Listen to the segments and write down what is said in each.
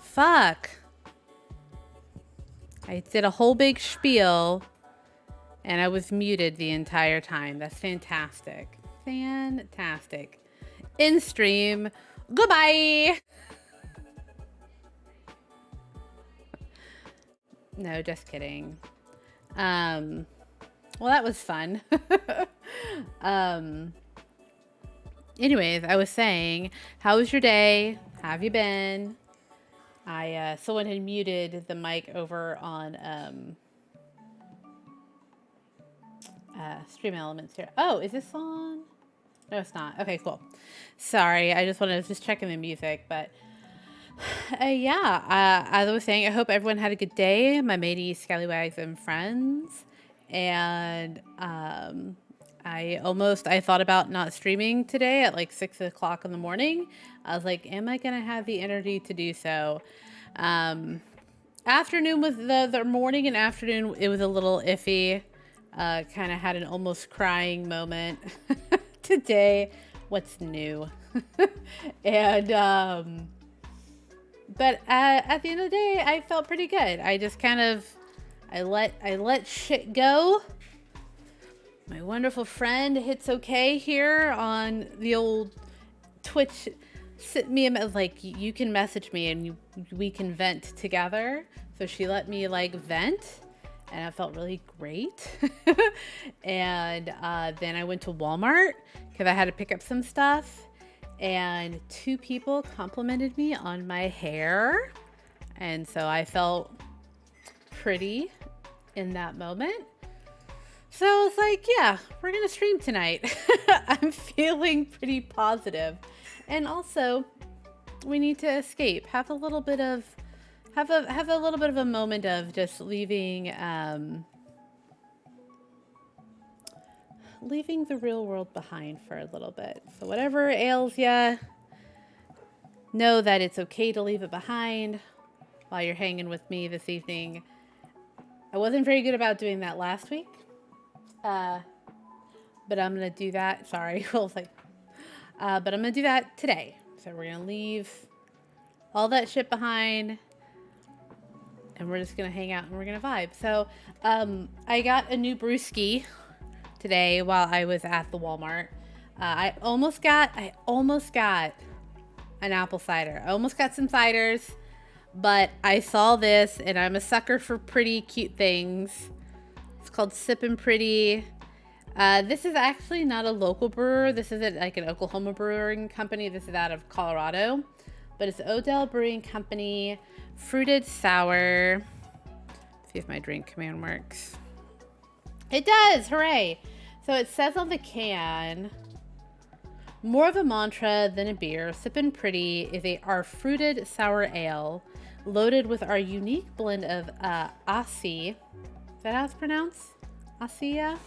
Fuck. I did a whole big spiel and I was muted the entire time. That's fantastic. Fantastic. In stream. Goodbye. No, just kidding. Well, that was fun. Anyways, I was saying, how was your day? How have you been? Someone had muted the mic over on Stream Elements here. Oh, is this on? No, it's not. Okay, cool. Sorry, I just wanted to just checking the music, but as I was saying, I hope everyone had a good day. My matey, scallywags, and friends, and I thought about not streaming today at like 6 o'clock in the morning. I was like, am I gonna have the energy to do so? Afternoon was the morning and afternoon, it was a little iffy. Kind of had an almost crying moment today. What's new? And but at the end of the day, I felt pretty good. I just kind of I let shit go. My wonderful friend hits okay here on the old Twitch. Sent me like, you can message me and we can vent together. So she let me like vent, and I felt really great. And then I went to Walmart because I had to pick up some stuff, and 2 people complimented me on my hair, and so I felt pretty in that moment. So I was like, yeah, we're gonna stream tonight. I'm feeling pretty positive. And also, we need to escape. Have a little bit of a moment of just leaving the real world behind for a little bit. So whatever ails ya, know that it's okay to leave it behind while you're hanging with me this evening. I wasn't very good about doing that last week. But I'm gonna do that. Sorry, I was like, but I'm gonna do that today. So we're gonna leave all that shit behind, and we're just gonna hang out and we're gonna vibe. So, I got a new brewski today while I was at the Walmart. I almost got an apple cider. I almost got some ciders, but I saw this, and I'm a sucker for pretty cute things. It's called Sippin' Pretty. This is actually not a local brewer. This isn't like an Oklahoma brewing company. This is out of Colorado. But it's Odell Brewing Company. Fruited sour. Let's see if my drink command works. It does! Hooray! So it says on the can, more of a mantra than a beer, Sippin' Pretty is our fruited sour ale loaded with our unique blend of Aussie. Is that how it's pronounced? Assia,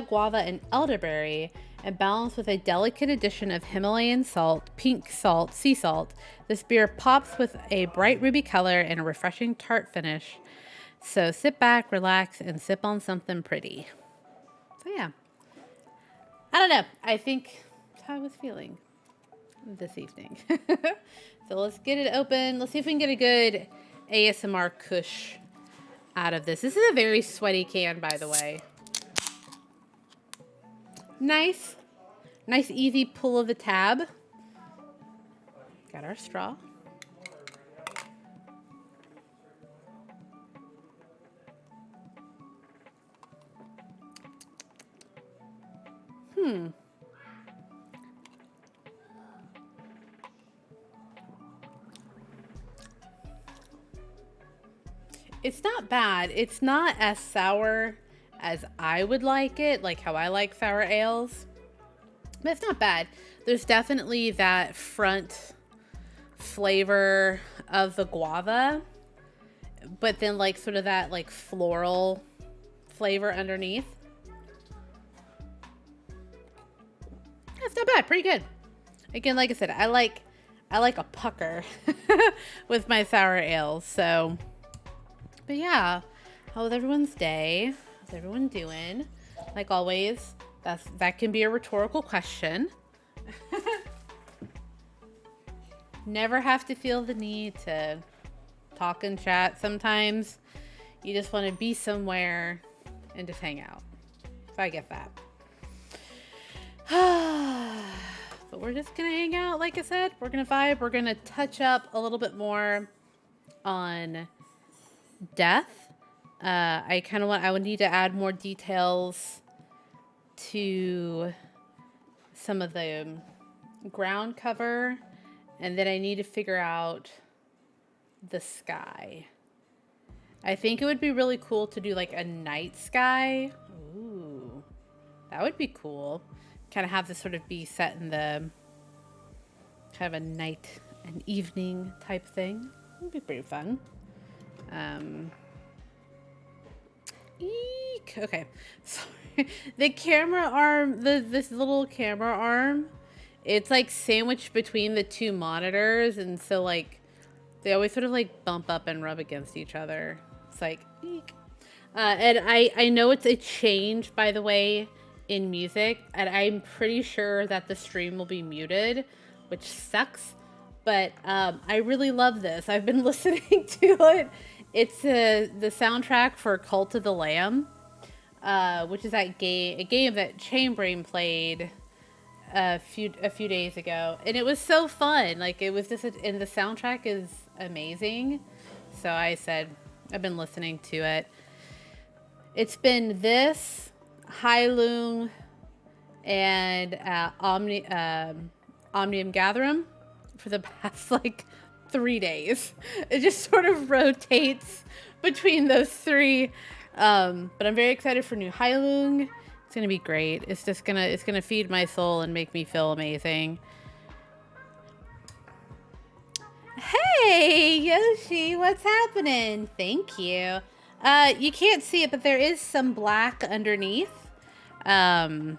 guava, and elderberry, and balanced with a delicate addition of Himalayan salt, pink salt, sea salt. This beer pops with a bright ruby color and a refreshing tart finish. So sit back, relax, and sip on something pretty. So yeah. I don't know. I think that's how I was feeling this evening. So let's get it open. Let's see if we can get a good ASMR kush out of this. This is a very sweaty can, by the way. Nice easy pull of the tab. Got our straw. It's not bad. It's not as sour as I would like it, like how I like sour ales. But it's not bad. There's definitely that front flavor of the guava, but then like sort of that like floral flavor underneath. It's not bad. Pretty good. Again, like I said, I like a pucker with my sour ales. So, but yeah, how was everyone's day? How's everyone doing? Like always, that can be a rhetorical question. never have to feel the need to talk and chat. Sometimes you just want to be somewhere and just hang out. So I get that. But we're just gonna hang out, like I said. We're gonna vibe. We're gonna touch up a little bit more on death. I would need to add more details to some of the ground cover, and then I need to figure out the sky. I think it would be really cool to do like a night sky. Ooh, that would be cool. Kind of have this sort of be set in the kind of a night and evening type thing. It'd be pretty fun. Eek. Okay, sorry. The camera arm, this little camera arm, it's like sandwiched between the two monitors, and so like they always sort of like bump up and rub against each other. It's like, eek. And I know it's a change, by the way, in music, and I'm pretty sure that the stream will be muted, which sucks, but I really love this. I've been listening to it. It's the soundtrack for Cult of the Lamb, which is a game that Chainbrain played a few days ago, and it was so fun. Like, it was just, and the soundtrack is amazing. So I said I've been listening to it. It's been this, Heilung, and Omnium Gatherum for the past like 3 days. It just sort of rotates between those three. But I'm very excited for new Heilung. It's gonna be great. It's gonna feed my soul and make me feel amazing. Hey Yoshi, what's happening? Thank you. You can't see it, but there is some black underneath. But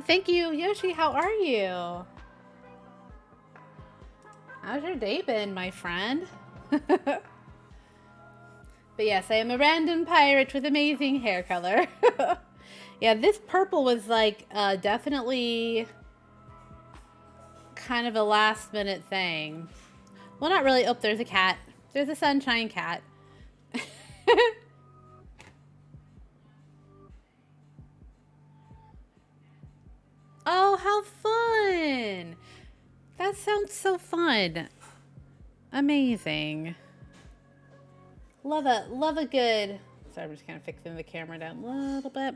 thank you, Yoshi. How are you? How's your day been, my friend? But yes, I am a random pirate with amazing hair color. Yeah, this purple was like definitely kind of a last minute thing. Well, not really. Oh, there's a cat. There's a sunshine cat. Oh, how fun! That sounds so fun. Amazing. Love a good... Sorry, I'm just kind of fixing the camera down a little bit.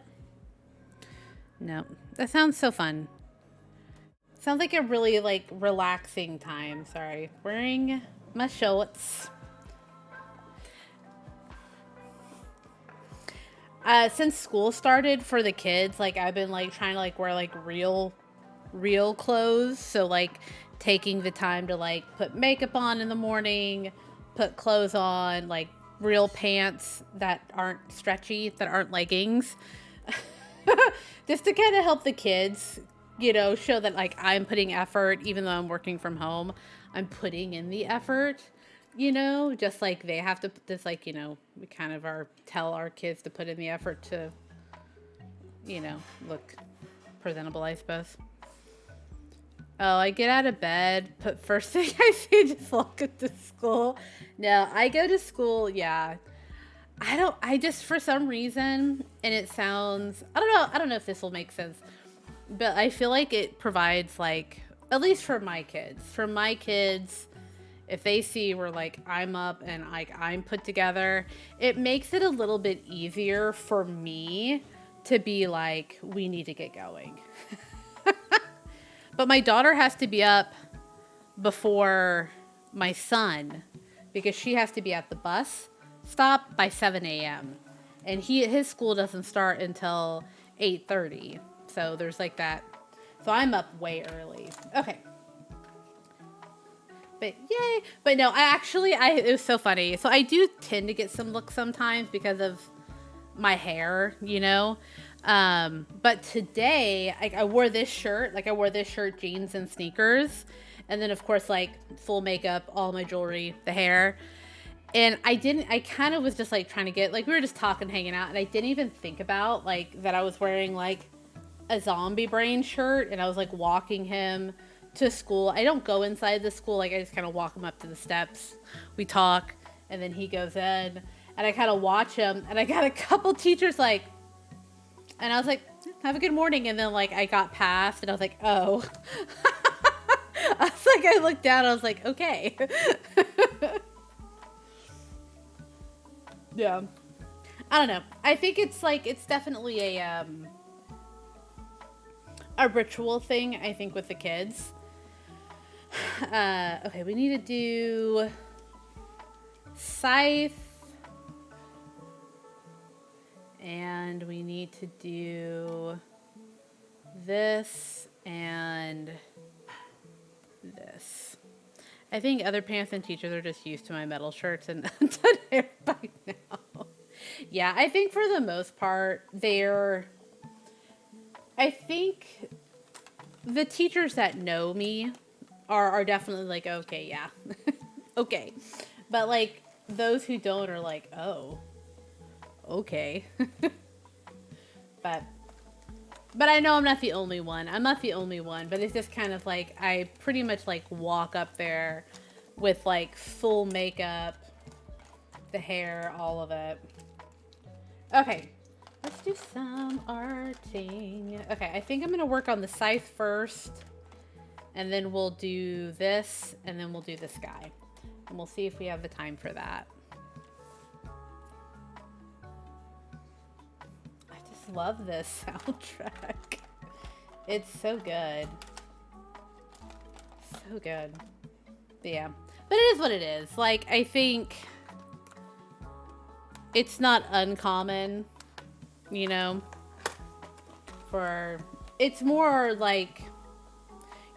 No, that sounds so fun. Sounds like a really, like, relaxing time. Sorry. Wearing my shorts. Since school started for the kids, like, I've been, like, trying to, like, wear, like, real clothes. So, like, taking the time to, like, put makeup on in the morning, put clothes on, like, real pants that aren't stretchy, that aren't leggings. Just to kind of help the kids, you know, show that, like, I'm putting effort, even though I'm working from home. I'm putting in the effort, you know, just like they have to, just like, you know, we kind of tell our kids to put in the effort to, you know, look presentable, I suppose. Oh, I get out of bed, put first thing I see, just walk into school. No, I go to school, yeah. I just, for some reason, and it sounds, I don't know if this will make sense, but I feel like it provides, like, at least for my kids, if they see where, like, I'm up and, like, I'm put together, it makes it a little bit easier for me to be like, we need to get going. But my daughter has to be up before my son because she has to be at the bus stop by 7 a.m. And his school doesn't start until 8:30. So there's like that. So I'm up way early. Okay. But yay. But no, it was so funny. So I do tend to get some looks sometimes because of my hair, you know. But today, like, I wore this shirt, jeans and sneakers. And then of course, like, full makeup, all my jewelry, the hair. And I kind of was just like trying to get, like, we were just talking, hanging out. And I didn't even think about, like, that I was wearing, like, a zombie brain shirt. And I was, like, walking him to school. I don't go inside the school. Like, I just kind of walk him up to the steps. We talk, and then he goes in, and I kind of watch him. And I got a couple teachers like, and I was like, have a good morning. And then like I got past, and I was like, oh. I was like, I looked down, I was like, okay. Yeah. I don't know. I think it's like, it's definitely a ritual thing, I think, with the kids. Okay, we need to do scythe. And we need to do this and this. I think other parents and teachers are just used to my metal shirts and done hair by now. Yeah, I think for the most part, I think the teachers that know me are definitely like, okay, yeah. Okay. But like those who don't are like, oh, okay. But I know I'm not the only one. I'm not the only one, but it's just kind of like, I pretty much like walk up there with like full makeup, the hair, all of it. Okay, let's do some arting. Okay, I think I'm gonna work on the scythe first, and then we'll do this, and then we'll do the sky. And we'll see if we have the time for that. Love this soundtrack. It's so good. So good. But yeah. But it is what it is. Like, I think it's not uncommon, you know, it's more like,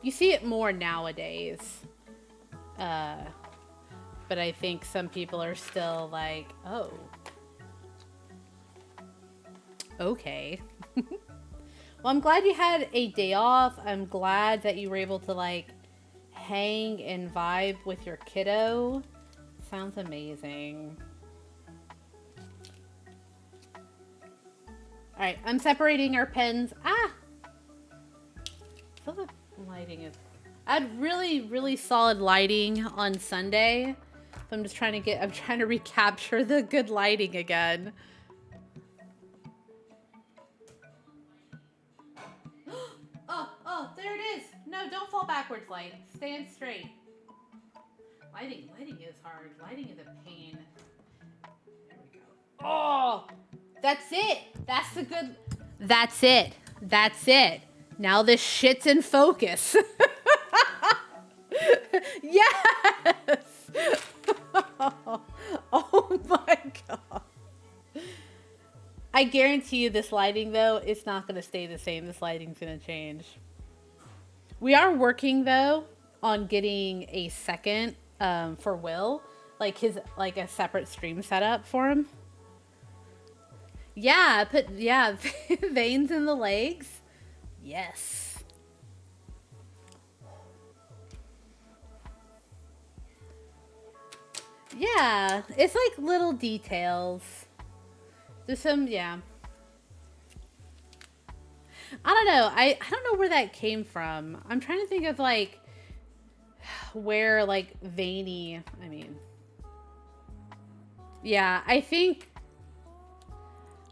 you see it more nowadays. But I think some people are still like, oh, okay. Well, I'm glad you had a day off. I'm glad that you were able to like hang and vibe with your kiddo. Sounds amazing. All right, I'm separating our pens. Ah! I feel the lighting is... I had really, really solid lighting on Sunday. So I'm trying to recapture the good lighting again. Oh, there it is. No, don't fall backwards, light. Stand straight. Lighting is hard. Lighting is a pain. There we go. Oh, that's it. That's it. Now this shit's in focus. Yes. Oh my God. I guarantee you this lighting, though, it's not going to stay the same. This lighting's going to change. We are working, though, on getting a second for Will. Like a separate stream setup for him. Yeah, veins in the legs. Yes. Yeah, it's like little details. There's some, yeah. I don't know. I don't know where that came from. I'm trying to think of like where like veiny, I mean. Yeah, I think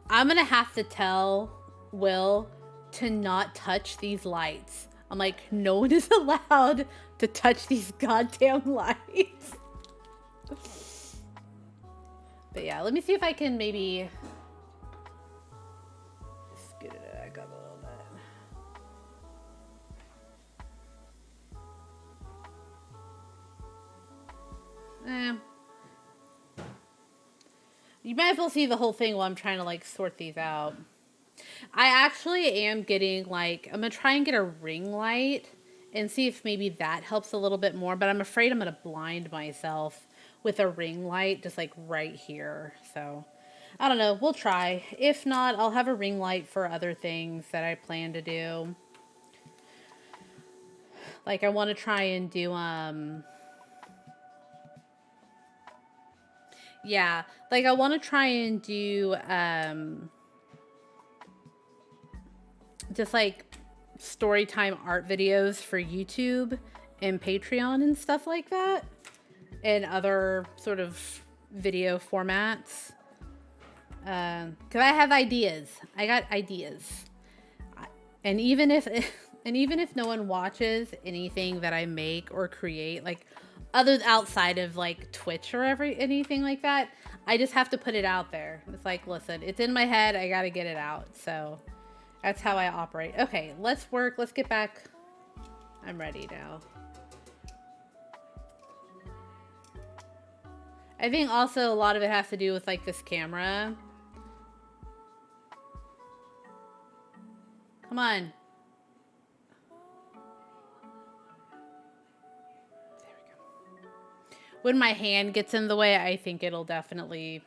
I'm going to have to tell Will to not touch these lights. I'm like, no one is allowed to touch these goddamn lights. But yeah, let me see if I can maybe scoot it back up a little bit. You might as well see the whole thing while I'm trying to like sort these out. I actually am getting like, I'm going to try and get a ring light and see if maybe that helps a little bit more, but I'm afraid I'm going to blind myself with a ring light just like right here. So I don't know. We'll try. If not, I'll have a ring light for other things that I plan to do. Like I want to try and do, yeah, like I want to try and do, just like storytime art videos for YouTube and Patreon and stuff like that, and other sort of video formats. Because I have ideas. I got ideas. And even if no one watches anything that I make or create, like other outside of like Twitch or anything like that, I just have to put it out there. It's like, listen, it's in my head. I got to get it out. So that's how I operate. Okay, let's work. Let's get back. I'm ready now. I think also a lot of it has to do with like this camera. Come on. There we go. When my hand gets in the way, I think it'll definitely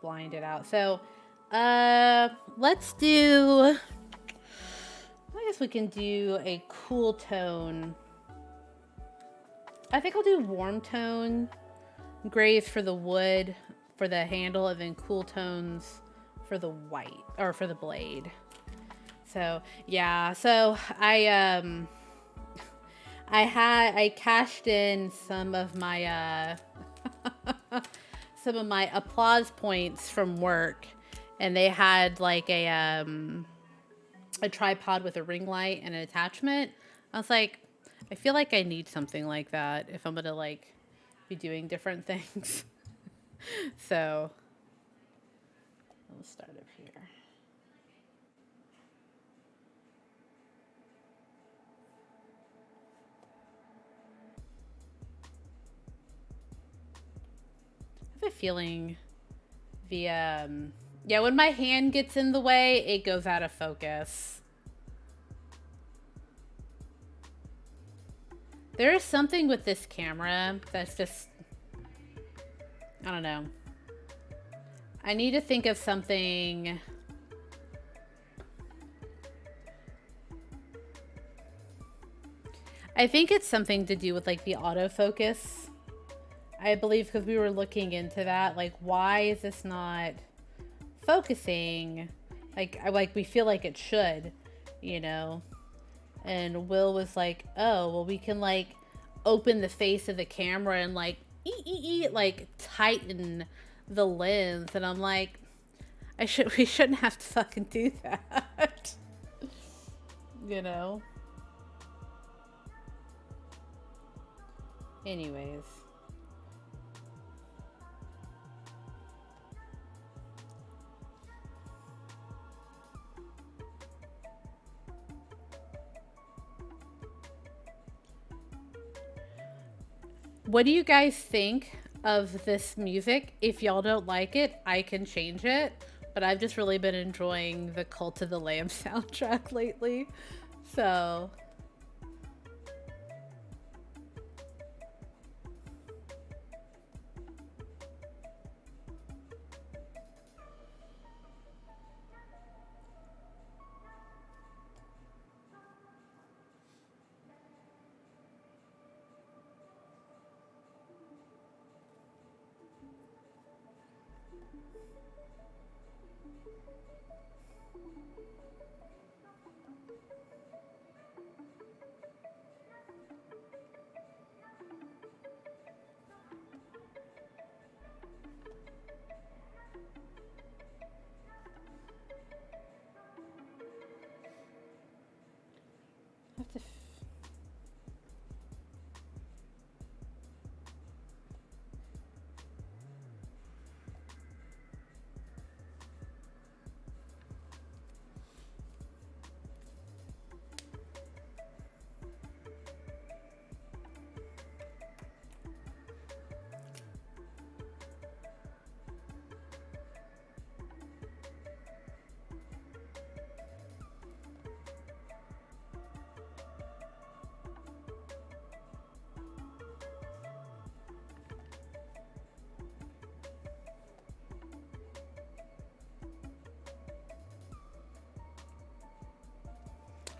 blind it out. So, let's do... I guess we can do a cool tone. I think I'll do warm tone grays for the wood, for the handle, and then cool tones for the white, or for the blade. So yeah, so I cashed in some of my some of my applause points from work, and they had like a tripod with a ring light and an attachment. I was like, I feel like I need something like that if I'm gonna like be doing different things. So we'll start up here. I have a feeling the yeah, when my hand gets in the way, it goes out of focus. There is something with this camera that's just, I don't know. I need to think of something. I think it's something to do with like the autofocus. I believe, because we were looking into that, like, why is this not focusing like we feel like it should, you know? And Will was like, oh, well, we can like open the face of the camera and like like tighten the lens. And I'm like, we shouldn't have to fucking do that. You know? Anyways. What do you guys think of this music? If y'all don't like it, I can change it. But I've just really been enjoying the Cult of the Lamb soundtrack lately. So...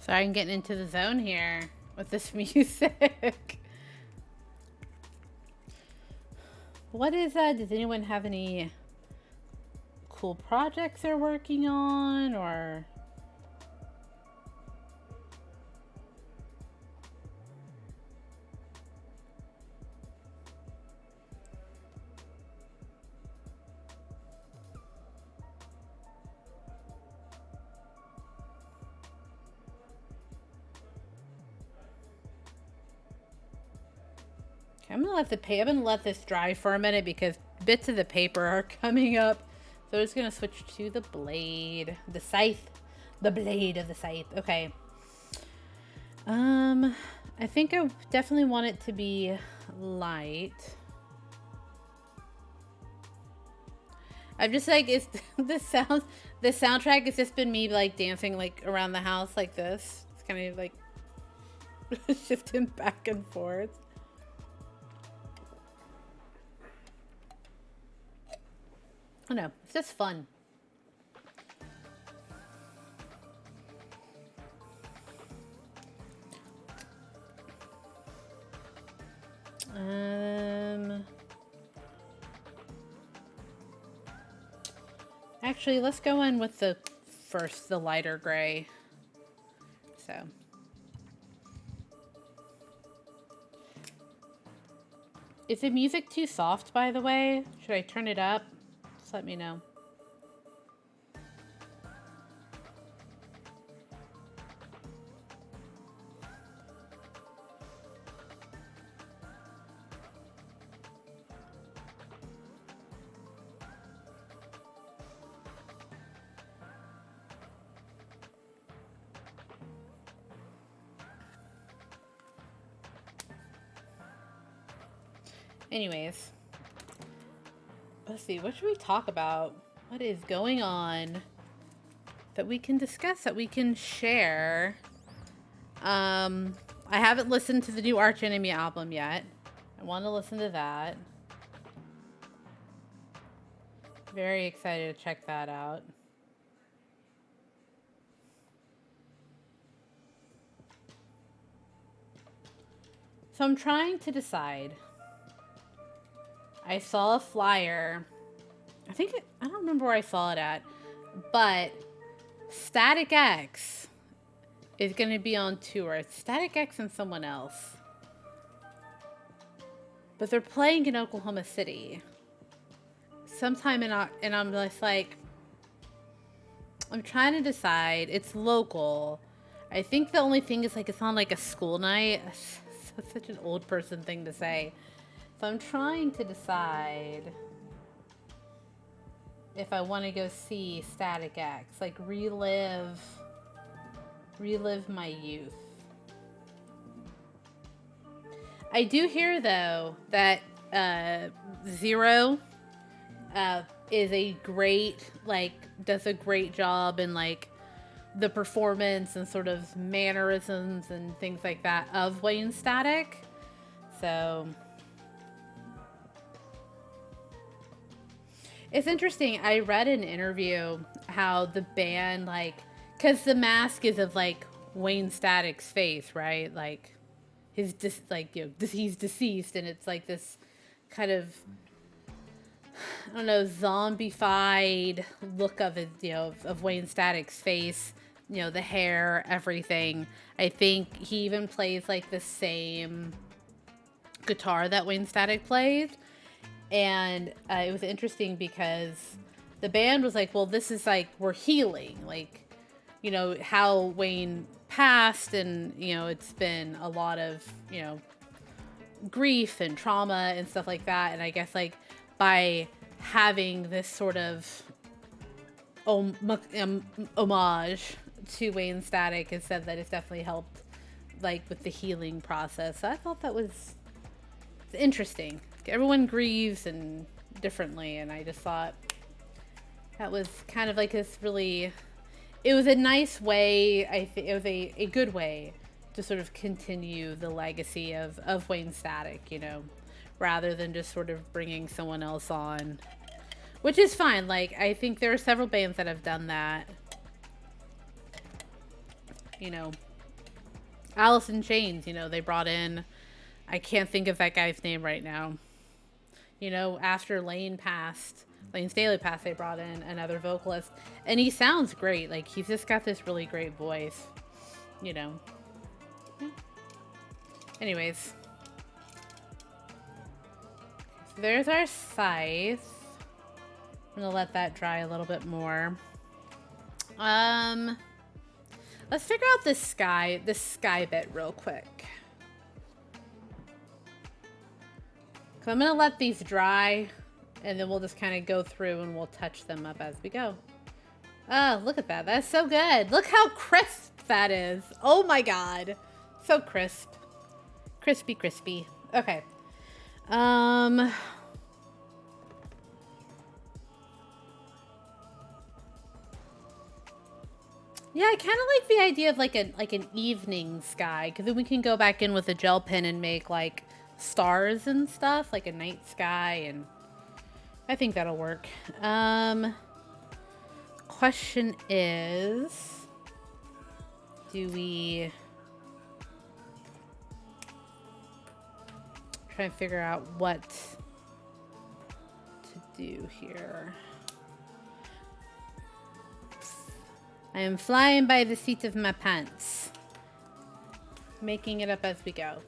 Sorry, I'm getting into the zone here with this music. What is that? Does anyone have any cool projects they're working on, or I'm gonna let this dry for a minute because bits of the paper are coming up. So I'm just gonna switch to the blade, the scythe, the blade of the scythe. Okay. I think I definitely want it to be light. I'm just like, it's the soundtrack has just been me like dancing like around the house like this. It's kind of like shifting back and forth. I don't know, it's just fun. Actually, let's go in with the lighter gray. So. Is the music too soft, by the way? Should I turn it up? Just let me know. Anyways, let's see. What should we talk about? What is going on that we can discuss, that we can share? I haven't listened to the new Arch Enemy album yet. I want to listen to that. Very excited to check that out. So I'm trying to decide. I saw a flyer. I don't remember where I saw it at, but Static X is going to be on tour. It's Static X and someone else. But they're playing in Oklahoma City. Sometime and I'm just like, I'm trying to decide. It's local. I think the only thing is like, it's on like a school night. That's such an old person thing to say. So I'm trying to decide if I want to go see Static X, like relive my youth. I do hear though that Zero is a great, like, does a great job in like the performance and sort of mannerisms and things like that of Wayne Static. So it's interesting. I read an interview how the band, like, because the mask is of like Wayne Static's face, right? Like he's deceased, and it's like this kind of, I don't know, zombified look of it, of Wayne Static's face. The hair, everything. I think he even plays like the same guitar that Wayne Static played. And it was interesting because the band was like, well, this is like, we're healing. Like, how Wayne passed, and, it's been a lot of, grief and trauma and stuff like that. And I guess, like, by having this sort of homage to Wayne Static, it said that it's definitely helped, like, with the healing process. So I thought that was interesting. Everyone grieves and differently, and I just thought that was kind of like this really, it was a nice way, I think it was a good way to sort of continue the legacy of Wayne Static, rather than just sort of bringing someone else on, which is fine. Like, I think there are several bands that have done that. Alice in Chains, they brought in, I can't think of that guy's name right now. After Lane Staley passed, they brought in another vocalist, and he sounds great. Like, he's just got this really great voice, Anyways. So there's our scythe. I'm gonna let that dry a little bit more. Let's figure out this sky bit real quick. So I'm going to let these dry, and then we'll just kind of go through and we'll touch them up as we go. Oh, look at that. That's so good. Look how crisp that is. Oh my god. So crisp. Crispy, crispy. Okay. Yeah, I kind of like the idea of like an evening sky, because then we can go back in with a gel pen and make like stars and stuff, like a night sky, and I think that'll work. Question is, do we try and figure out what to do here? I am flying by the seat of my pants, making it up as we go.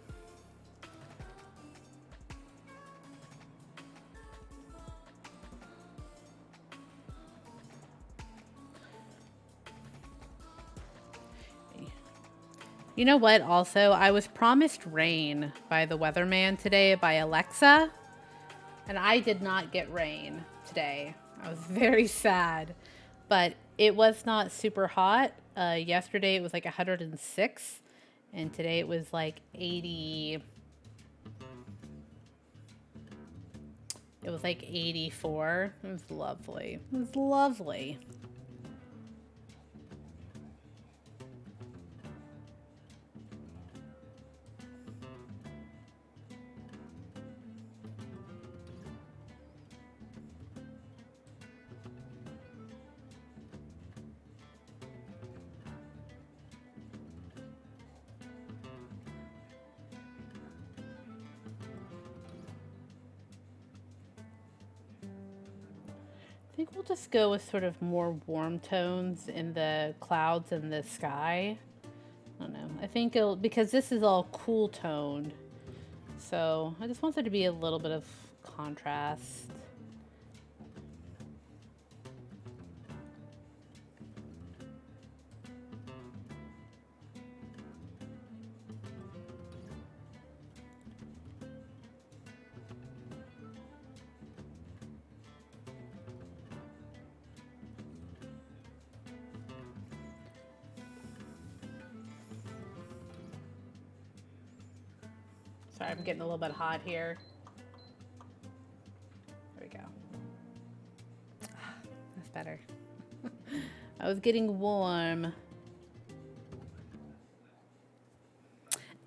You know what, also, I was promised rain by the weatherman today, by Alexa, and I did not get rain today. I was very sad, but it was not super hot. Yesterday it was like 106, and today it was like 80. It was like 84. It was lovely. It was lovely. I think we'll just go with sort of more warm tones in the clouds and the sky. I don't know. I think it'll, because this is all cool toned, so I just want there to be a little bit of contrast. Sorry, I'm getting a little bit hot here. There we go. That's better. I was getting warm.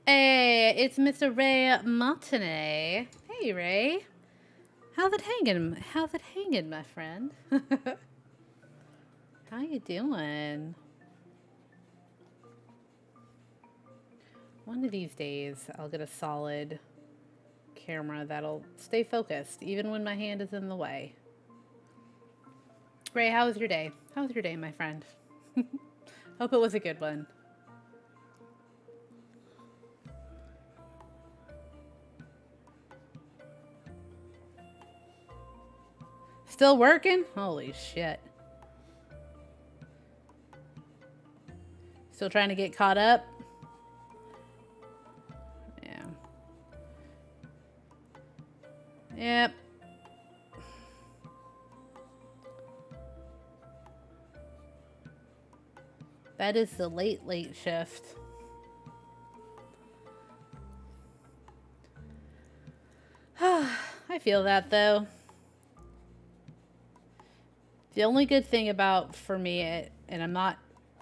Hey, it's Mr. Ray Martinet. Hey, Ray. How's it hanging? How's it hanging, my friend? How you doing? One of these days, I'll get a solid camera that'll stay focused, even when my hand is in the way. Ray, how was your day? How was your day, my friend? Hope it was a good one. Still working? Holy shit. Still trying to get caught up? Yeah. Yep. That is the late shift. I feel that though. The only good thing about, for me, and I'm not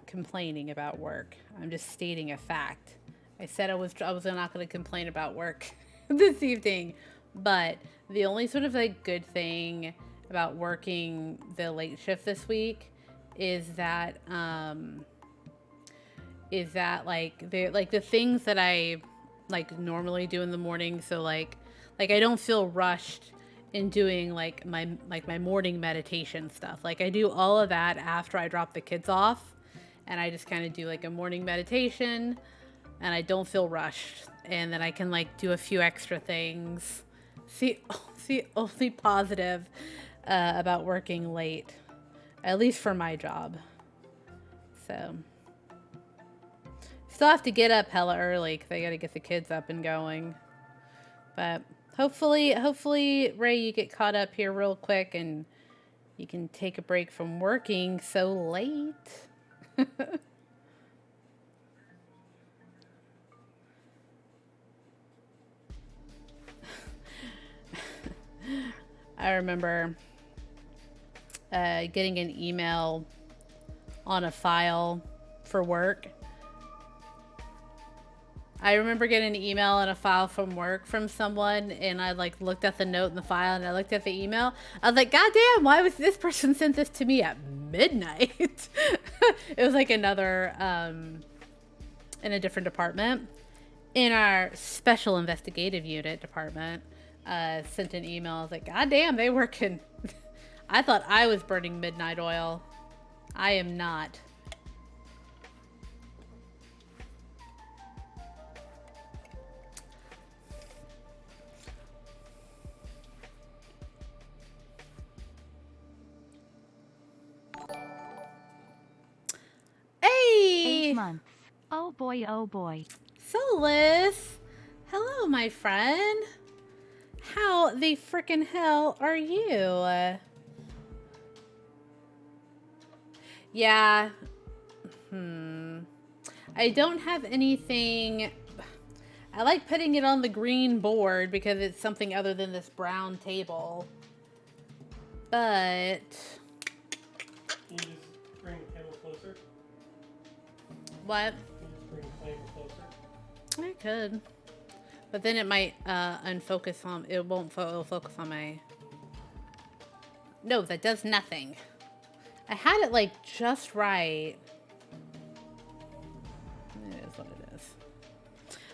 complaining about work, I'm just stating a fact. I said I was not going to complain about work this evening, but the only sort of like good thing about working the late shift this week is that like the things that I like normally do in the morning, so like I don't feel rushed in doing like my morning meditation stuff. Like I do all of that after I drop the kids off, and I just kind of do like a morning meditation, and I don't feel rushed, and then I can like do a few extra things. See only positive about working late, at least for my job. So still have to get up hella early because I got to get the kids up and going, but Hopefully, Ray, you get caught up here real quick and you can take a break from working so late. I remember getting an email on a file for work. I remember getting an email and a file from work from someone, and I like looked at the note in the file and I looked at the email. I was like, God damn, why was this person sent this to me at midnight? It was like another, in a different department. In our special investigative unit department, sent an email. I was like, God damn, they working. I thought I was burning midnight oil. I am not. Hey! 8 months. Oh boy, oh boy. Solus! Hello, my friend. How the frickin' hell are you? Yeah. I don't have anything. I like putting it on the green board because it's something other than this brown table. But... Can you just bring the table closer? What? Can you just bring the table closer? I could. But then it might unfocus on... It won't it'll focus on my... No, that does nothing. I had it, like, just right. It is what it is.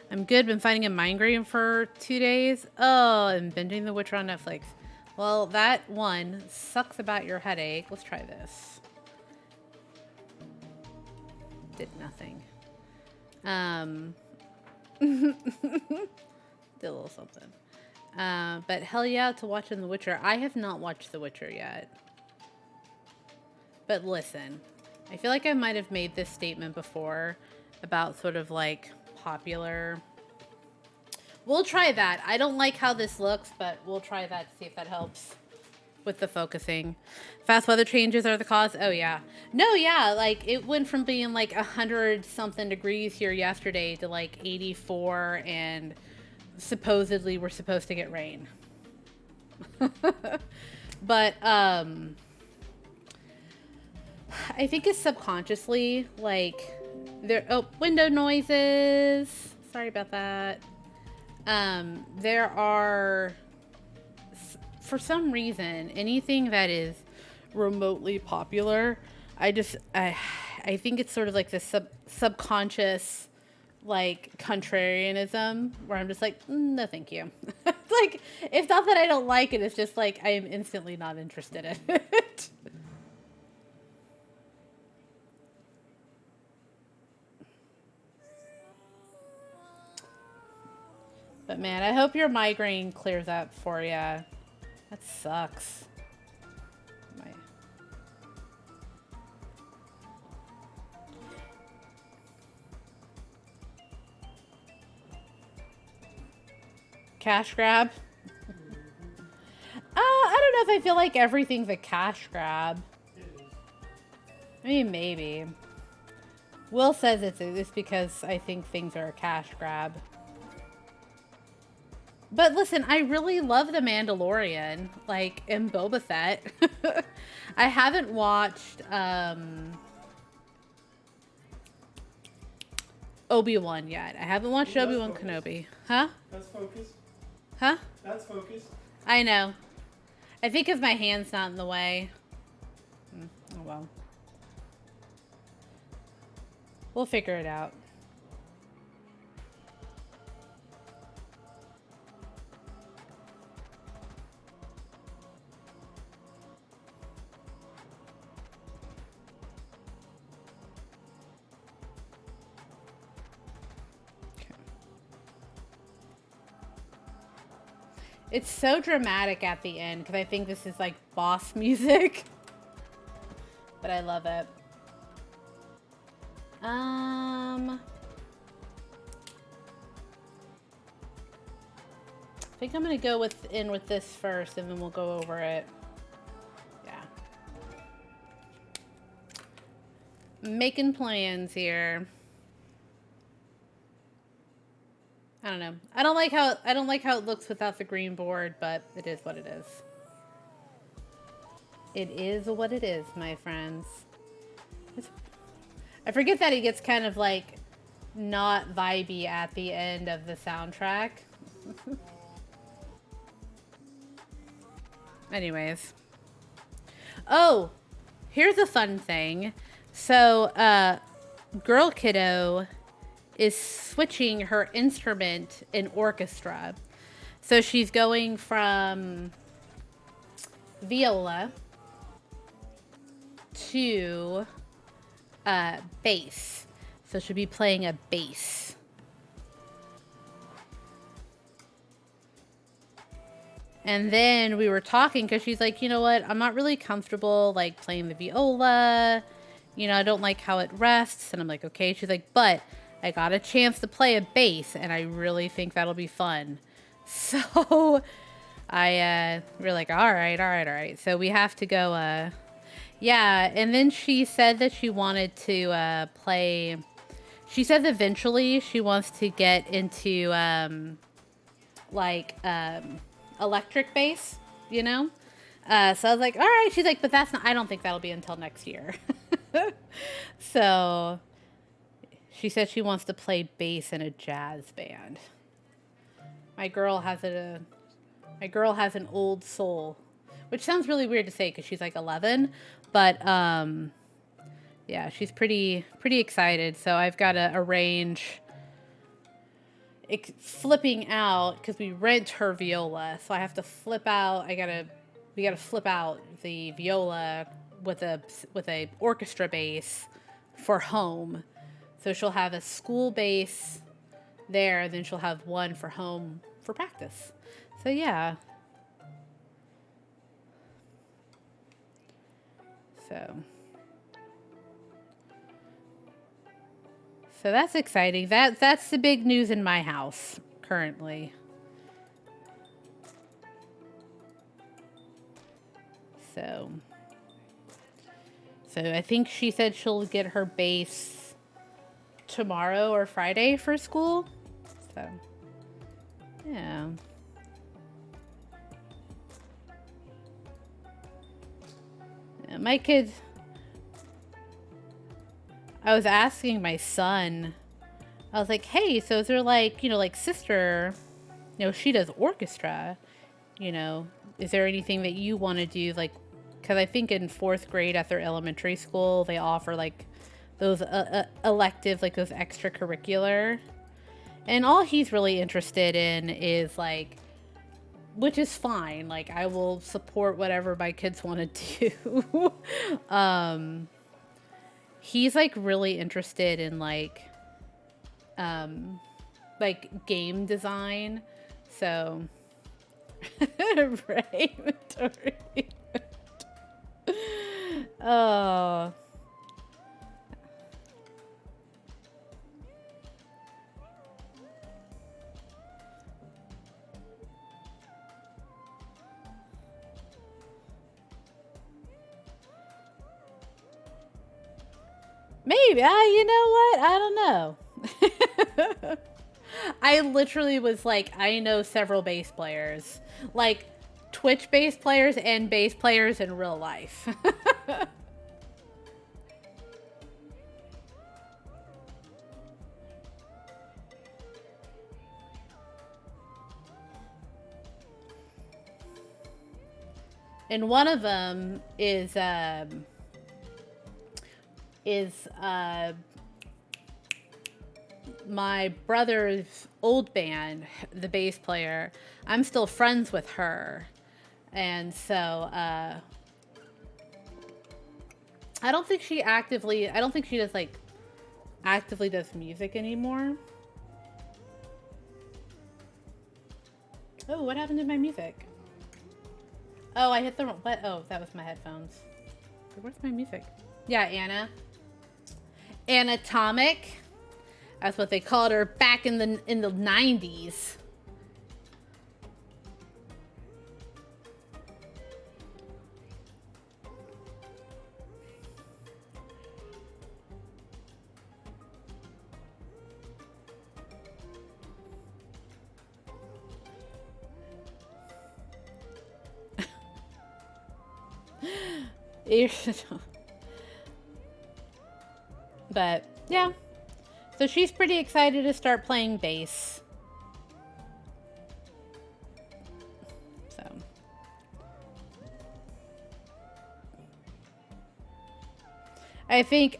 I'm good. Been fighting a migraine for 2 days. Oh, and binging The Witcher on Netflix. Well, that one sucks about your headache. Let's try this. Did nothing. Did a little something. But hell yeah to watching The Witcher. I have not watched The Witcher yet. But listen, I feel like I might have made this statement before about sort of like popular. We'll try that. I don't like how this looks, but we'll try that to see if that helps with the focusing. Fast weather changes are the cause. Oh yeah. No, yeah, like it went from being like 100 something degrees here yesterday to like 84, and supposedly we're supposed to get rain. But I think it's subconsciously like there. Oh, window noises. Sorry about that. There are, for some reason, anything that is remotely popular, I think it's sort of like this subconscious like contrarianism where I'm just like, no, thank you. Like, it's not that I don't like it. It's just like I am instantly not interested in it. But man, I hope your migraine clears up for you. That sucks. My... Cash grab? I don't know if I feel like everything's a cash grab. I mean, maybe. Will says it's because I think things are a cash grab. But listen, I really love The Mandalorian, like, and Boba Fett. I haven't watched Obi-Wan yet. I haven't watched Obi-Wan Kenobi. Huh? That's focus. Huh? That's focus. I know. I think if my hand's not in the way. Oh well. We'll figure it out. It's so dramatic at the end because I think this is like boss music. But I love it. think I'm gonna go in with this first, and then we'll go over it. Yeah. Making plans here. I don't know. I don't like how it looks without the green board, but it is what it is. It is what it is, my friends. I forget that he gets kind of like not vibey at the end of the soundtrack. Anyways. Oh, here's a fun thing. So, Girl Kiddo is switching her instrument in orchestra. So she's going from viola to bass. So she'll be playing a bass. And then we were talking because she's like, you know what? I'm not really comfortable like playing the viola. You know, I don't like how it rests. And I'm like, okay. She's like, but I got a chance to play a bass, and I really think that'll be fun. So we're like, all right. So we have to go, yeah. And then she said that she wanted to play. She said that eventually she wants to get into electric bass, you know? So I was like, all right. She's like, but that's not, I don't think that'll be until next year. So she said she wants to play bass in a jazz band. My girl has an old soul, which sounds really weird to say because she's like 11, but yeah, she's pretty excited. So I've got to arrange flipping out because we rent her viola, so I have to flip out. We gotta flip out the viola with a orchestra bass for home. So she'll have a school bass there, and then she'll have one for home for practice. So yeah. So that's exciting. That's the big news in my house currently. So I think she said she'll get her bass tomorrow or Friday for school. So yeah. My kids, I was asking my son, I was like, hey, so is there like, you know, like sister, you know, she does orchestra, you know, is there anything that you want to do? Like, because I think in 4th grade at their elementary school, they offer like those elective, like those extracurricular. And all he's really interested in is like, which is fine. Like, I will support whatever my kids want to do. He's like really interested in like game design. So, right? Oh. Maybe. You know what? I don't know. I literally was like, I know several bass players. Like, Twitch bass players and bass players in real life. And one of them is my brother's old band, the bass player. I'm still friends with her. And so, I don't think she does like actively does music anymore. Oh, what happened to my music? Oh, I hit the what? Oh, that was my headphones. Where's my music? Yeah, Anna. Anatomic. That's what they called her back in the 90s. But yeah, so she's pretty excited to start playing bass. So I think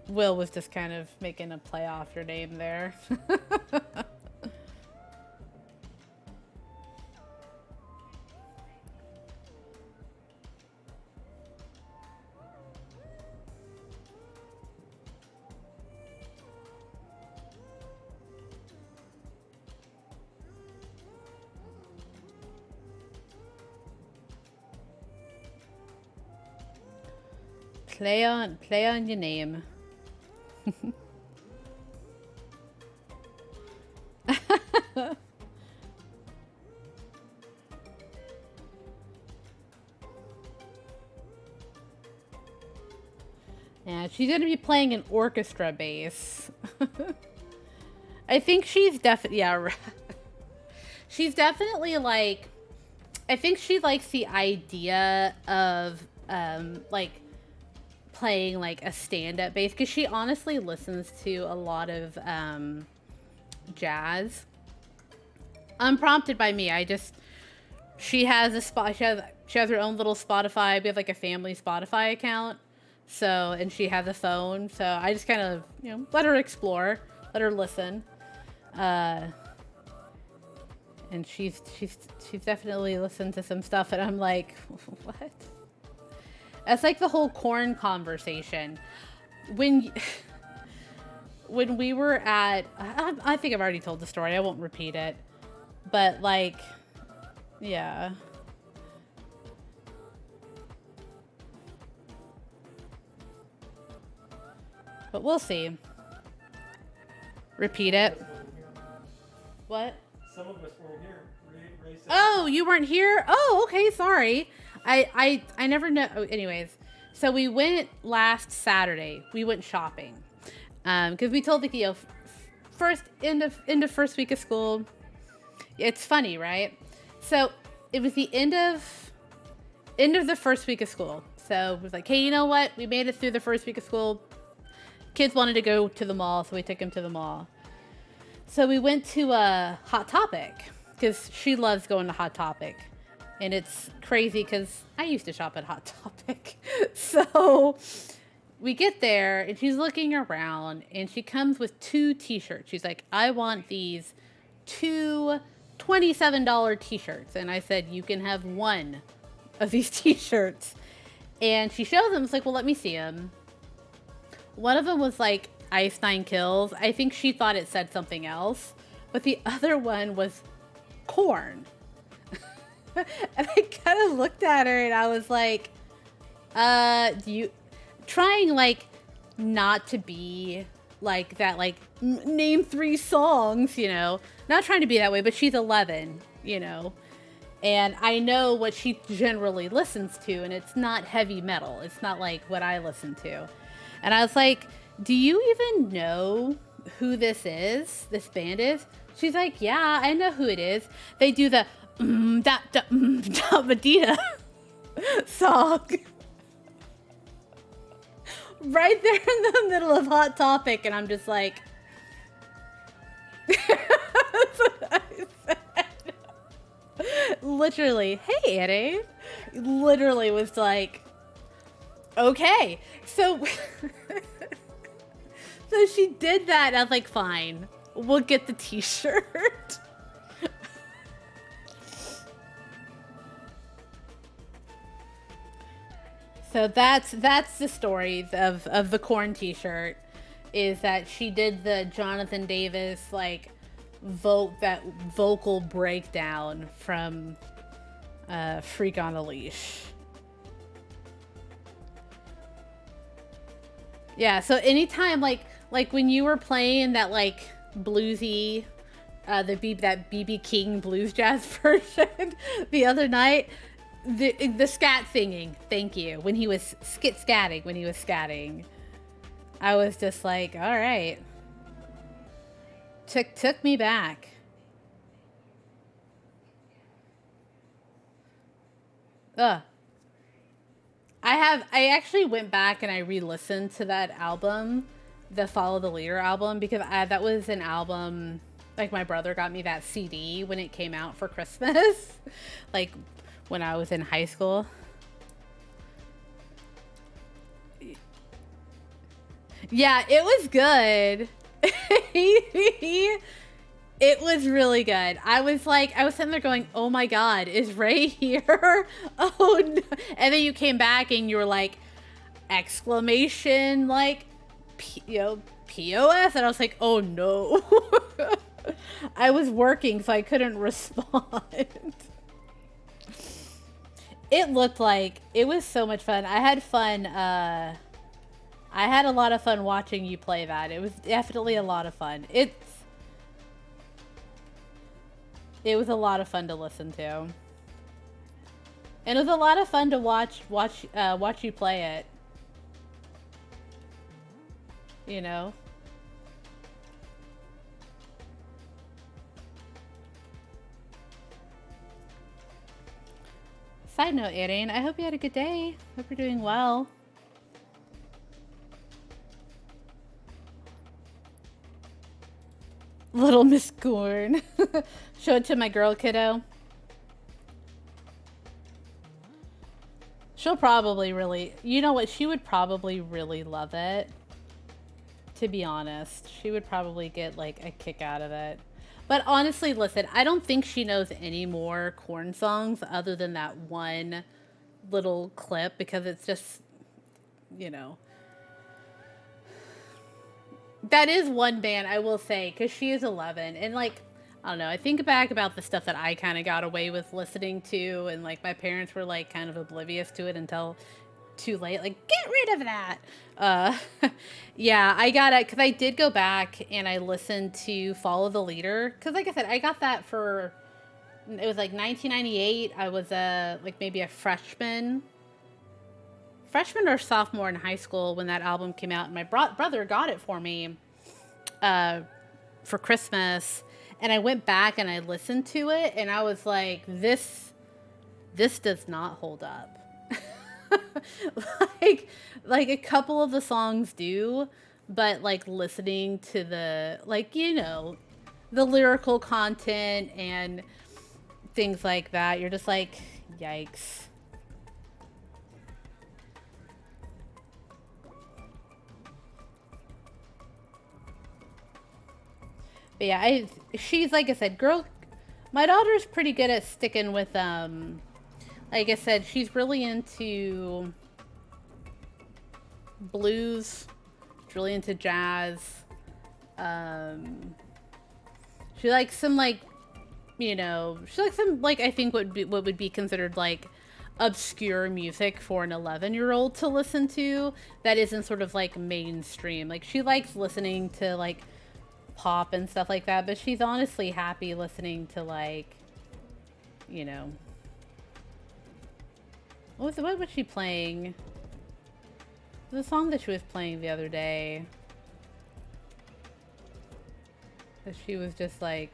Will was just kind of making a play off your name there. Play on your name. Yeah, she's gonna be playing an orchestra bass. I think she's definitely, yeah, she's definitely like, I think she likes the idea of like playing like a stand-up bass, because she honestly listens to a lot of jazz, unprompted by me. She has a spot, she has her own little Spotify. We have like a family Spotify account, so, and she has a phone, so I just kind of, you know, let her explore, let her listen, and she's definitely listened to some stuff, and I'm like, what? That's like the whole corn conversation. When we were at, I think I've already told the story, I won't repeat it, but like, yeah. But we'll see. Repeat it. What? Some of us weren't here. Ray said Oh, you weren't here? Oh, okay, sorry. I never know. Oh, anyways, so we went last Saturday. We went shopping. Because we told the first end of first week of school. It's funny, right? So it was the end of the first week of school. So it was like, hey, you know what? We made it through the first week of school. Kids wanted to go to the mall, so we took them to the mall. So we went to Hot Topic, because she loves going to Hot Topic. And it's crazy because I used to shop at Hot Topic. So we get there and she's looking around and she comes with 2 t-shirts. She's like, I want these 2 $27 t-shirts. And I said, you can have 1 of these t-shirts. And she shows them. It's like, well, let me see them. One of them was like Ice Nine Kills. I think she thought it said something else. But the other one was Korn. And I kind of looked at her and I was like, trying like not to be like that, like name 3 songs, you know, not trying to be that way, but she's 11, you know, and I know what she generally listens to, and it's not heavy metal. It's not like what I listen to. And I was like, do you even know who this band is? She's like, yeah, I know who it is. They do the Medina song right there in the middle of Hot Topic, and I'm just like, that's what I said. Literally, hey Annie, literally was like, okay, so so she did that, and I was like, fine, we'll get the t-shirt. So that's the story of the Korn t-shirt, is that she did the Jonathan Davis like vocal breakdown from Freak on a Leash. Yeah, so anytime like when you were playing that like bluesy that BB King blues jazz version the other night, the scat singing, thank you, when he was scatting, I was just like, all right, took me back. I actually went back and I re-listened to that album, the Follow the Leader album, because that was an album, like my brother got me that CD when it came out for Christmas, like when I was in high school. Yeah, it was good. It was really good. I was sitting there going, "Oh my God, is Ray here?" Oh no. And then you came back and you were like, exclamation, like, POS. And I was like, "Oh no." I was working, so I couldn't respond. It looked like it was so much fun. I had fun. I had a lot of fun watching you play that. It was definitely a lot of fun. It was a lot of fun to listen to. And it was a lot of fun to watch you play it. You know? Side note, Erin, I hope you had a good day. Hope you're doing well. Little Miss Corn. Show it to my girl, kiddo. She'll probably really... You know what? She would probably really love it. To be honest. She would probably get, like, a kick out of it. But honestly, listen, I don't think she knows any more Corn songs other than that one little clip, because it's just, you know... That is one band, I will say, because she is 11. And, like, I don't know, I think back about the stuff that I kind of got away with listening to, and, like, my parents were, like, kind of oblivious to it until too late. Like, get rid of that! Yeah, I got it, because I did go back and I listened to Follow the Leader. Because, like I said, I got that for, it was, like, 1998. I was, like, maybe a freshman or sophomore in high school when that album came out, and my brother got it for me for Christmas, and I went back and I listened to it, and I was like, this does not hold up. like a couple of the songs do, but like listening to the, like, you know, the lyrical content and things like that, you're just like, yikes. But yeah, she's, like I said, my daughter's pretty good at sticking with, like I said, she's really into blues, she's really into jazz, she likes some, like, you know, she likes some, like, I think what would be considered, like, obscure music for an 11-year-old to listen to that isn't sort of, like, mainstream. Like, she likes listening to, like, pop and stuff like that, but she's honestly happy listening to, like, you know, what was she playing? The song that she was playing the other day that she was just like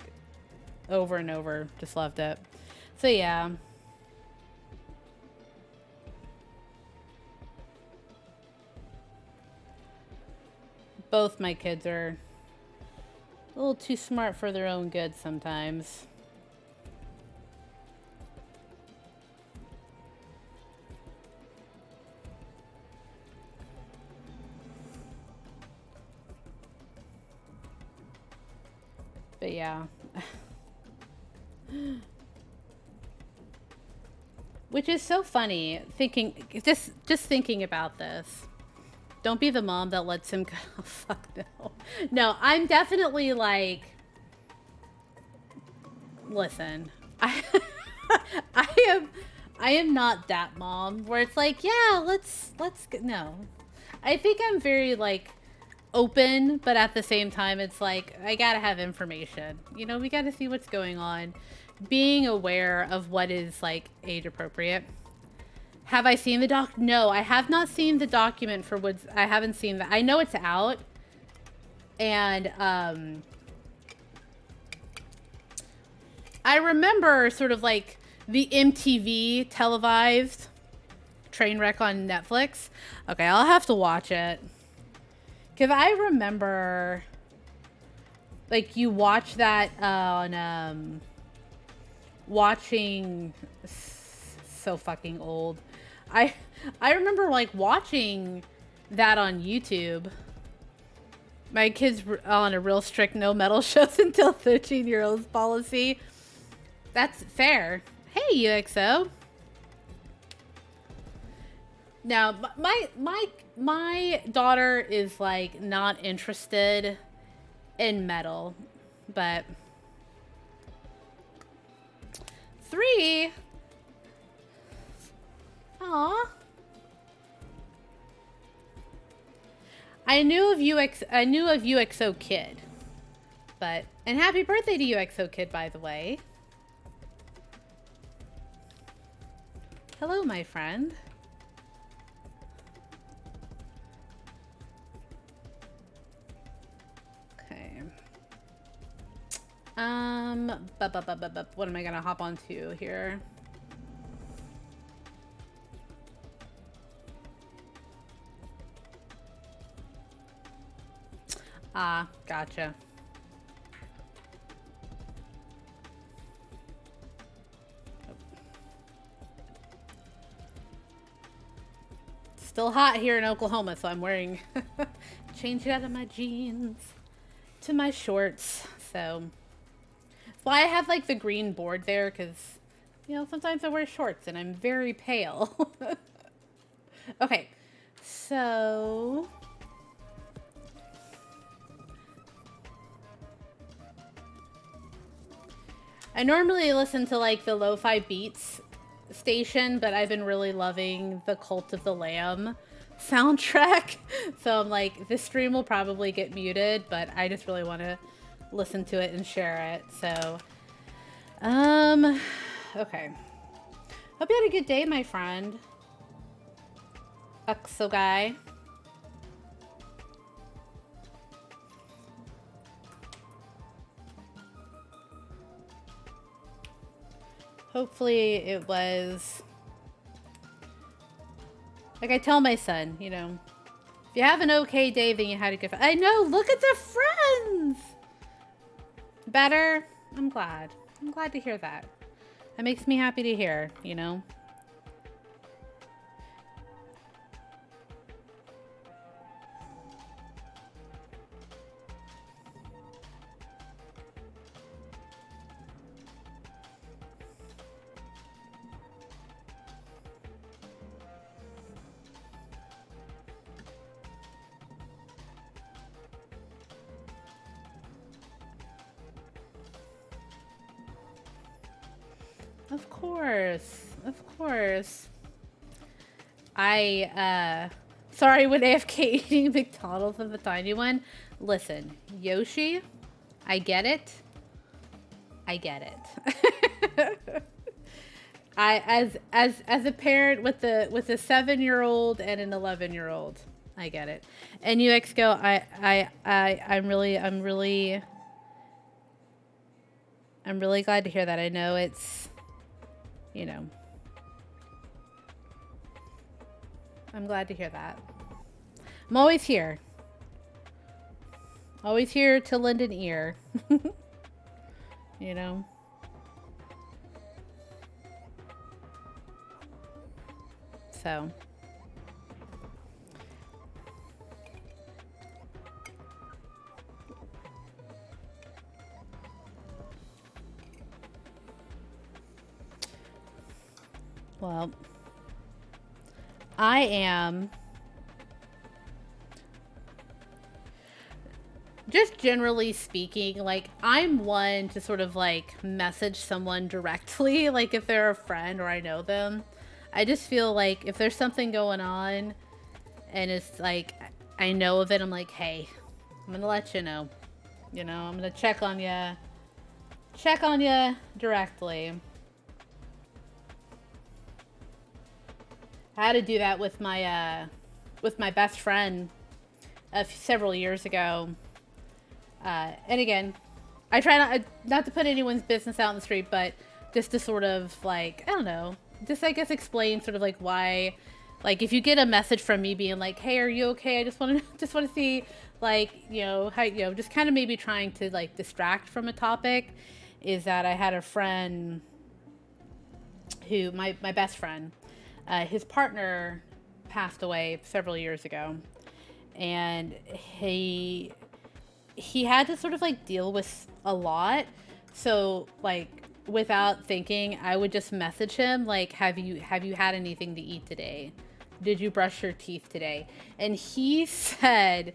over and over, just loved it. So yeah. Both my kids are a little too smart for their own good sometimes. But yeah. Which is so funny, just thinking about this. Don't be the mom that lets him go. Oh, fuck no. No, I'm definitely like, listen, I am not that mom where it's like, yeah, let's no. I think I'm very like open, but at the same time it's like, I gotta have information. You know, we gotta see what's going on. Being aware of what is like age appropriate. Have I seen the doc? No, I have not seen the document for Woods. I haven't seen that. I know it's out. And I remember sort of like the MTV televised Trainwreck on Netflix. Okay, I'll have to watch it. Because I remember, like, you watch that on, watching, so fucking old. I remember, like, watching that on YouTube. My kids were on a real strict no metal shows until 13-year-olds policy. That's fair. Hey, UXO. Now, my daughter is, like, not interested in metal, but 3. Aw. I knew of UXO Kid, but, and happy birthday to UXO Kid, by the way. Hello, my friend. Okay. What am I gonna hop onto here? Ah, gotcha. Still hot here in Oklahoma, so I'm wearing change it out of my jeans to my shorts. So that's why I have like the green board there, because you know sometimes I wear shorts and I'm very pale. Okay, so I normally listen to like the lo-fi beats station, but I've been really loving the Cult of the Lamb soundtrack. So I'm like, this stream will probably get muted, but I just really want to listen to it and share it. So, okay. Hope you had a good day, my friend. Uxo guy. Hopefully it was, like I tell my son, you know, if you have an okay day, then you had a good, I know, look at the friends! Better? I'm glad. I'm glad to hear that. That makes me happy to hear, you know? Of course. Of course. Sorry when AFK eating McDonald's and the tiny one. Listen, Yoshi, I get it. I get it. As a parent with a 7-year-old and an 11-year-old, I get it. And UXGo, I'm really glad to hear that. I know it's, you know, I'm glad to hear that. I'm always here. Always here to lend an ear. You know? So. Well, I am just generally speaking, like, I'm one to sort of like message someone directly, like if they're a friend or I know them. I just feel like if there's something going on and it's like I know of it, I'm like, hey, I'm gonna let you know. You know, I'm gonna check on you directly. I had to do that with my best friend several years ago. And again, I try not to put anyone's business out in the street, but just to sort of like, I don't know, just I guess explain sort of like why Like if you get a message from me being like, "Hey, are you okay? I just want to just want to see like, how, just kind of maybe trying to like distract from a topic," is that I had a friend who my best friend, his partner passed away several years ago, and he had to sort of like deal with a lot. So like without thinking, I would just message him like, have you had anything to eat today? Did you brush your teeth today? And he said,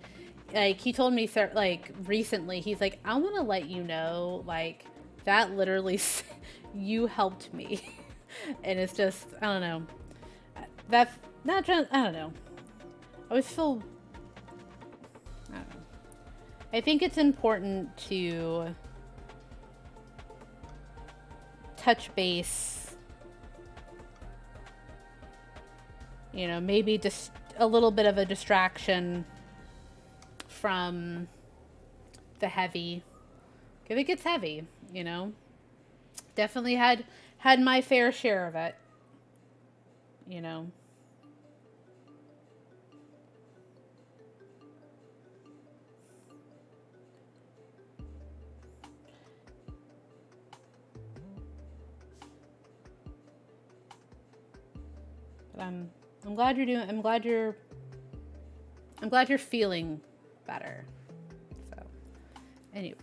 like, he told me like recently, he's like, I want to let you know, like, that literally you helped me. And it's just, I don't know, that's not just, I don't know, I was still, I don't know. I think it's important to touch base, maybe just a little bit of a distraction from the heavy, because it gets heavy, definitely had my fair share of it, But I'm glad you're doing. I'm glad you're feeling better. So, anyways.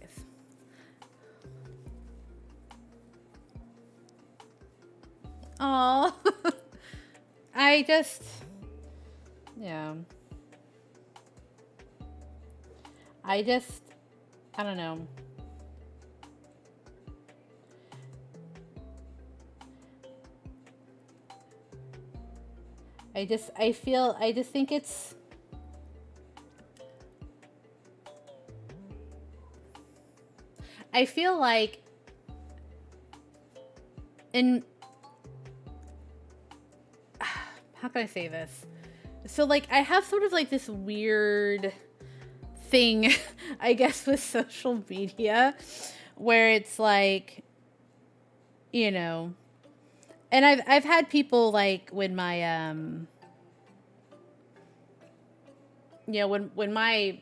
Oh, I just, yeah. I don't know. I just think it's, I feel like how can I say this? So like I have sort of like this weird thing, I guess, with social media where it's like, and I've had people like when my when my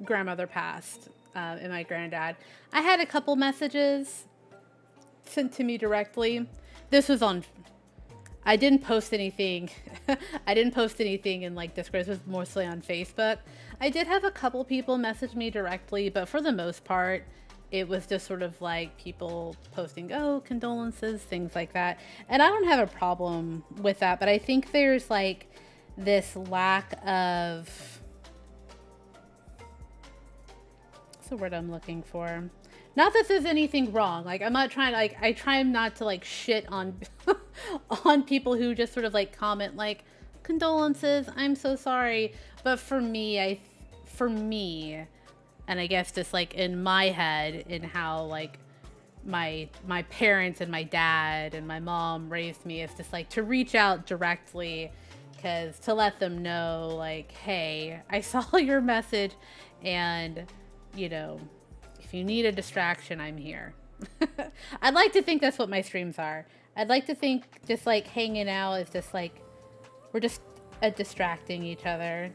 grandmother passed, and my granddad, I had a couple messages sent to me directly. This was on, I didn't post anything. I didn't post anything in like Discord. This was mostly on Facebook. I did have a couple people message me directly, but for the most part, it was just sort of like people posting, oh, condolences, things like that. And I don't have a problem with that, but I think there's like this lack of, what's the word I'm looking for? Not that there's anything wrong. Like, I'm not trying to, like, I try not to, like, shit on, on people who just sort of, like, comment, like, condolences, I'm so sorry. But for me, and I guess just, like, in my head, in how, like, my parents and my dad and my mom raised me, is just, like, to reach out directly, because to let them know, like, hey, I saw your message, and, if you need a distraction, I'm here. I'd like to think that's what my streams are. I'd like to think just like hanging out is just like, we're just distracting each other,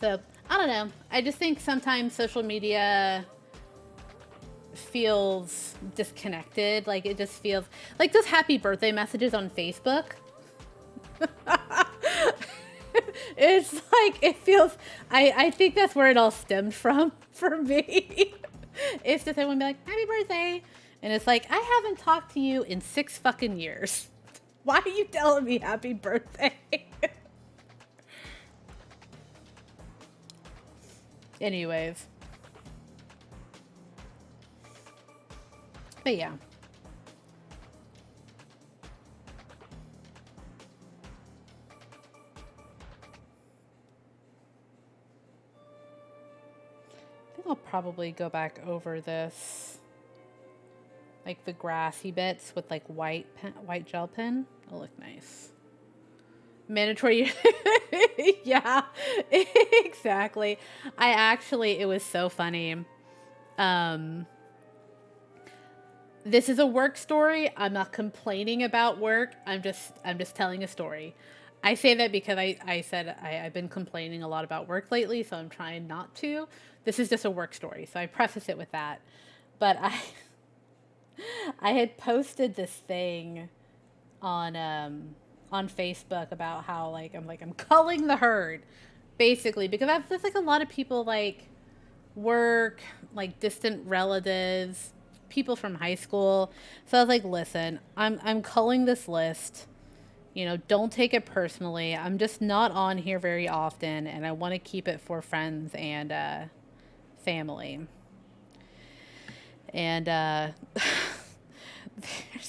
So, I don't know. I just think sometimes social media feels disconnected. Like, it just feels like those happy birthday messages on Facebook. It's like, it feels, I think that's where it all stemmed from for me. It's just everyone be like, happy birthday. And it's like, I haven't talked to you in 6 fucking years. Why are you telling me happy birthday? Anyways. But yeah. I'll probably go back over this, like the grassy bits with like white gel pen. It'll look nice. Mandatory. Yeah, exactly. It was so funny. This is a work story. I'm not complaining about work. I'm just telling a story. I say that because I said I've been complaining a lot about work lately, so I'm trying not to. This is just a work story, so I preface it with that. But I had posted this thing on Facebook about how like I'm culling the herd, basically, because there's like a lot of people like work, like distant relatives, people from high school. So I was like, listen, I'm culling this list. You know, don't take it personally. I'm just not on here very often, and I want to keep it for friends and family. And there's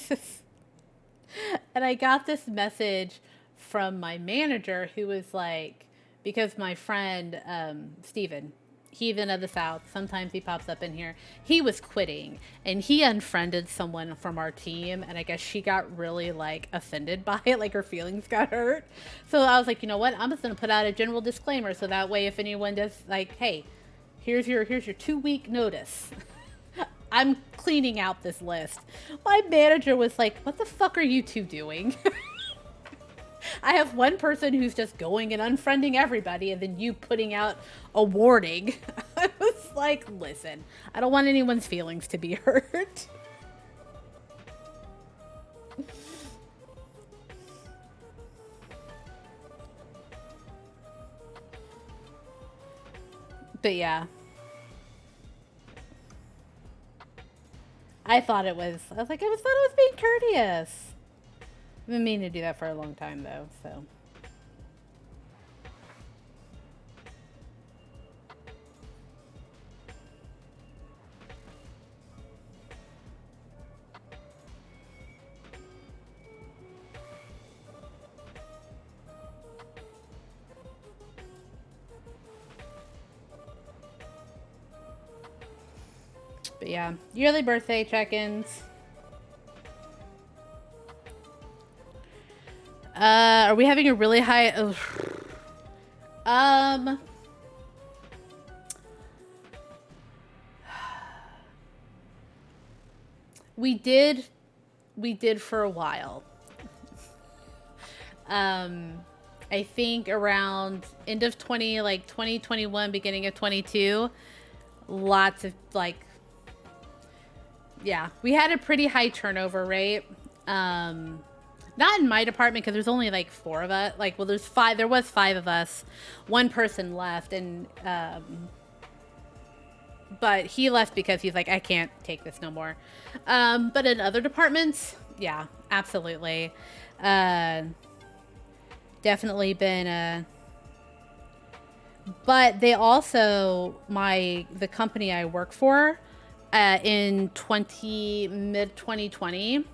this, and I got this message from my manager who was like, because my friend Steven, Heathen of the South, sometimes he pops up in here. He was quitting and he unfriended someone from our team, and I guess she got really like offended by it, like her feelings got hurt. So I was like, you know what? I'm just gonna put out a general disclaimer so that way if anyone does like, hey, here's your 2-week notice. I'm cleaning out this list. My manager was like, what the fuck are you two doing? I have one person who's just going and unfriending everybody, and then you putting out a warning. I was like, listen, I don't want anyone's feelings to be hurt. But yeah. I was like, thought it was being courteous. I've been meaning to do that for a long time, though, so. But yeah, yearly birthday check-ins. Are we having a really high? We did for a while. I think around end of 2021, beginning of 22, lots of like, yeah, we had a pretty high turnover rate. Not in my department because there's only like 4 of us. Like, well, there was 5 of us. One person left, and but he left because he's like, I can't take this no more. But in other departments, yeah, absolutely. Definitely been but they also, the company I work for, in mid 2020,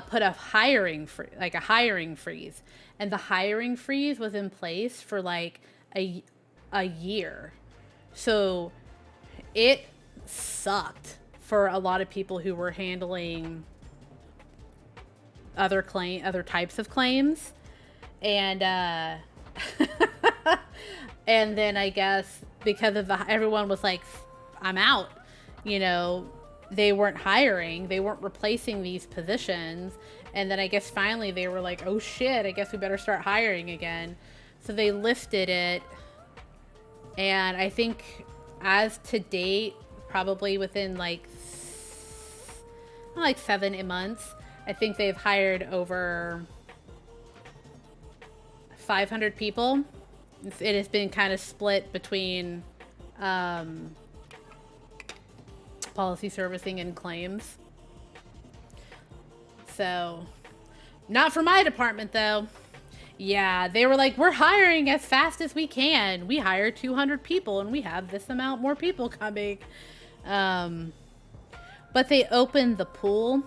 put a hiring freeze, and the hiring freeze was in place for like a year. So it sucked for a lot of people who were handling other types of claims, and and then I guess because of everyone was like, I'm out, you know, they weren't hiring, they weren't replacing these positions. And then I guess finally they were like, oh shit, I guess we better start hiring again. So they lifted it. And I think as to date, probably within like 7 months, I think they've hired over 500 people. It has been kind of split between policy servicing and claims. So, not for my department though. Yeah, they were like, we're hiring as fast as we can. We hired 200 people and we have this amount more people coming. But they opened the pool,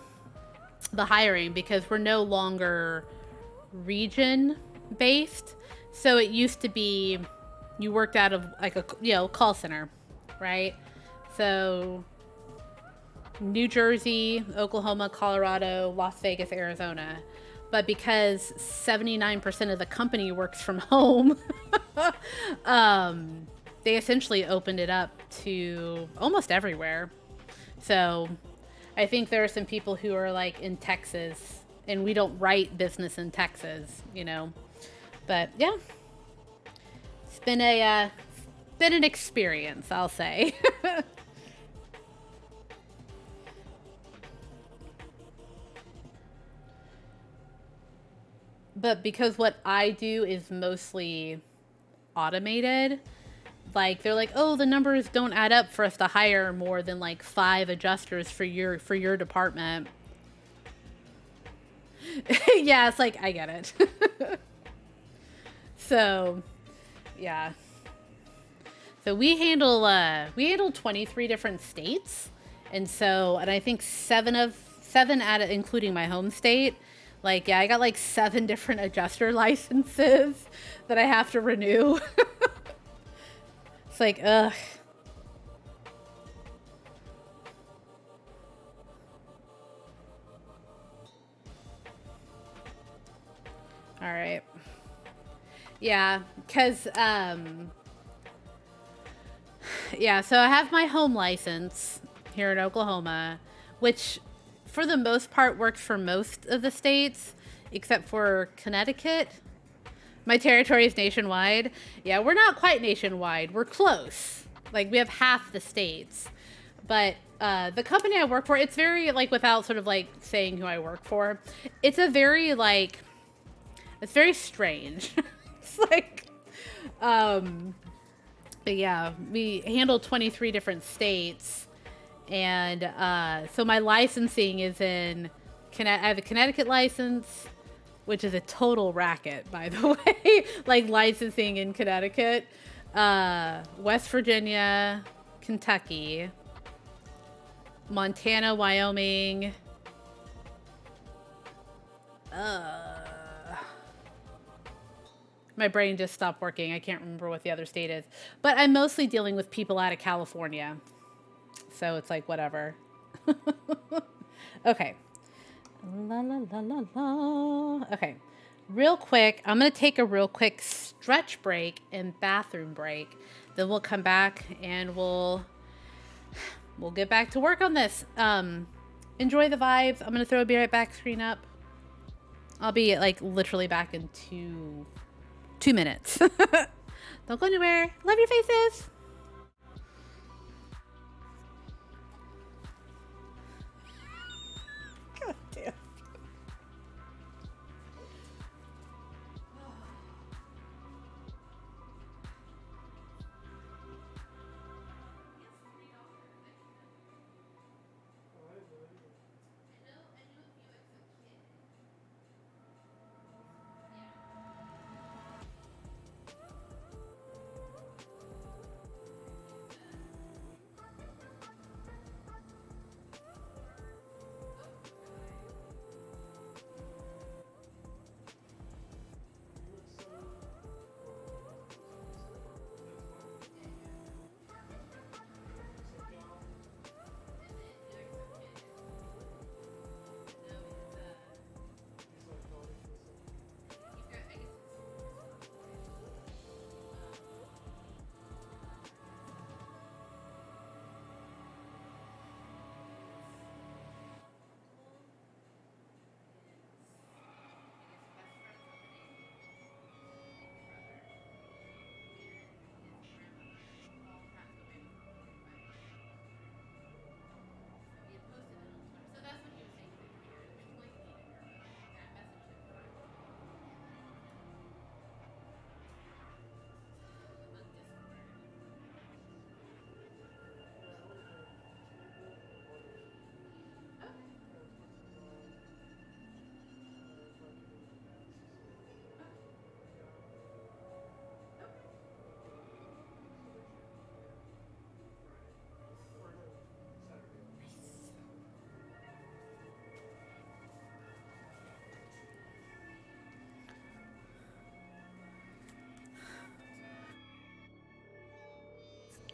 the hiring, because we're no longer region based. So it used to be you worked out of like a call center, right? So New Jersey, Oklahoma, Colorado, Las Vegas, Arizona. But because 79% of the company works from home, they essentially opened it up to almost everywhere. So I think there are some people who are like in Texas, and we don't write business in Texas, you know. But yeah, it's been an experience, I'll say. But because what I do is mostly automated, like they're like, "Oh, the numbers don't add up for us to hire more than like 5 adjusters for your department." Yeah, it's like I get it. So, yeah. So we handle 23 different states. And I think 7 out of including my home state. Like, yeah, I got like 7 different adjuster licenses that I have to renew. It's like, ugh. All right. Yeah, cuz yeah, so I have my home license here in Oklahoma, which for the most part works for most of the states except for Connecticut. My territory is nationwide. Yeah, we're not quite nationwide. We're close. Like, we have half the states. But the company I work for, it's very, like, without sort of, like, saying who I work for, it's a very, like, it's very strange. It's like, but yeah, we handle 23 different states. And so my licensing is in, I have a Connecticut license, which is a total racket, by the way. Like licensing in Connecticut, West Virginia, Kentucky, Montana, Wyoming. My brain just stopped working. I can't remember what the other state is. But I'm mostly dealing with people out of California. So it's like, whatever. Okay. La la la la la. Okay. Real quick, I'm going to take a real quick stretch break and bathroom break. Then we'll come back and we'll get back to work on this. Enjoy the vibes. I'm going to throw a Be Right Back screen up. I'll be like literally back in 2 minutes. Don't go anywhere. Love your faces. God damn.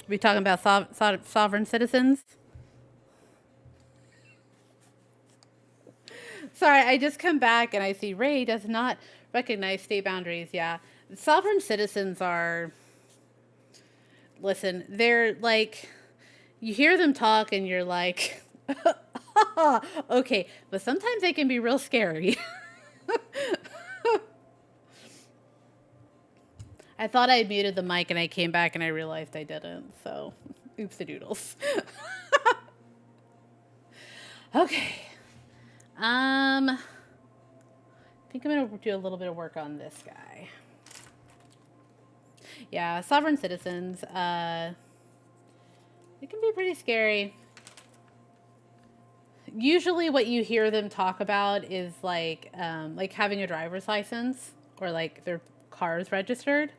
We talking about sovereign citizens? Sorry, I just come back and I see Ray does not recognize state boundaries. Yeah. Sovereign citizens are, listen, they're like, you hear them talk and you're like, Okay, but sometimes they can be real scary. I thought I had muted the mic and I came back and I realized I didn't. So, oops, the doodles. Okay. I think I'm gonna do a little bit of work on this guy. Yeah, sovereign citizens. It can be pretty scary. Usually, what you hear them talk about is like having a driver's license or like their cars registered.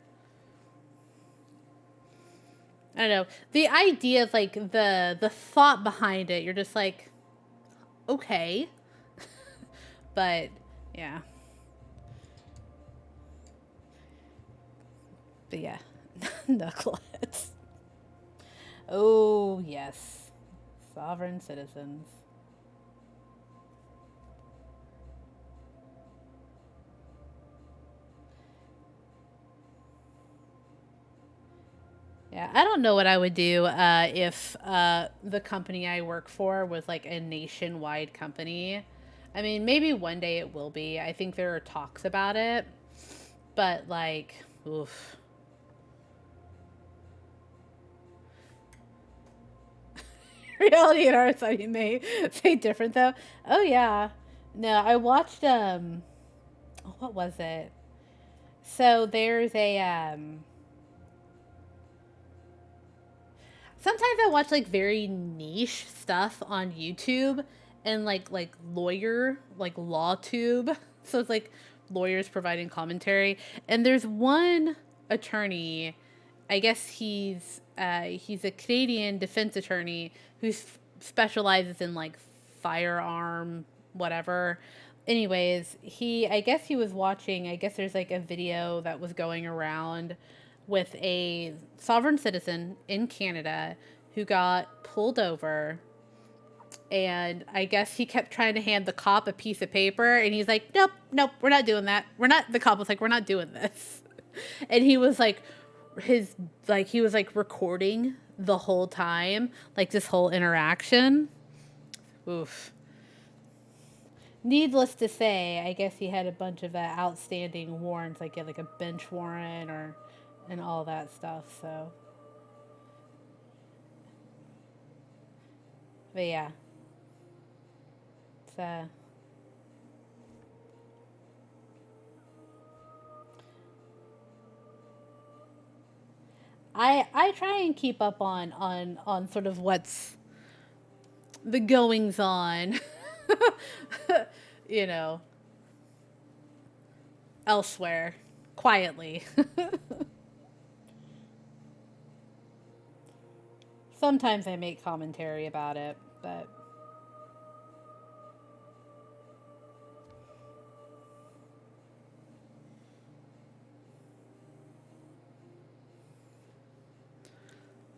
I don't know. The idea of like the thought behind it, you're just like, okay, but yeah. But yeah, knuckleheads. Oh, yes. Sovereign citizens. Yeah, I don't know what I would do if the company I work for was like a nationwide company. I mean, maybe one day it will be. I think there are talks about it. But like, oof. Reality and art, I may say different though. Oh yeah. No, I watched what was it? So there's a sometimes I watch like very niche stuff on YouTube and like law tube. So it's like lawyers providing commentary. And there's one attorney, I guess he's a Canadian defense attorney who specializes in like firearm whatever. Anyways, I guess he was watching, I guess there's like a video that was going around with a sovereign citizen in Canada who got pulled over. And I guess he kept trying to hand the cop a piece of paper. And he's like, nope, we're not doing that. The cop was like, we're not doing this. And he was like, he was like recording the whole time, like this whole interaction. Oof. Needless to say, I guess he had a bunch of outstanding warrants, like a bench warrant and all that stuff. So, but yeah, it's I try and keep up on sort of what's the goings on, you know, elsewhere, quietly. Sometimes I make commentary about it, but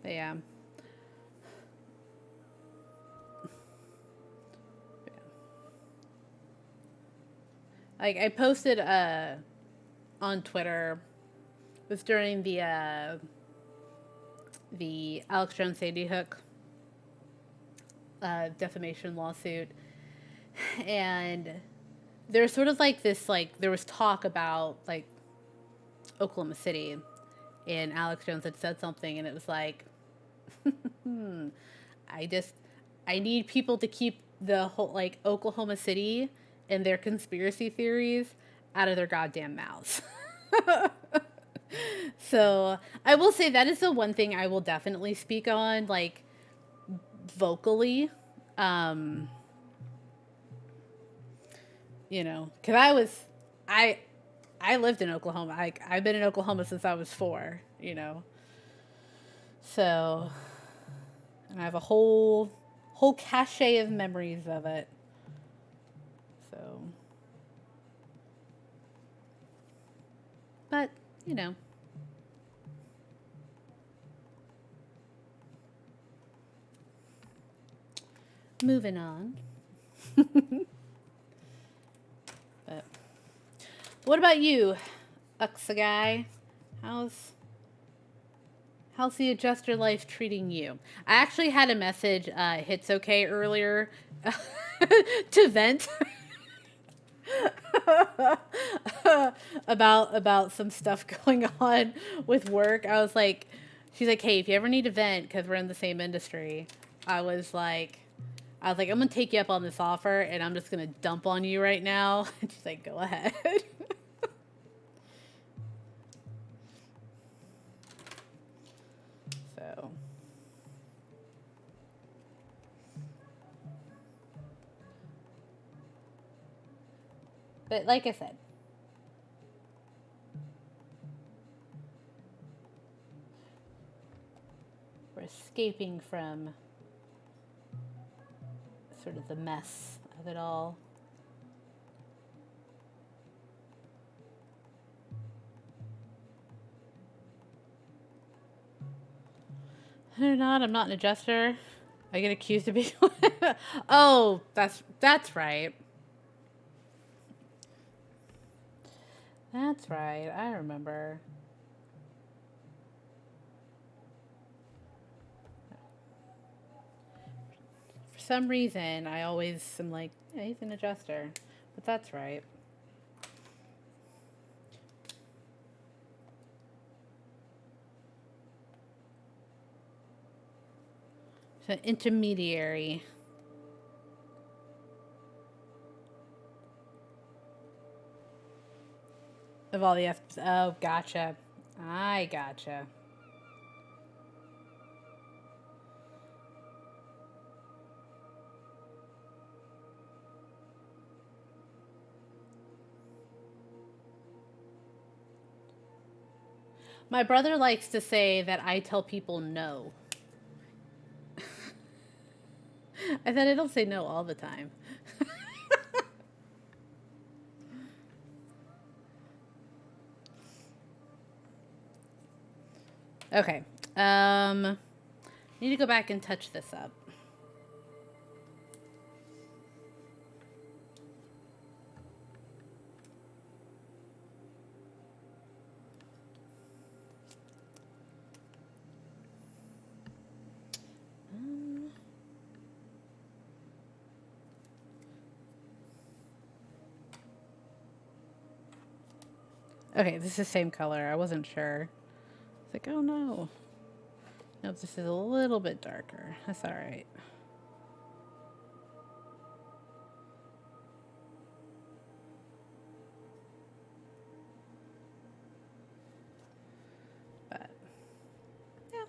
yeah. Like I posted on Twitter, it was during the Alex Jones Sandy Hook defamation lawsuit, and there's sort of like this there was talk about like Oklahoma City, and Alex Jones had said something, and it was like, I need people to keep the whole like Oklahoma City and their conspiracy theories out of their goddamn mouths. So I will say that is the one thing I will definitely speak on, like vocally. Because I lived in Oklahoma. I've been in Oklahoma since I was 4. So, and I have a whole cache of memories of it. So, but moving on. But what about you, Uxa guy? How's the adjuster life treating you? I actually had a message, Hits Okay, earlier, to vent about some stuff going on with work. I was like, she's like, hey, if you ever need to vent, because we're in the same industry, I was like, I'm gonna take you up on this offer, and I'm just gonna dump on you right now. And she's like, go ahead. So. But like I said, we're escaping from sort of the mess of it all. I'm not an adjuster. I get accused of being Oh, that's right. That's right. I remember. For some reason, I always am like, yeah, he's an adjuster. But that's right. So intermediary. Of all the oh, gotcha. I gotcha. My brother likes to say that I tell people no. I said I don't say no all the time. Okay. Need to go back and touch this up. Okay, this is the same color. I wasn't sure. It's like, oh no. Nope, this is a little bit darker. That's alright. But, yeah.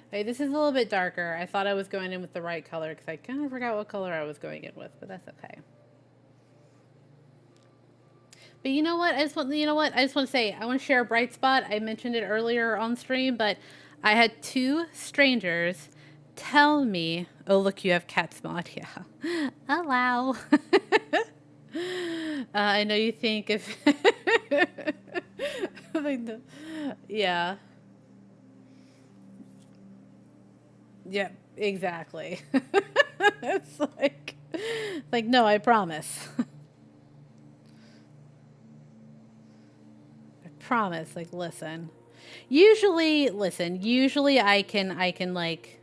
Okay, this is a little bit darker. I thought I was going in with the right color because I kind of forgot what color I was going in with, but that's okay. But you know what? I just want to say, I want to share a bright spot. I mentioned it earlier on stream, but I had 2 strangers tell me, "Oh, look, you have cat mod." Yeah. Allow. I know you think if like yeah. Yeah, exactly. It's like no, I promise. Promise, like listen. Usually I can like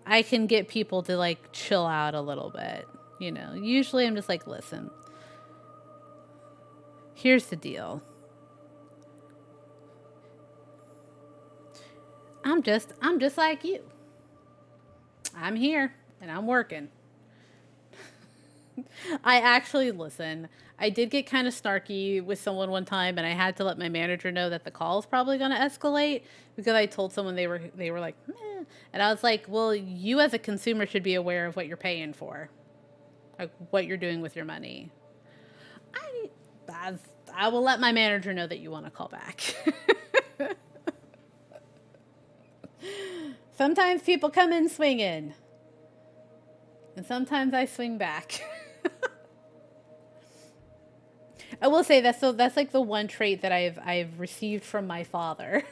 I can get people to like chill out a little bit, you know. Usually I'm just like, listen. Here's the deal. I'm just like you. I'm here and I'm working. I actually listen. I did get kind of snarky with someone one time, and I had to let my manager know that the call is probably going to escalate because I told someone they were like, meh. And I was like, well, you as a consumer should be aware of what you're paying for, like what you're doing with your money. I will let my manager know that you want to call back. Sometimes people come in swinging, and sometimes I swing back. I will say that's like the one trait that I've received from my father.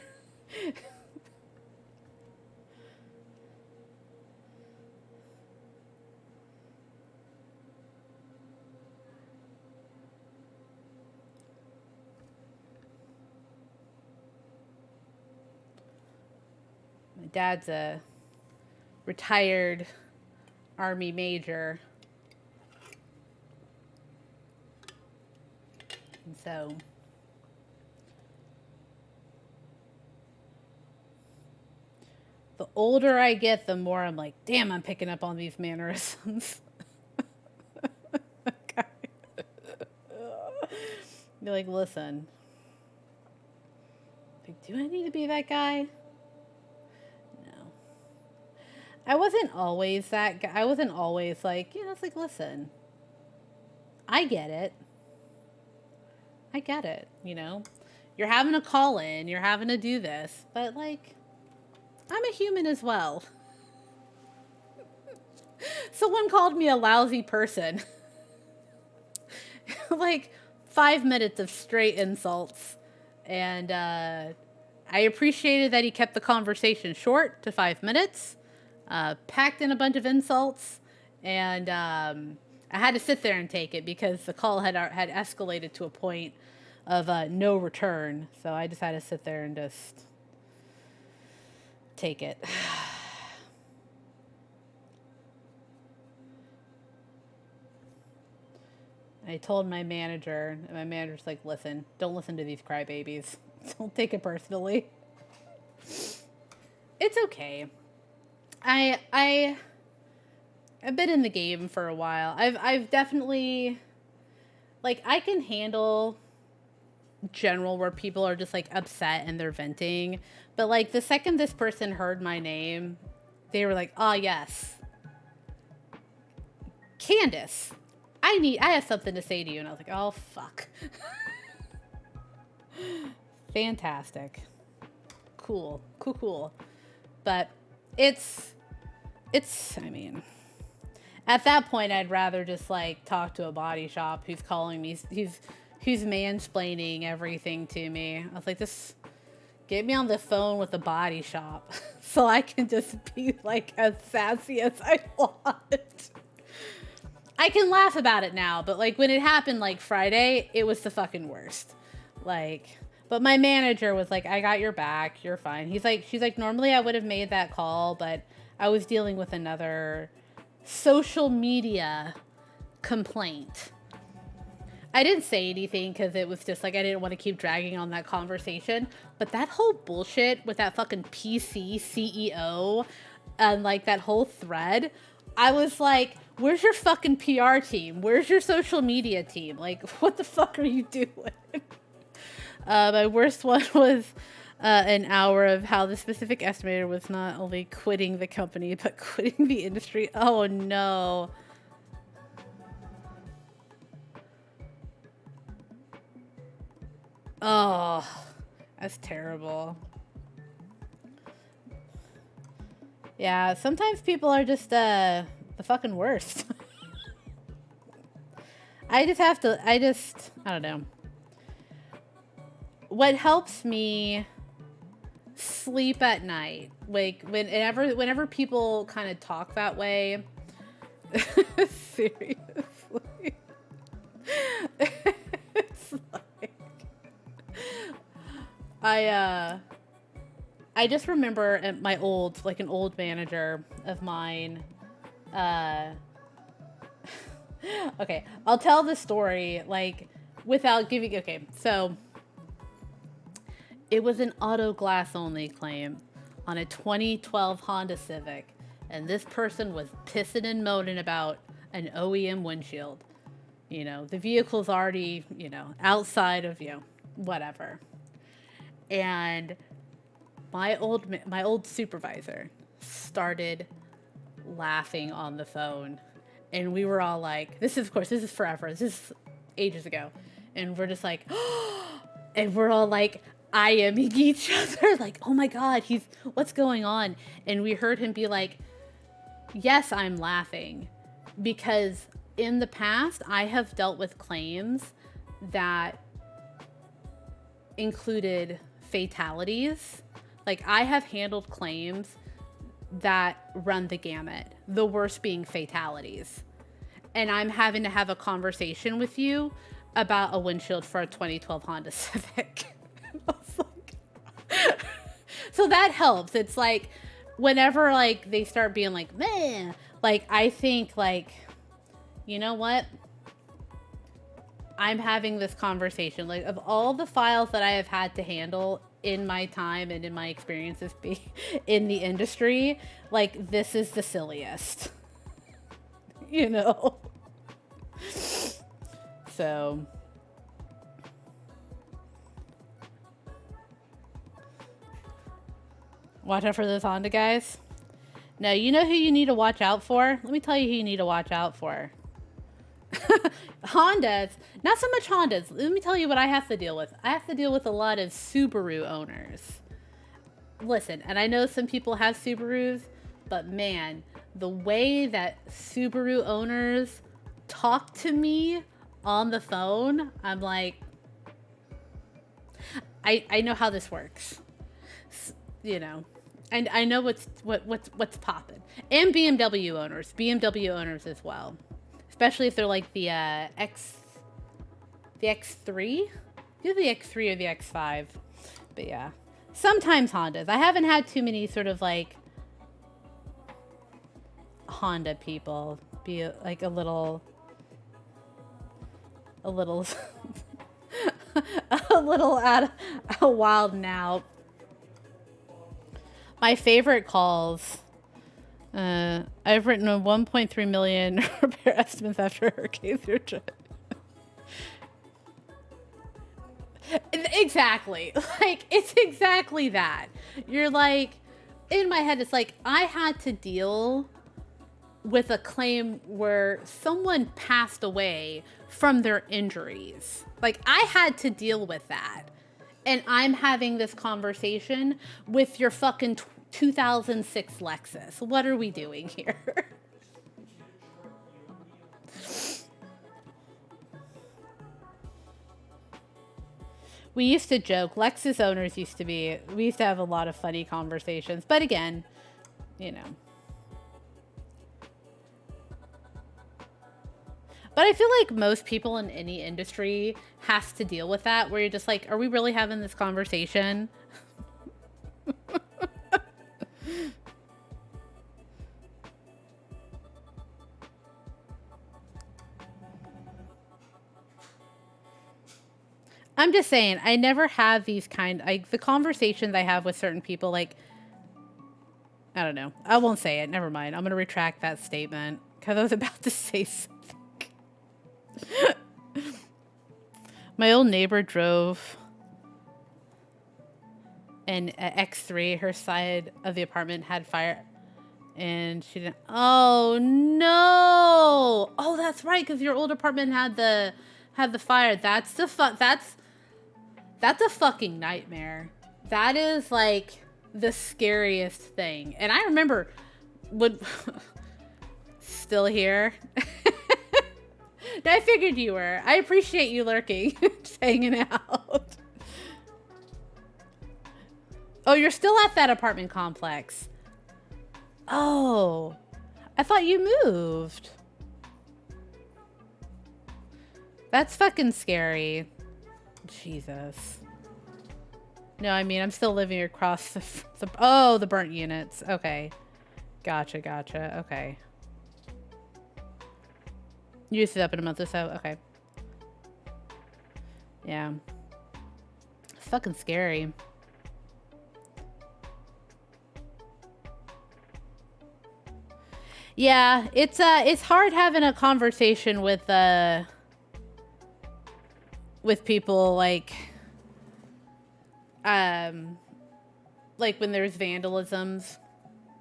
My dad's a retired Army major, And so the older I get, the more I'm like, damn, I'm picking up on these mannerisms. Okay. Be like, listen. Like, do I need to be that guy? No. I wasn't always that guy. I wasn't always like, it's like, listen. I get it. I get it, You're having to call in, you're having to do this, but like, I'm a human as well. Someone called me a lousy person. Like 5 minutes of straight insults. And I appreciated that he kept the conversation short to 5 minutes, packed in a bunch of insults, and I had to sit there and take it because the call had escalated to a point of no return. So I just had to sit there and just take it. I told my manager, and my manager's like, listen, don't listen to these crybabies. Don't take it personally. It's okay. I've been in the game for a while. I've definitely, like, I can handle general where people are just like upset and they're venting, but like the second this person heard my name, they were like, oh yes, Candace, I have something to say to you. And I was like, oh fuck. Fantastic. Cool. But it's I mean, at that point I'd rather just like talk to a body shop who's calling me, who's mansplaining everything to me. I was like, just get me on the phone with the body shop so I can just be like as sassy as I want. I can laugh about it now, but like when it happened like Friday, it was the fucking worst. Like, but my manager was like, I got your back, you're fine. She's like, normally I would have made that call, but I was dealing with another social media complaint. I didn't say anything because it was just like I didn't want to keep dragging on that conversation. But that whole bullshit with that fucking PC CEO and like that whole thread, I was like, where's your fucking PR team? Where's your social media team? Like, what the fuck are you doing? My worst one was an hour of how the specific estimator was not only quitting the company, but quitting the industry. Oh, no. Oh, that's terrible. Yeah, sometimes people are just the fucking worst. I don't know. What helps me sleep at night, like whenever people kind of talk that way, seriously, it's like, I just remember an old manager of mine, okay, I'll tell the story, like, without giving, okay, so, it was an auto glass only claim on a 2012 Honda Civic, and this person was pissing and moaning about an OEM windshield. The vehicle's already, outside of, whatever. And my old supervisor started laughing on the phone, and we were all like, this is forever, this is ages ago, and we're just like, and we're all like IMing each other, like, oh my god, what's going on? And we heard him be like, yes, I'm laughing because in the past I have dealt with claims that included fatalities. Like, I have handled claims that run the gamut, the worst being fatalities. And I'm having to have a conversation with you about a windshield for a 2012 Honda Civic. I was like, so that helps. It's like, whenever, like, they start being like, man, like, I think, like, you know what? I'm having this conversation. Like, of all the files that I have had to handle in my time and in my experiences in the industry, like, this is the silliest. You know? So... watch out for those Honda guys. No, you know who you need to watch out for? Let me tell you who you need to watch out for. Hondas. Not so much Hondas. Let me tell you what I have to deal with. I have to deal with a lot of Subaru owners. Listen, and I know some people have Subarus, but man, the way that Subaru owners talk to me on the phone, I'm like, I know how this works. You know. And I know what's popping. And BMW owners as well. Especially if they're like the X3? Either the X3 or the X5. But yeah. Sometimes Hondas. I haven't had too many sort of like Honda people be like a little a little out of wild now. My favorite calls. I've written a 1.3 million repair estimates after Hurricane Through. Exactly. Like, it's exactly that. You're like, in my head, it's like, I had to deal with a claim where someone passed away from their injuries. Like, I had to deal with that. And I'm having this conversation with your fucking 2006 Lexus. What are we doing here? We used to joke. Lexus owners we used to have a lot of funny conversations. But again, you know. But I feel like most people in any industry has to deal with that, where you're just like, are we really having this conversation? I'm just saying, I never have these the conversations I have with certain people, like, I don't know. I won't say it. Never mind. I'm going to retract that statement because I was about to say something. My old neighbor drove an X3. Her side of the apartment had fire, and she didn't. Oh no! Oh, that's right, because your old apartment had the fire. That's a fucking nightmare. That is like the scariest thing. And I remember still here. I figured you were. I appreciate you lurking, just hanging out. Oh, you're still at that apartment complex. Oh, I thought you moved. That's fucking scary. Jesus. No, I mean, I'm still living across the burnt units. Okay. Gotcha. Okay. You used it up in a month or so? Okay. Yeah. It's fucking scary. Yeah, it's hard having a conversation with people like when there's vandalisms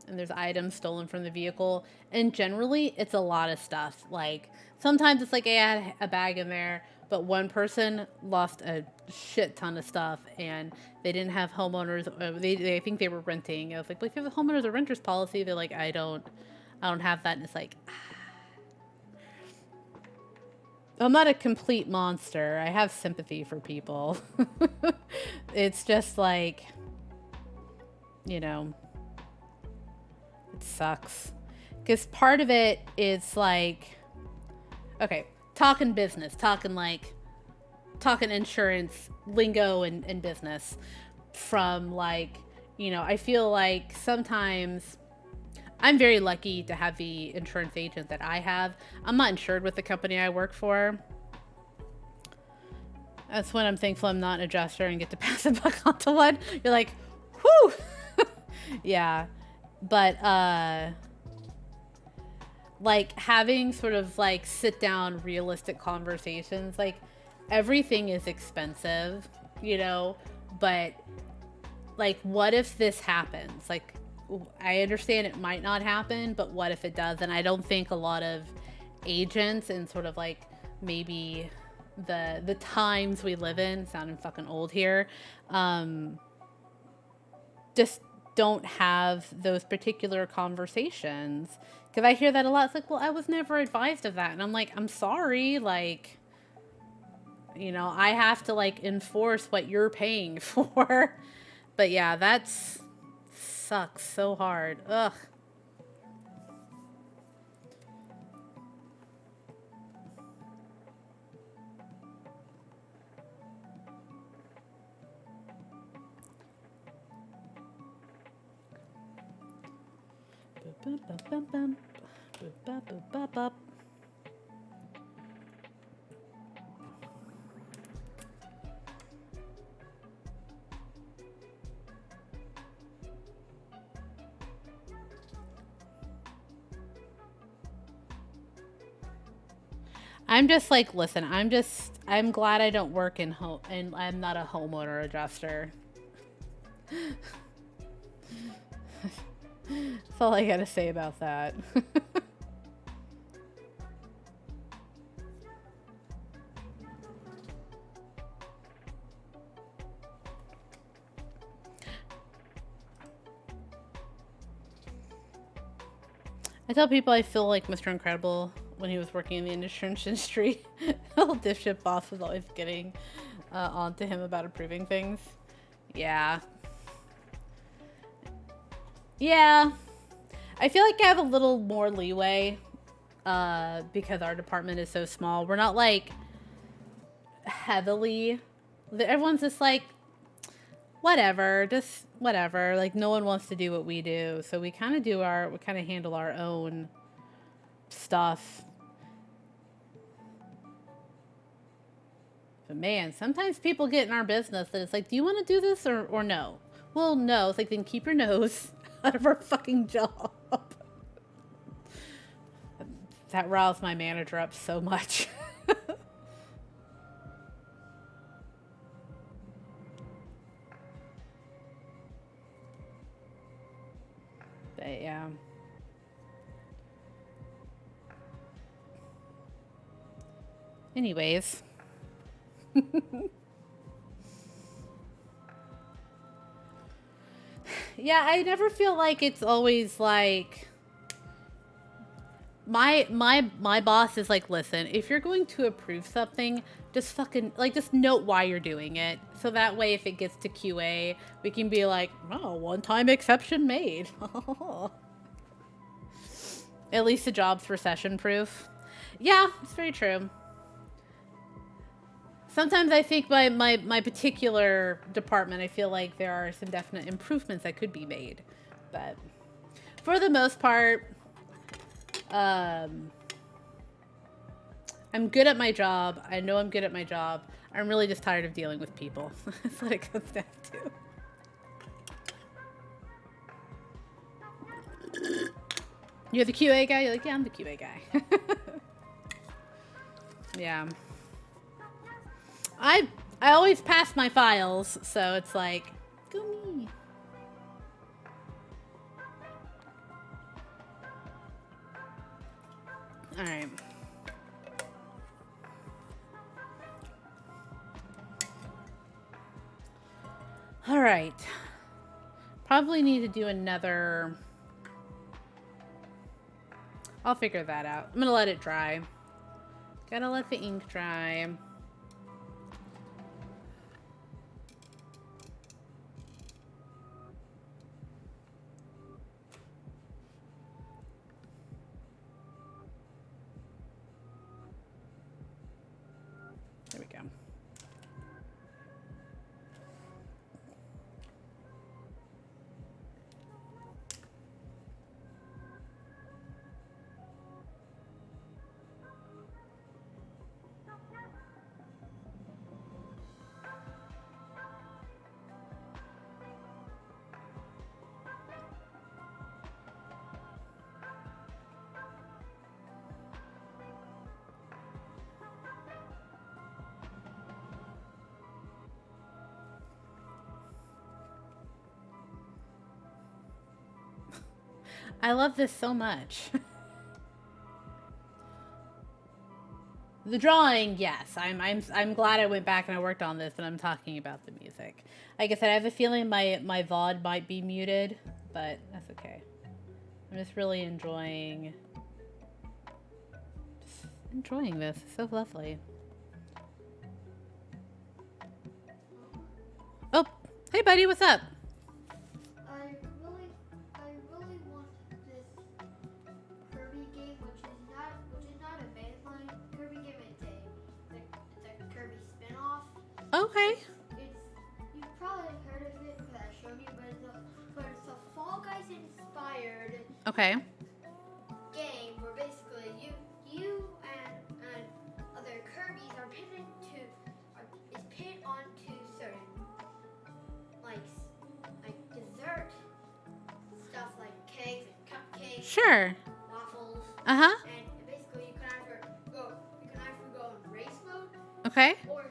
and there's items stolen from the vehicle, and generally it's a lot of stuff. Like sometimes it's like, hey, I had a bag in there, but one person lost a shit ton of stuff and they didn't have homeowners. I think they were renting. I was like, well, if you have a homeowners or renters policy, they're like, I don't have that. And it's like, I'm not a complete monster. I have sympathy for people. It's just like, you know, it sucks. Because part of it is like, okay, talking business, talking insurance lingo and business from like, you know, I feel like sometimes I'm very lucky to have the insurance agent that I have. I'm not insured with the company I work for. That's when I'm thankful I'm not an adjuster and get to pass it back on to one. You're like, whew! Yeah. But, like, having sort of, like, sit-down, realistic conversations, like, everything is expensive, you know? But, like, what if this happens? Like, I understand it might not happen, but what if it does? And I don't think a lot of agents and sort of, like, maybe the times we live in, sounding fucking old here, just don't have those particular conversations. Because I hear that a lot. It's like, well, I was never advised of that. And I'm like, I'm sorry. Like, you know, I have to, like, enforce what you're paying for. But yeah, that's sucks so hard. Ugh. I'm just like, listen, I'm glad I don't work in home, and I'm not a homeowner adjuster. That's all I gotta say about that. I tell people I feel like Mr. Incredible when he was working in the insurance industry. Little dipshit boss was always getting onto him about approving things. Yeah. Yeah. I feel like I have a little more leeway because our department is so small. We're not like heavily... Everyone's just like, whatever, just whatever. Like, no one wants to do what we do. So we kind of handle our own stuff. But man, sometimes people get in our business and it's like, do you want to do this or no? Well, no. It's like, then keep your nose out of our fucking job. That roused my manager up so much. But yeah. Anyways. Yeah, I never feel like it's always like my boss is like, listen, if you're going to approve something, just fucking like just note why you're doing it. So that way if it gets to QA, we can be like, oh, one-time exception made. At least the job's recession proof. Yeah, it's very true. Sometimes I think my particular department, I feel like there are some definite improvements that could be made. But for the most part, I'm good at my job. I know I'm good at my job. I'm really just tired of dealing with people. That's what it comes down to. You're the QA guy? You're like, yeah, I'm the QA guy. Yeah. I always pass my files, so it's like, go me. All right. All right. Probably need to do another... I'll figure that out. I'm gonna let it dry. Gotta let the ink dry. There we go. I love this so much. The drawing, yes. I'm glad I went back and I worked on this, and I'm talking about the music. Like I said, I have a feeling my VOD might be muted, but that's okay. I'm just really enjoying this. It's so lovely. Oh, hey buddy, what's up? I really want this Kirby game, which is not a mainline Kirby game. It's a Kirby spin-off. Okay. You've probably heard of it because I showed you, but it's a Fall Guys inspired Okay. game where basically you and other Kirby's are pinned onto certain like dessert stuff like cakes and cupcakes, Sure. waffles, Uh-huh. and basically you can either go in race mode Okay. or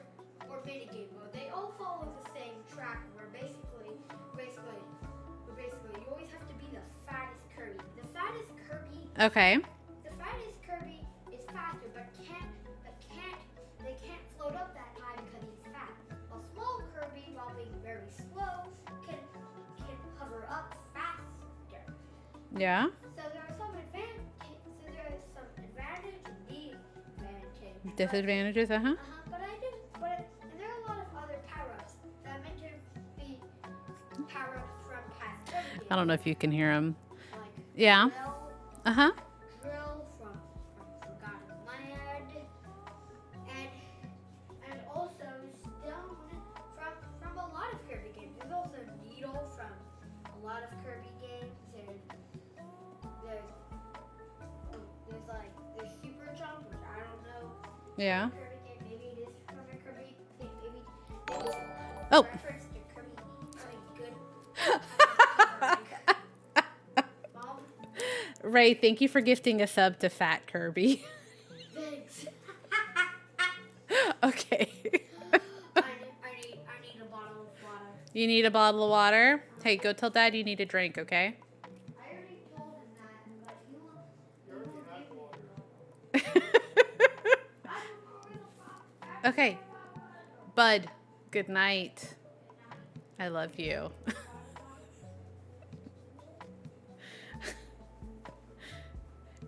mini game mode. They all follow the same track where basically you always have to be the fattest Kirby. The fattest Kirby Okay. is faster, but they can't float up that high because he's fat. A small Kirby, while being very slow, can hover up faster. Yeah. So there are some advantage and disadvantage. Disadvantages, uh-huh. But and there are a lot of other power-ups that are meant to be power-ups from past Kirby games. I don't know if you can hear him. Like Yeah. Uh-huh. Drill from Forgotten Land, and also Stone from a lot of Kirby games. There's also Needle from a lot of Kirby games, and there's Super Jump, which I don't know. Yeah. Kirby game, maybe it is from a Kirby thing, maybe it's a Oh. reference to Kirby having good. Mom, Ray, thank you for gifting a sub to Fat Kirby. thanks. Okay. I need a bottle of water. You need a bottle of water? Hey, go tell Dad you need a drink, okay? I already told him that, but he won't You already give me. have water. I don't know. Okay. Bud, good night. I love you.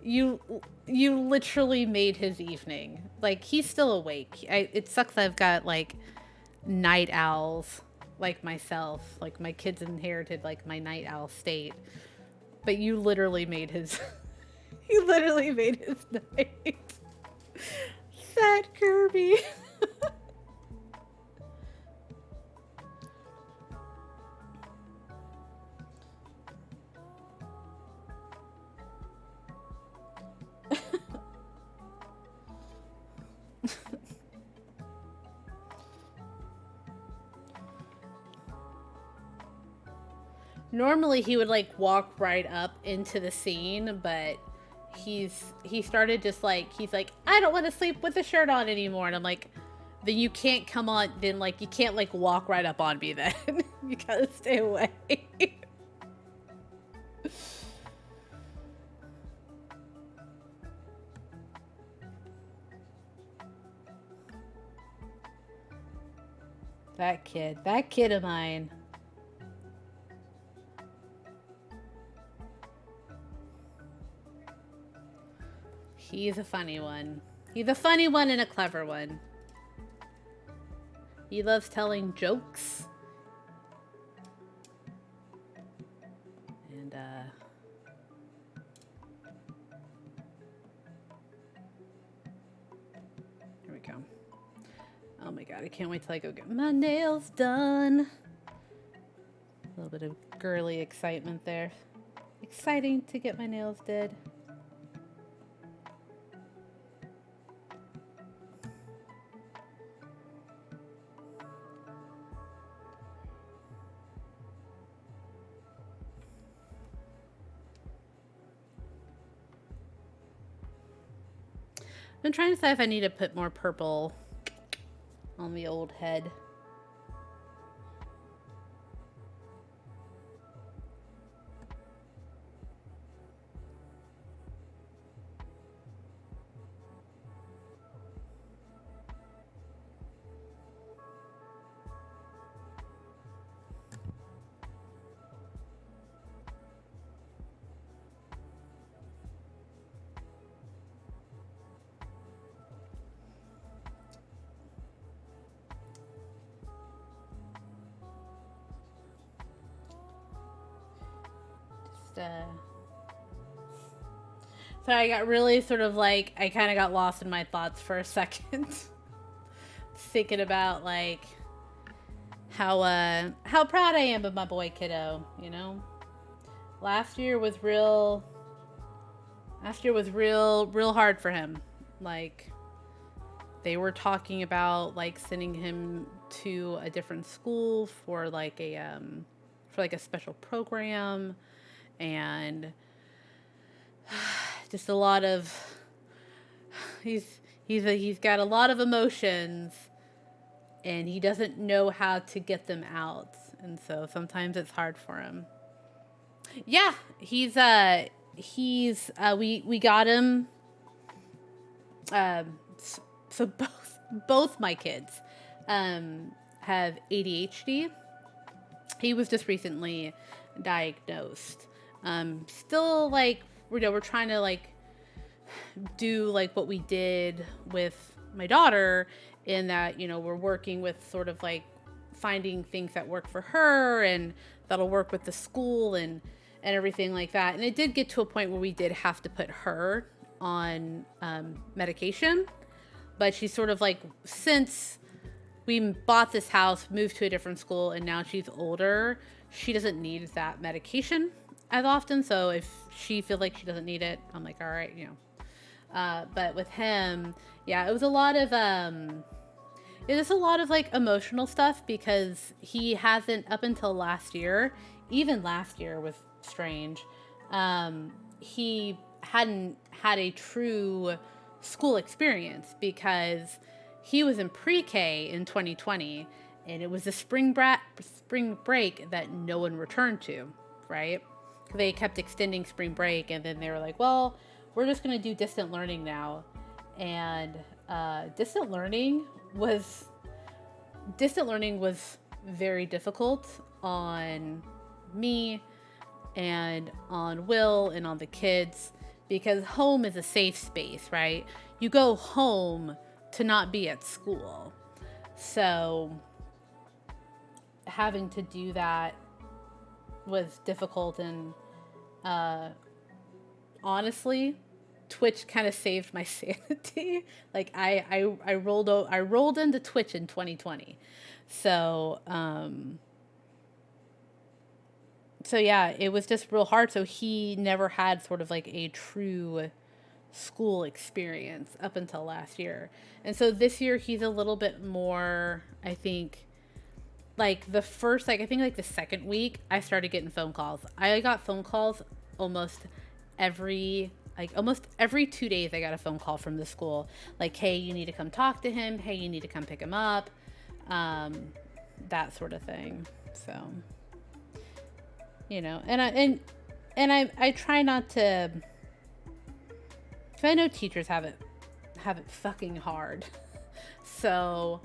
You literally made his evening. Like, he's still awake. It sucks I've got, like, night owls like myself. Like, my kids inherited, like, my night owl state. But you literally made his... you literally made his night. Sad Kirby. Normally he would like walk right up into the scene, but he started just like, he's like, I don't want to sleep with the shirt on anymore. And I'm like, then you can't come on, then like you can't like walk right up on me then. You gotta stay away. That kid of mine. He's a funny one. He's a funny one and a clever one. He loves telling jokes. And, here we go. Oh my god, I can't wait till I go get my nails done. A little bit of girly excitement there. Exciting to get my nails did. I'm trying to decide if I need to put more purple on the old head. So I got really sort of like, I kind of got lost in my thoughts for a second. Thinking about like how proud I am of my boy kiddo, you know? Last year was real hard for him. Like, they were talking about like sending him to a different school for like a special program, and just a lot of he's got a lot of emotions, and he doesn't know how to get them out, and so sometimes it's hard for him. Yeah, we got him. So both my kids have ADHD. He was just recently diagnosed. Still, like, we're trying to like do like what we did with my daughter, in that, you know, we're working with sort of like finding things that work for her and that'll work with the school and everything like that. And it did get to a point where we did have to put her on medication, but she's sort of like, since we bought this house, moved to a different school, and now she's older, she doesn't need that medication as often. So if she feels like she doesn't need it, I'm like, all right, you know. But with him, yeah, it was a lot of like emotional stuff, because he hasn't, up until last year, even last year was strange. He hadn't had a true school experience, because he was in pre-K in 2020, and it was a spring break that no one returned to, right? They kept extending spring break, and then they were like, well, we're just going to do distant learning now. And distant learning was very difficult on me and on Will and on the kids, because home is a safe space, right? You go home to not be at school. So having to do that was difficult, and honestly, Twitch kind of saved my sanity. Like, I rolled into Twitch in 2020. So yeah, it was just real hard. So he never had sort of like a true school experience up until last year. And so this year he's a little bit more, I think, like the first, like, I think like the second week, I started getting phone calls. I got phone calls almost every 2 days. I got a phone call from the school. Like, hey, you need to come talk to him. Hey, you need to come pick him up. That sort of thing. So, you know, and I try not to, 'cause I know teachers have it fucking hard. So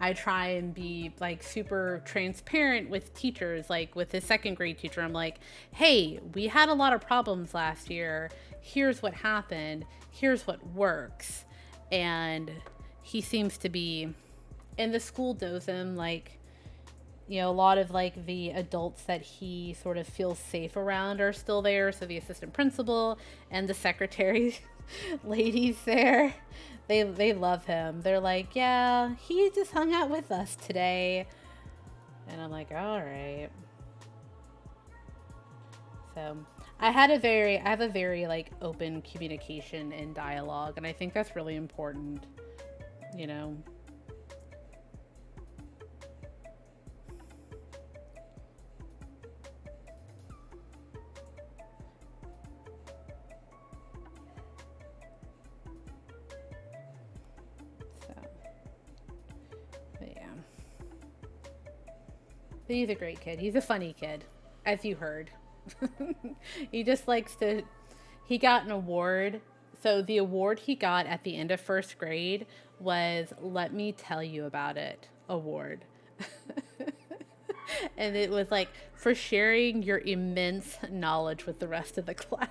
I try and be like super transparent with teachers. Like with his second grade teacher, I'm like, hey, we had a lot of problems last year. Here's what happened. Here's what works. And he seems to be, and the school knows him, like, you know, a lot of like the adults that he sort of feels safe around are still there. So the assistant principal and the secretary ladies there, they love him. They're like, yeah, he just hung out with us today. And I'm like, all right. So I have a very like open communication and dialogue, and I think that's really important, you know. But he's a great kid. He's a funny kid, as you heard. He just likes to, he got an award. So the award he got at the end of first grade was "Let Me Tell You About It" award. And it was like, for sharing your immense knowledge with the rest of the class.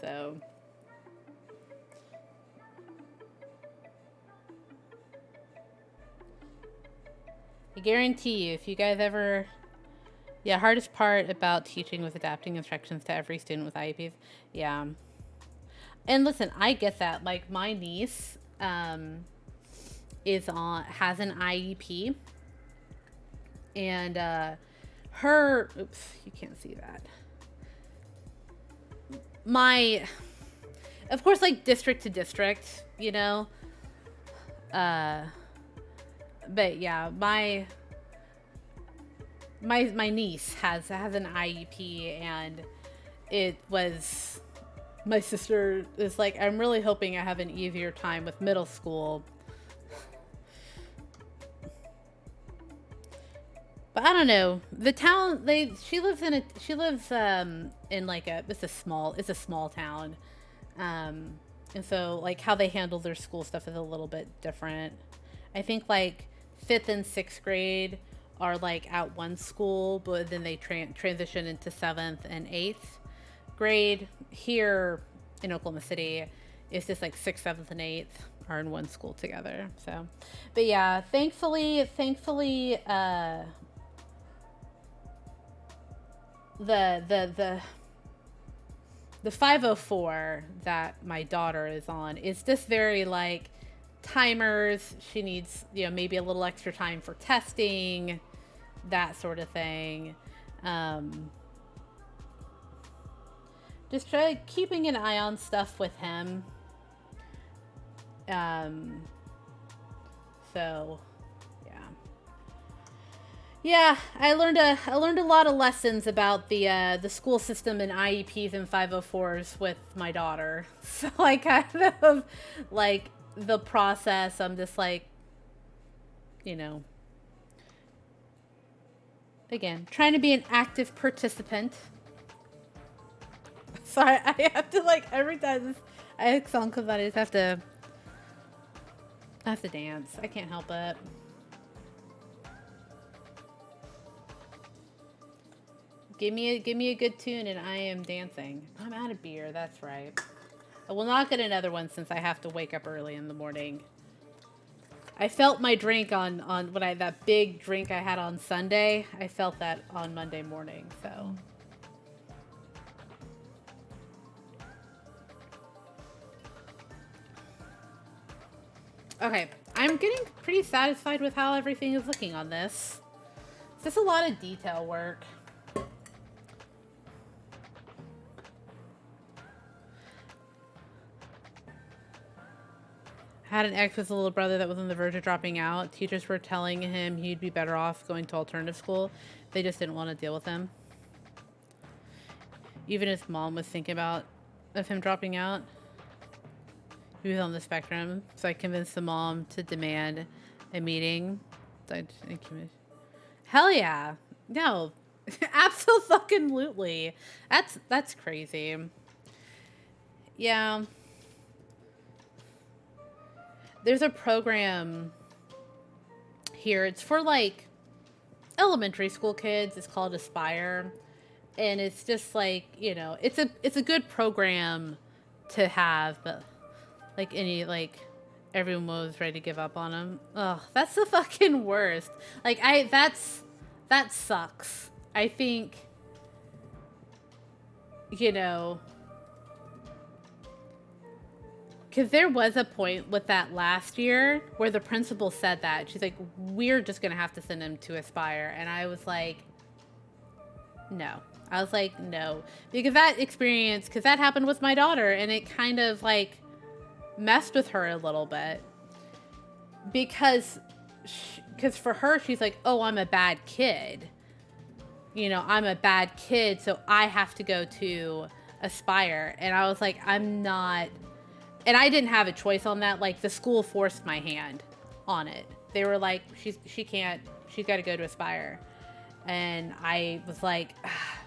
So I guarantee you, if you guys ever Yeah, hardest part about teaching was adapting instructions to every student with IEPs. Yeah. And listen, I get that. Like my niece has an IEP, and her oops, you can't see that. My of course, like district to district, you know. Uh but yeah, my niece has an IEP, and it was my sister is like, I'm really hoping I have an easier time with middle school. But I don't know. The town she lives in like it's a small town. And so like how they handle their school stuff is a little bit different. I think like 5th and 6th grade are like at one school, but then they transition into 7th and 8th grade. Here in Oklahoma City, it's just like 6th, 7th, and 8th are in one school together. So, but yeah, thankfully, the 504 that my daughter is on is just very like timers. She needs, you know, maybe a little extra time for testing, that sort of thing. Just try keeping an eye on stuff with him. So yeah, I learned a lot of lessons about the school system and IEPs and 504s with my daughter. So I kind of like the process. I'm just like, you know, again, trying to be an active participant. So I have to like every time a song comes on, I just have to dance. I can't help it. Give me a good tune and I am dancing. I'm out of beer, that's right. I will not get another one since I have to wake up early in the morning. I felt my drink on when that big drink I had on Sunday. I felt that on Monday morning, so. Okay, I'm getting pretty satisfied with how everything is looking on this. It's just a lot of detail work. Had an ex with a little brother that was on the verge of dropping out. Teachers were telling him he'd be better off going to alternative school. They just didn't want to deal with him. Even his mom was thinking of him dropping out. He was on the spectrum, so I convinced the mom to demand a meeting. Hell yeah. No. Absolutely. That's crazy. Yeah. There's a program here. It's for like elementary school kids. It's called Aspire. And it's just like, you know, it's a good program to have, but like everyone was ready to give up on them. Ugh, that's the fucking worst. Like that sucks. I think, you know, because there was a point with that last year where the principal said that. She's like, we're just going to have to send him to Aspire. And I was like, no. I was like, no. Because that happened with my daughter. And it kind of like messed with her a little bit. Because for her, she's like, oh, I'm a bad kid. You know, I'm a bad kid, so I have to go to Aspire. And I was like, I'm not... And I didn't have a choice on that. Like, the school forced my hand on it. They were like, she's got to go to Aspire. And I was like, ah.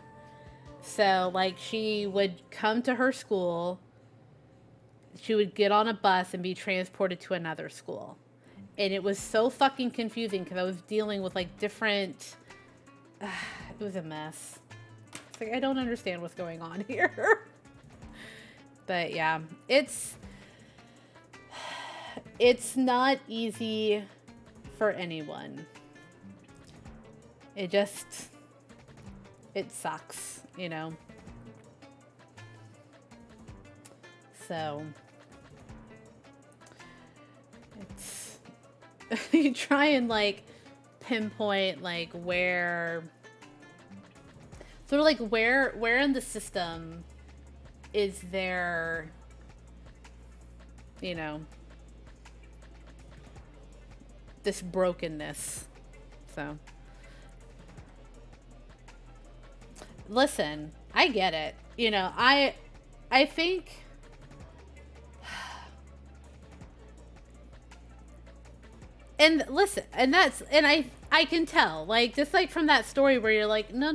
So, like, she would come to her school. She would get on a bus and be transported to another school. And it was so fucking confusing because I was dealing with, like, different... it was a mess. It's like, I don't understand what's going on here. But, yeah, it's not easy for anyone. It just it sucks, you know? So it's, you try and like pinpoint like where, sort of like where in the system is there, you know, this brokenness. So listen, I get it. You know, I think and listen, and that's, and I can tell, like, just like from that story where you're like, no,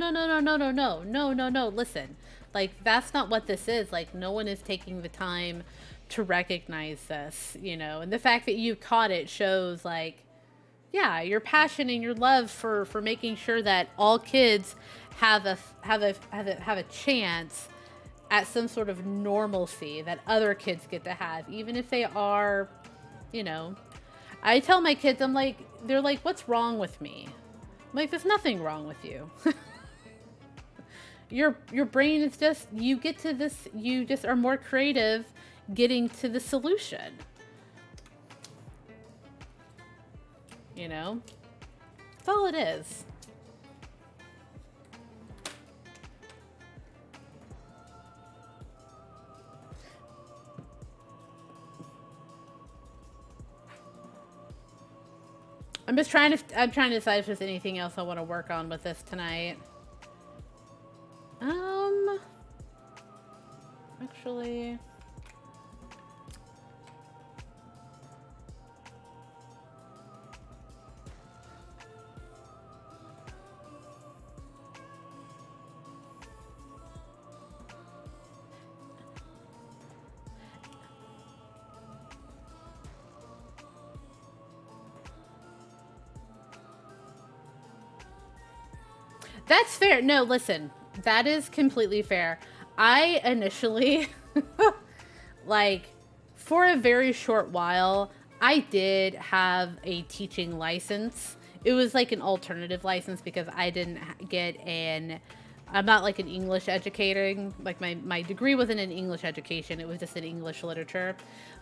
listen, like, that's not what this is. Like, no one is taking the time to recognize this, you know, and the fact that you caught it shows, like, yeah, your passion and your love for making sure that all kids have a chance at some sort of normalcy that other kids get to have, even if they are, you know. I tell my kids, I'm like, they're like, what's wrong with me? I'm like, there's nothing wrong with you. Your brain is just, you get to this, you just are more creative getting to the solution. You know? That's all it is. I'm trying to decide if there's anything else I want to work on with this tonight. Actually, that's fair. No, listen, that is completely fair. I initially, like, for a very short while, I did have a teaching license. It was like an alternative license because I didn't get I'm not like an English educating, like my degree wasn't in English education. It was just in English literature.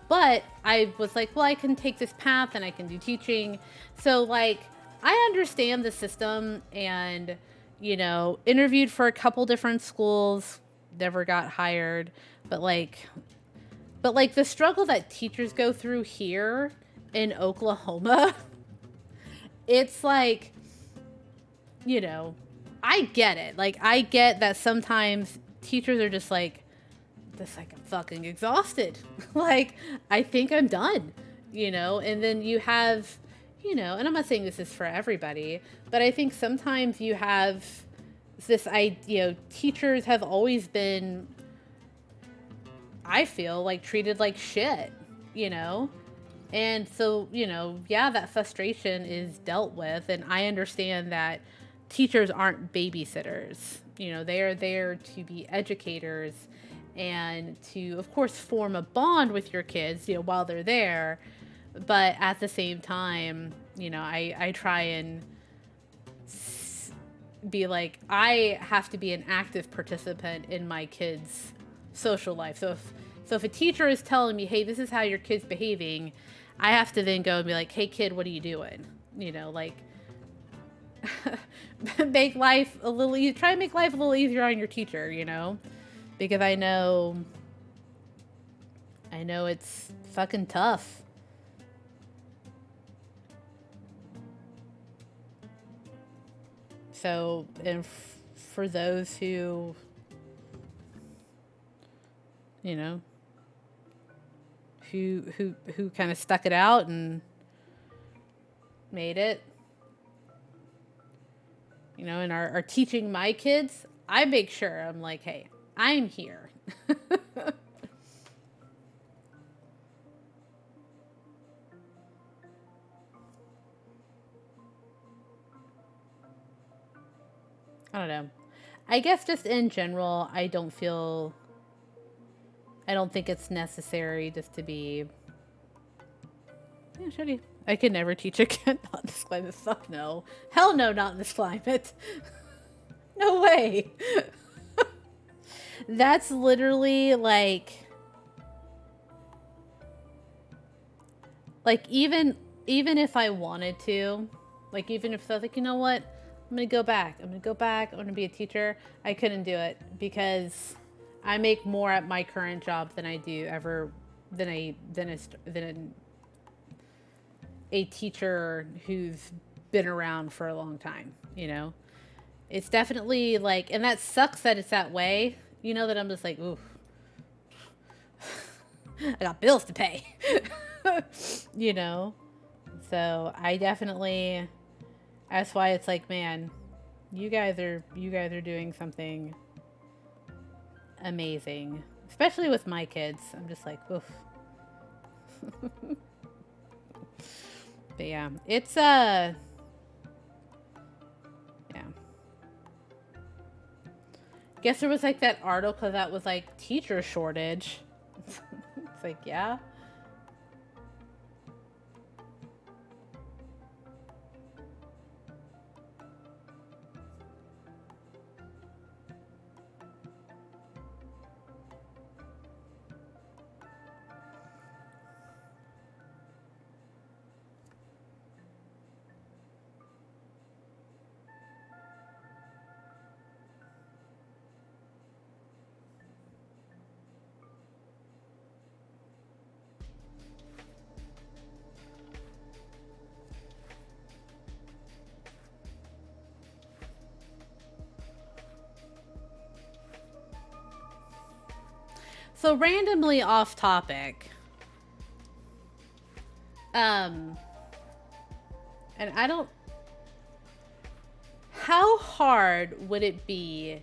But I was like, well, I can take this path and I can do teaching. So like, I understand the system and, you know, interviewed for a couple different schools, never got hired, but like the struggle that teachers go through here in Oklahoma, it's like, you know, I get it. Like, I get that sometimes teachers are just like, I'm fucking exhausted. Like, I think I'm done, you know? And then you have, you know, and I'm not saying this is for everybody, but I think sometimes you have this idea, you know, teachers have always been, I feel like, treated like shit, you know? And so, you know, yeah, that frustration is dealt with. And I understand that teachers aren't babysitters. You know, they are there to be educators and to, of course, form a bond with your kids, you know, while they're there. But at the same time, you know, I try and be like, I have to be an active participant in my kids' social life. So if a teacher is telling me, hey, this is how your kid's behaving, I have to then go and be like, hey, kid, what are you doing? You know, like, make life a little easier. Try and make life a little easier on your teacher, you know? Because I know it's fucking tough. So, and for those who, you know, who kind of stuck it out and made it, you know, and are teaching my kids, I make sure I'm like, hey, I'm here. I don't know. I guess just in general, I don't think it's necessary just to be, yeah, should he? I could never teach again. Not in this climate. Fuck no. Hell no, not in this climate. No way. That's literally like even if I wanted to, like even if I was like, you know what, I'm gonna go back. I'm gonna be a teacher. I couldn't do it because I make more at my current job than I do ever than a teacher who's been around for a long time. You know, it's definitely like, and that sucks that it's that way. You know, that I'm just like, ooh, I got bills to pay. You know, so I definitely. That's why it's like, man, you guys are doing something amazing, especially with my kids. I'm just like, oof. But yeah, it's yeah. Guess there was like that article that was like teacher shortage. It's like, yeah. So randomly off topic. And I don't. How hard would it be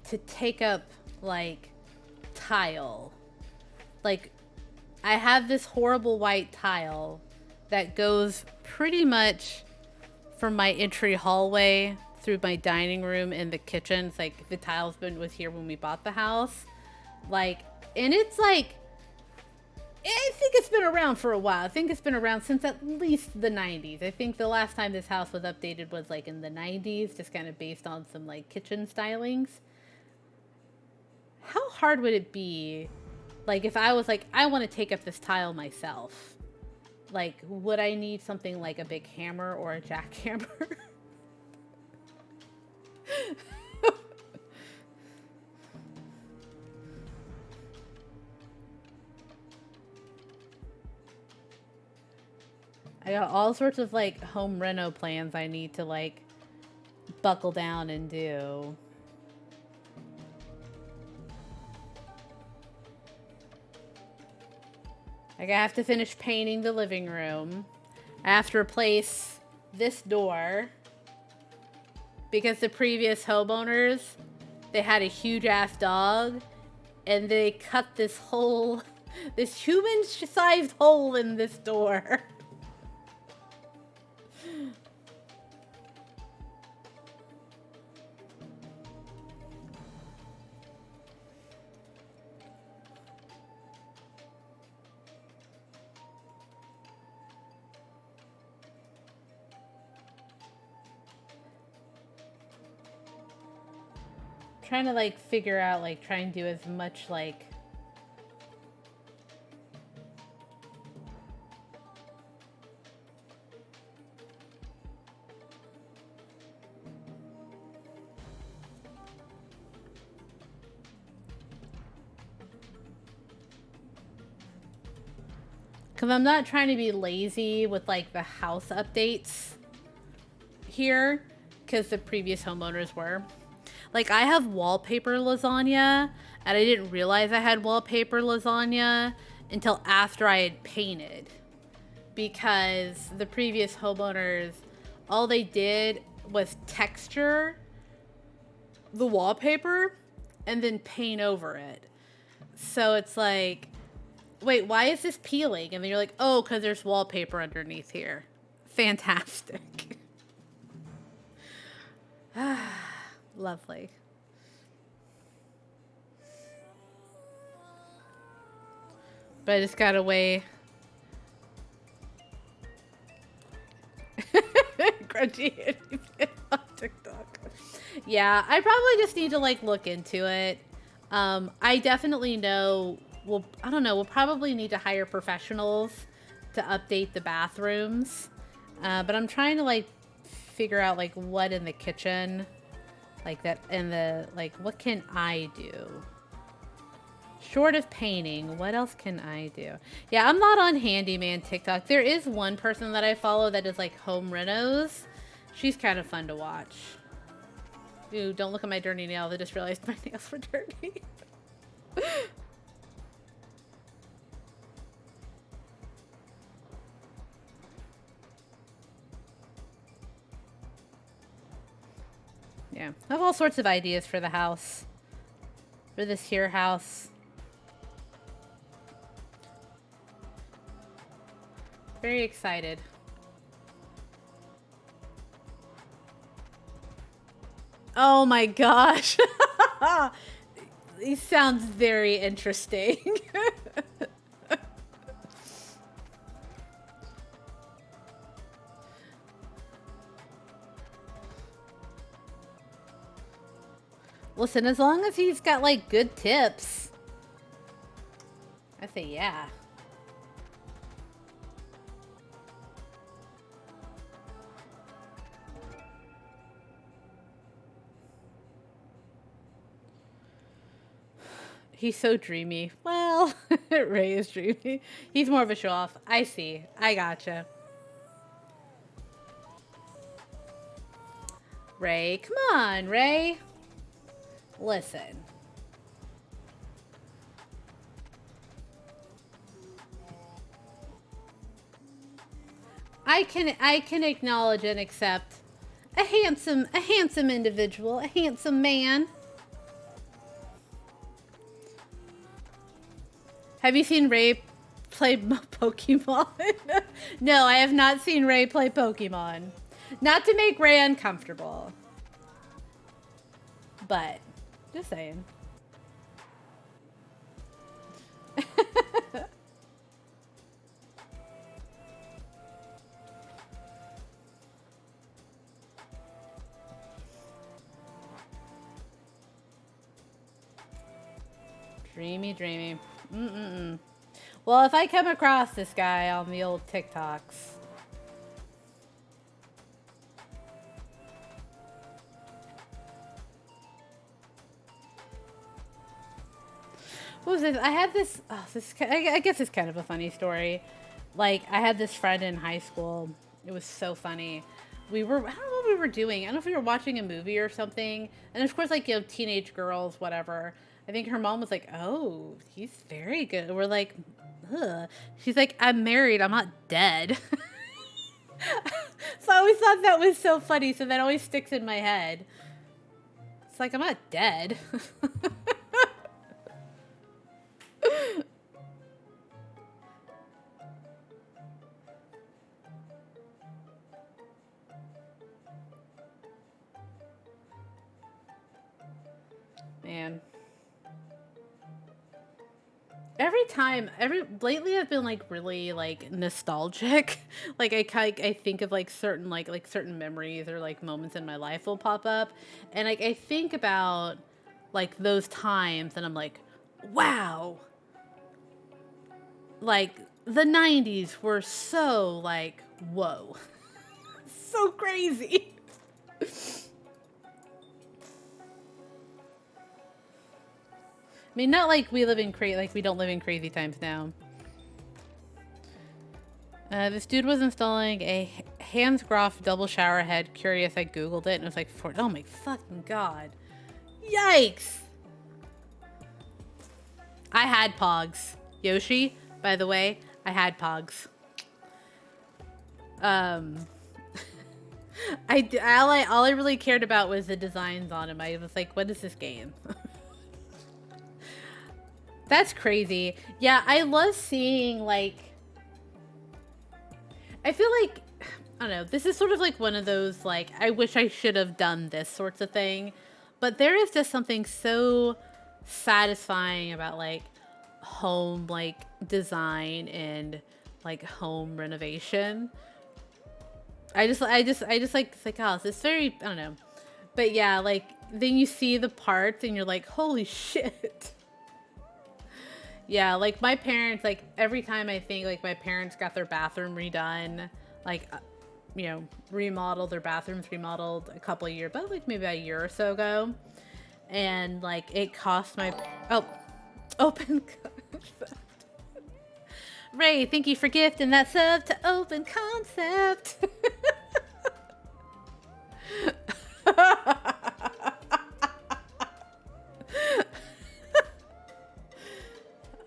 to take up like tile? Like, I have this horrible white tile that goes pretty much from my entry hallway through my dining room and the kitchen. It's like the tile's was here when we bought the house. Like, and it's like, I think it's been around for a while. I think it's been around since at least the 90s. I think the last time this house was updated was like in the 90s, just kind of based on some like kitchen stylings. How hard would it be, like, if I was like, I want to take up this tile myself? Like, would I need something like a big hammer or a jackhammer? I got all sorts of like home reno plans I need to like buckle down and do. Like, I have to finish painting the living room. I have to replace this door because the previous homeowners, they had a huge ass dog and they cut this hole, this human-sized hole in this door. Trying to like figure out, like, try and do as much like because I'm not trying to be lazy with like the house updates here because the previous homeowners were. Like, I have wallpaper lasagna, and I didn't realize I had wallpaper lasagna until after I had painted. Because the previous homeowners, all they did was texture the wallpaper and then paint over it. So it's like, wait, why is this peeling? And then you're like, oh, because there's wallpaper underneath here. Fantastic. Lovely. But I just got away. Grungy on TikTok. Yeah, I probably just need to like look into it. I definitely know, well, I don't know, we'll probably need to hire professionals to update the bathrooms. But I'm trying to like figure out like what in the kitchen, like that, and the, like, what can I do? Short of painting, what else can I do? Yeah, I'm not on handyman TikTok. There is one person that I follow that is like home renos. She's kind of fun to watch. Ooh, don't look at my dirty nails. I just realized my nails were dirty. Yeah, I have all sorts of ideas for the house. For this here house. Very excited. Oh my gosh. He sounds very interesting. Listen, as long as he's got like good tips, I say yeah. He's so dreamy. Well, Ray is dreamy. He's more of a show-off. I see. I gotcha. Ray, come on, Ray. Listen. I can acknowledge and accept a handsome individual, a handsome man. Have you seen Ray play Pokemon? No, I have not seen Ray play Pokemon. Not to make Ray uncomfortable. But, just saying. Dreamy, dreamy. Mm-mm-mm. Well, if I come across this guy on the old TikToks. What was this? I had this, I guess it's kind of a funny story. Like, I had this friend in high school. It was so funny. I don't know what we were doing. I don't know if we were watching a movie or something. And of course, like, you know, teenage girls, whatever. I think her mom was like, oh, he's very good. We're like, ugh. She's like, I'm married. I'm not dead. So I always thought that was so funny. So that always sticks in my head. It's like, I'm not dead. Man. Lately I've been like really like nostalgic. Like I think of like certain certain memories or like moments in my life will pop up, and like I think about like those times and I'm like, wow. Like the 90s were so like, whoa. So crazy. I mean, not like we don't live in crazy times now. This dude was installing a Hansgrohe double shower head. Curious, I googled it and it was like, oh my fucking god. Yikes! I had Pogs. Yoshi, by the way, I had Pogs. All I really cared about was the designs on him. I was like, what is this game? That's crazy. Yeah, I love seeing, like... I feel like... I don't know. This is sort of like one of those, like, I wish I should have done this sorts of thing. But there is just something so satisfying about, like, home, like, design and, like, home renovation. I just like, it's like, oh, it's very, I don't know, But yeah, like, then you see the parts and you're like, holy shit. Yeah, like my parents, like every time I think like my parents got their bathroom redone, like, you know, remodeled their bathrooms, remodeled a couple of years, but like maybe a year or so ago. And like it cost my, oh, open concept. Ray, thank you for gifting that sub to Open Concept.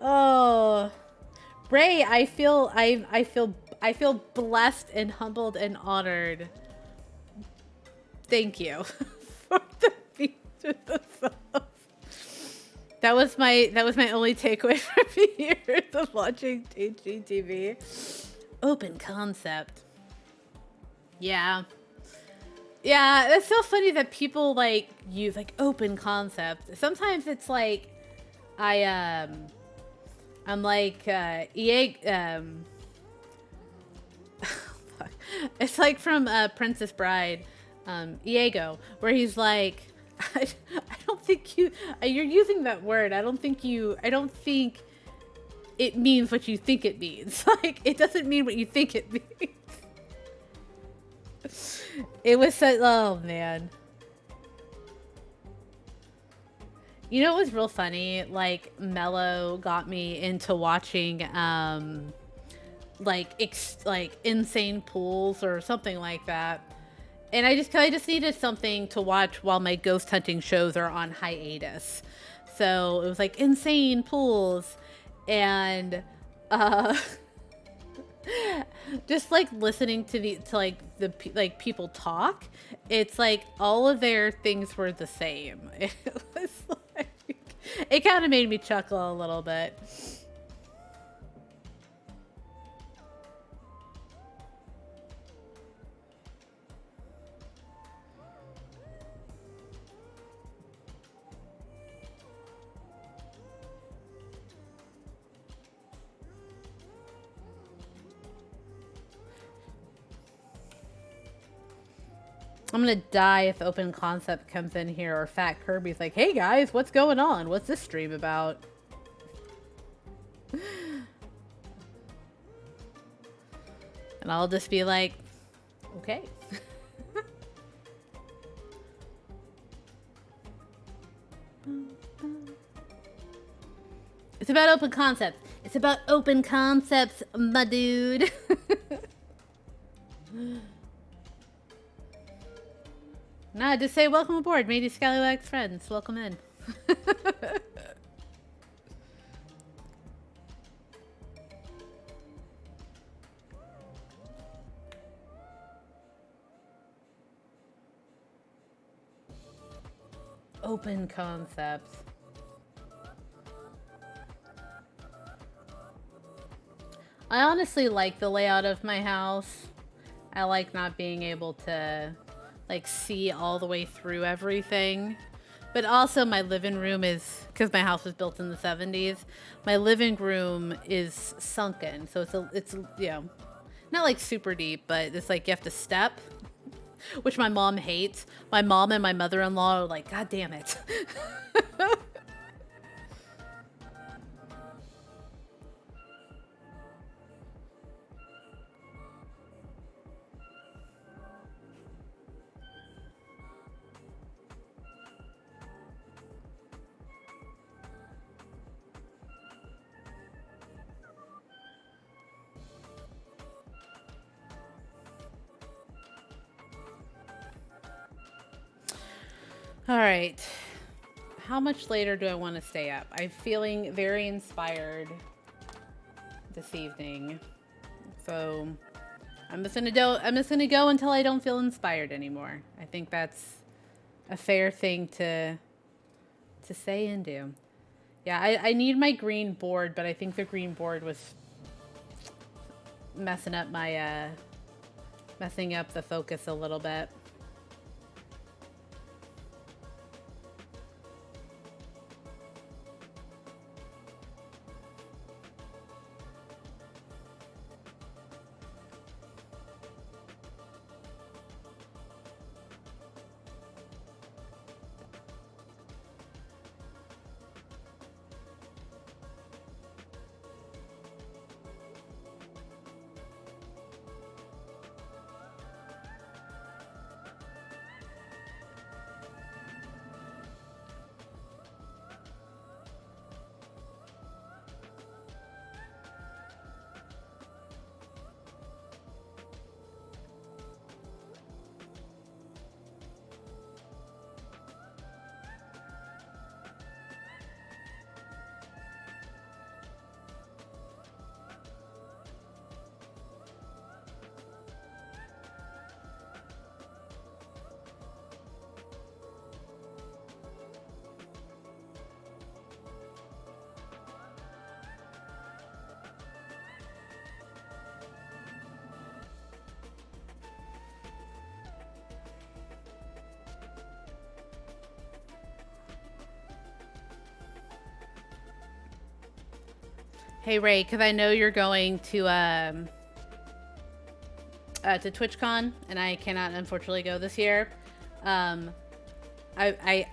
Oh, Ray, I feel blessed and humbled and honored. Thank you for the feature the sub. That was my only takeaway from years of watching HGTV. Open concept. Yeah. Yeah, it's so funny that people like use like open concept. Sometimes it's like I'm like EA it's like from Princess Bride, Iago, where he's like I don't think you're using that word. I don't think it means what you think it means. Like it doesn't mean what you think it means. It was so, oh man. You know what was real funny? Like Mello got me into watching like insane pools or something like that. And I just needed something to watch while my ghost hunting shows are on hiatus. So it was like insane pools and just like listening to people talk, it's like all of their things were the same. It was like it kind of made me chuckle a little bit. I'm gonna die if Open Concept comes in here or Fat Kirby's like, hey guys, what's going on? What's this stream about? And I'll just be like, okay. It's about open concepts. It's about open concepts, my dude. Nah, just say welcome aboard, matey Scallywags friends. Welcome in. Open concepts. I honestly like the layout of my house. I like not being able to like see all the way through everything. But also my living room is, because my house was built in the 70s, my living room is sunken. So it's you know, not like super deep, but it's like you have to step, which my mom hates. My mom and my mother-in-law are like, God damn it. All right. How much later do I want to stay up? I'm feeling very inspired this evening. So I'm just gonna go until I don't feel inspired anymore. I think that's a fair thing to say and do. Yeah, I need my green board, but I think the green board was messing up my messing up the focus a little bit. Hey Ray, because I know you're going to TwitchCon, and I cannot unfortunately go this year. I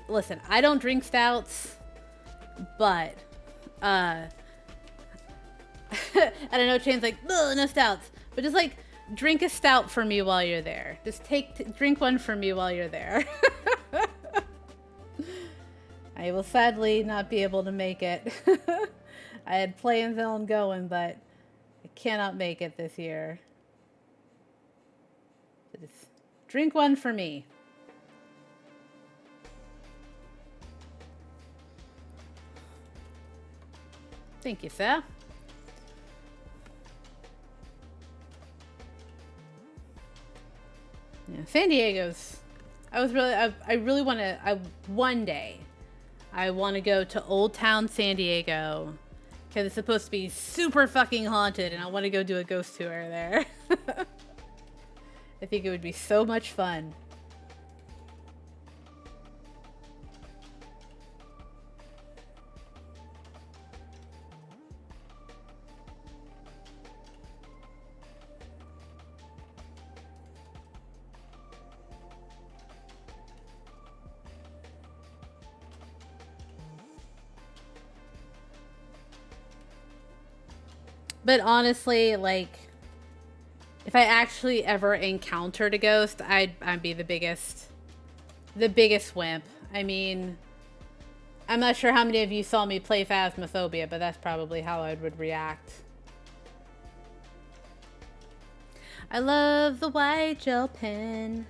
listen. I don't drink stouts, but and I know Chain's like, ugh, no stouts, but just like drink a stout for me while you're there. Just drink one for me while you're there. I will sadly not be able to make it. I had plans on going, but I cannot make it this year. So just drink one for me. Thank you, sir. Yeah, San Diego's. I really want to. One day, I want to go to Old Town San Diego because it's supposed to be super fucking haunted, and I want to go do a ghost tour there. I think it would be so much fun. But honestly, like, if I actually ever encountered a ghost, I'd be the biggest wimp. I mean, I'm not sure how many of you saw me play Phasmophobia, but that's probably how I would react. I love the white gel pen.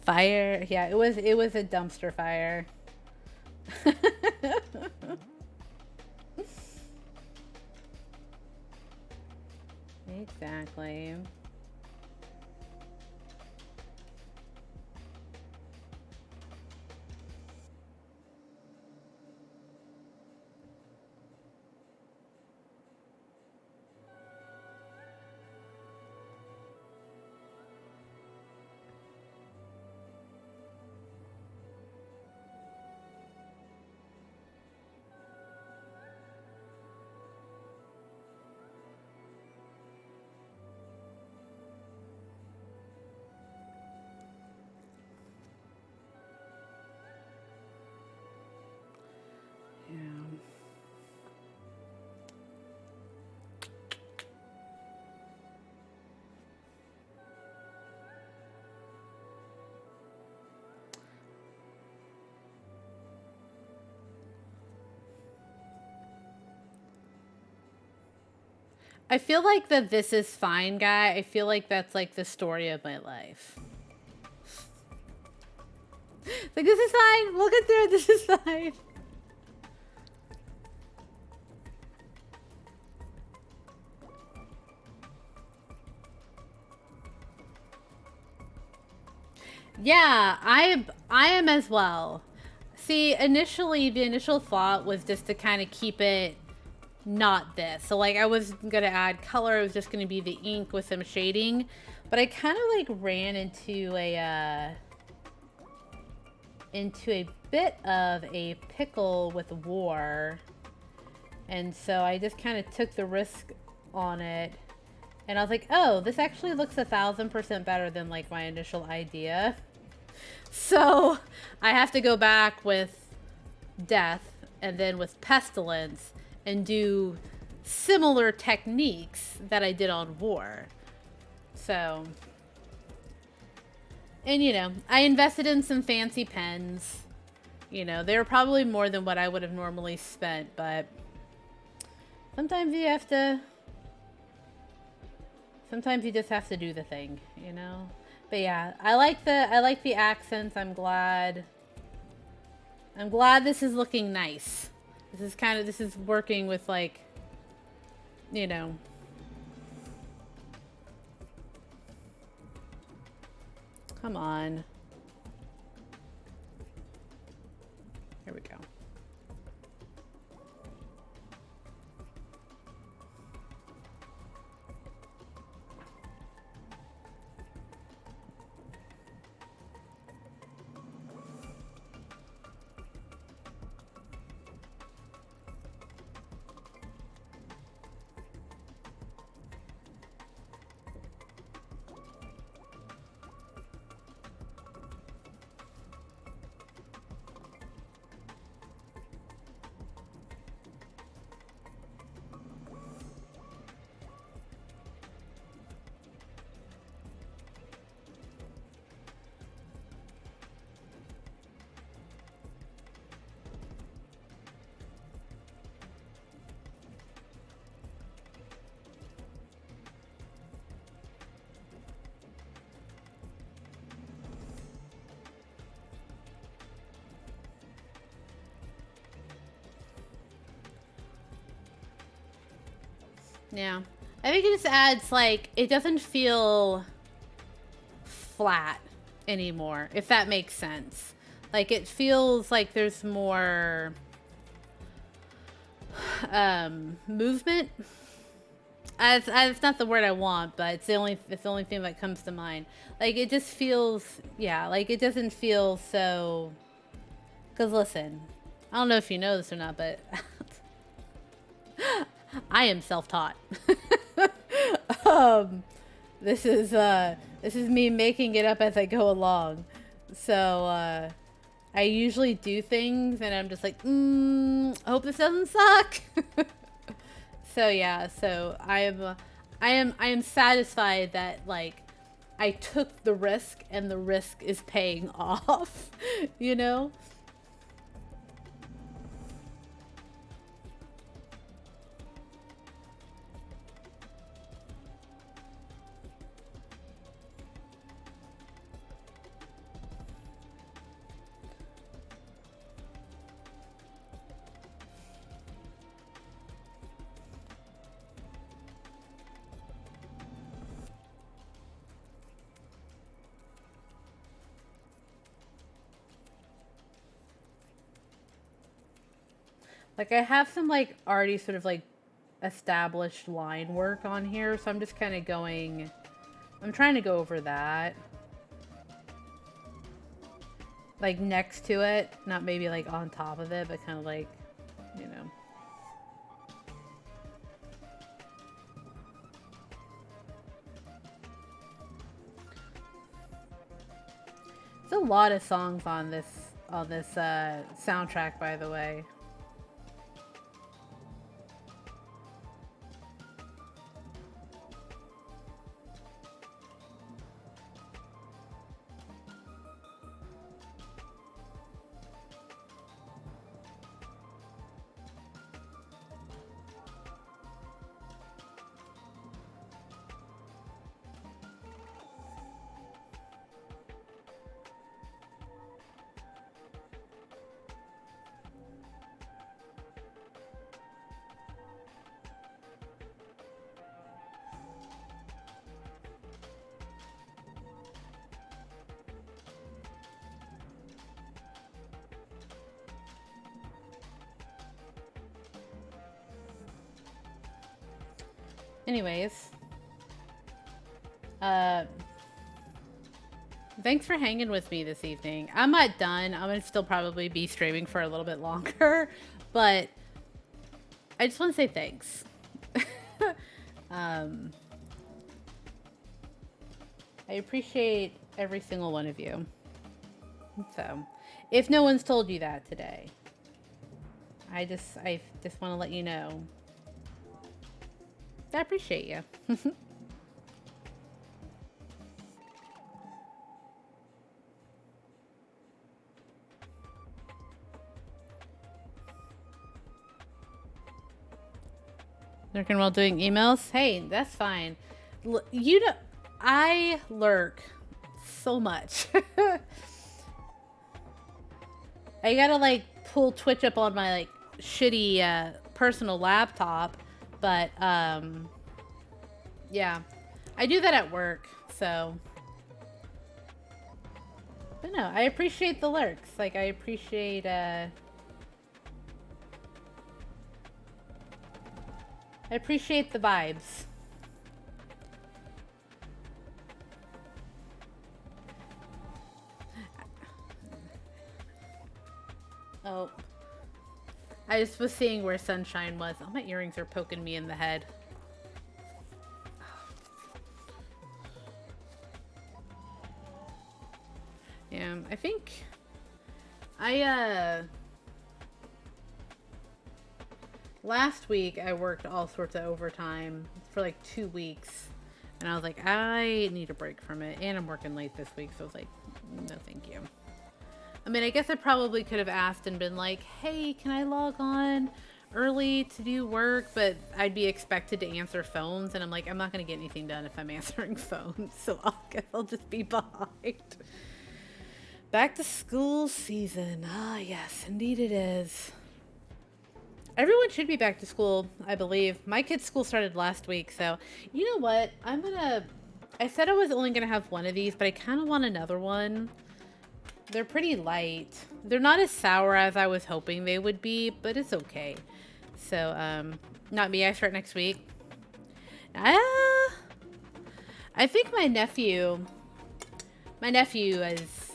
Fire. Yeah, it was a dumpster fire. Exactly. I feel like the "this is fine" guy, I feel like that's like the story of my life. Like, this is fine. We'll get through it. This is fine. Yeah, I am as well. See, initially, the initial thought was just to kind of keep it not this. So, like, I was going to add color. It was just going to be the ink with some shading. But I kind of, like, ran into a bit of a pickle with war. And so I just kind of took the risk on it. And I was like, oh, this actually looks 1,000% better than, like, my initial idea. So I have to go back with Death and then with Pestilence and do similar techniques that I did on War. So, and you know, I invested in some fancy pens. You know, they were probably more than what I would have normally spent, but sometimes you have to, sometimes you just have to do the thing, you know? But yeah, I like the accents. I'm glad this is looking nice. This is working with, like, you know. Come on. Here we go. Yeah. I think it just adds, like, it doesn't feel flat anymore, if that makes sense. Like, it feels like there's more movement. It's not the word I want, but it's the only thing that comes to mind. Like, it just feels, yeah, like, it doesn't feel so... Because, listen, I don't know if you know this or not, but I am self-taught. This is me making it up as I go along. So, I usually do things and I'm just like, I hope this doesn't suck. So yeah, so I am satisfied that, like, I took the risk and the risk is paying off, you know? Like, I have some, like, already sort of, like, established line work on here, so I'm just kind of going... I'm trying to go over that. Like, next to it. Not maybe, like, on top of it, but kind of, like, you know. There's a lot of songs on this soundtrack, by the way. Anyways, thanks for hanging with me this evening. I'm not done. I'm gonna still probably be streaming for a little bit longer, but I just want to say thanks. I appreciate every single one of you. So, if no one's told you that today, I just want to let you know. I appreciate you. Lurking while doing emails? Hey, that's fine. You know, I lurk so much. I gotta, like, pull Twitch up on my, like, shitty personal laptop. But, yeah. I do that at work, so. But no, I appreciate the lurks. Like, I appreciate, I appreciate the vibes. Oh. I just was seeing where Sunshine was. Oh, my earrings are poking me in the head. Yeah, I think last week I worked all sorts of overtime for like 2 weeks. And I was like, I need a break from it. And I'm working late this week, so I was like, no thank you. I mean, I guess I probably could have asked and been like, hey, can I log on early to do work? But I'd be expected to answer phones. And I'm like, I'm not going to get anything done if I'm answering phones. So I'll just be behind. Back to school season. Ah, yes, indeed it is. Everyone should be back to school, I believe. My kid's school started last week, so you know what? I said I was only gonna have one of these, but I kind of want another one. They're pretty light. They're not as sour as I was hoping they would be, but it's okay. So, not me. I start next week. I think my nephew is,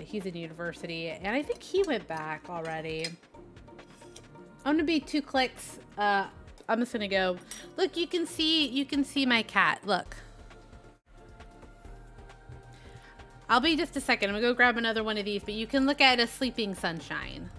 he's in university, and I think he went back already. I'm gonna be 2 clicks. I'm just gonna go. Look, you can see my cat. Look. I'll be just a second. I'm gonna go grab another one of these, but you can look at a sleeping sunshine.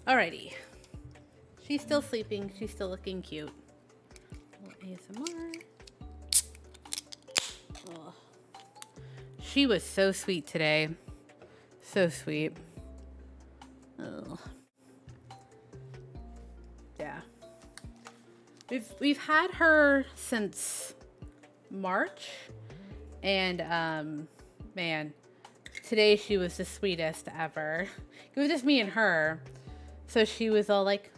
Alrighty. She's still sleeping. She's still looking cute. A little ASMR. Oh. She was so sweet today. So sweet. Oh. Yeah. We've had her since March, and man, today she was the sweetest ever. It was just me and her. So she was all like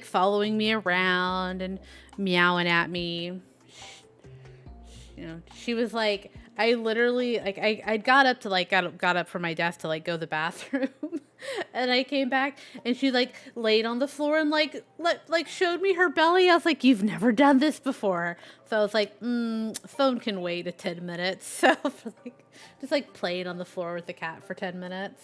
following me around and meowing at me. You know, she was like, I literally, like, I got up to, like, got up from my desk to, like, go to the bathroom. And I came back, and she, like, laid on the floor and, like, showed me her belly. I was like, you've never done this before. So I was like, phone can wait 10 minutes. So, just, like, playing on the floor with the cat for 10 minutes.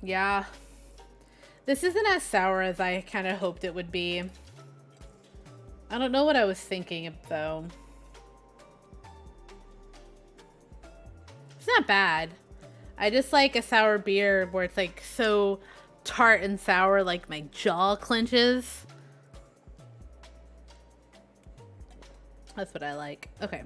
Yeah. This isn't as sour as I kind of hoped it would be. I don't know what I was thinking of, though. It's not bad. I just like a sour beer where it's like so tart and sour, like my jaw clenches. That's what I like. Okay.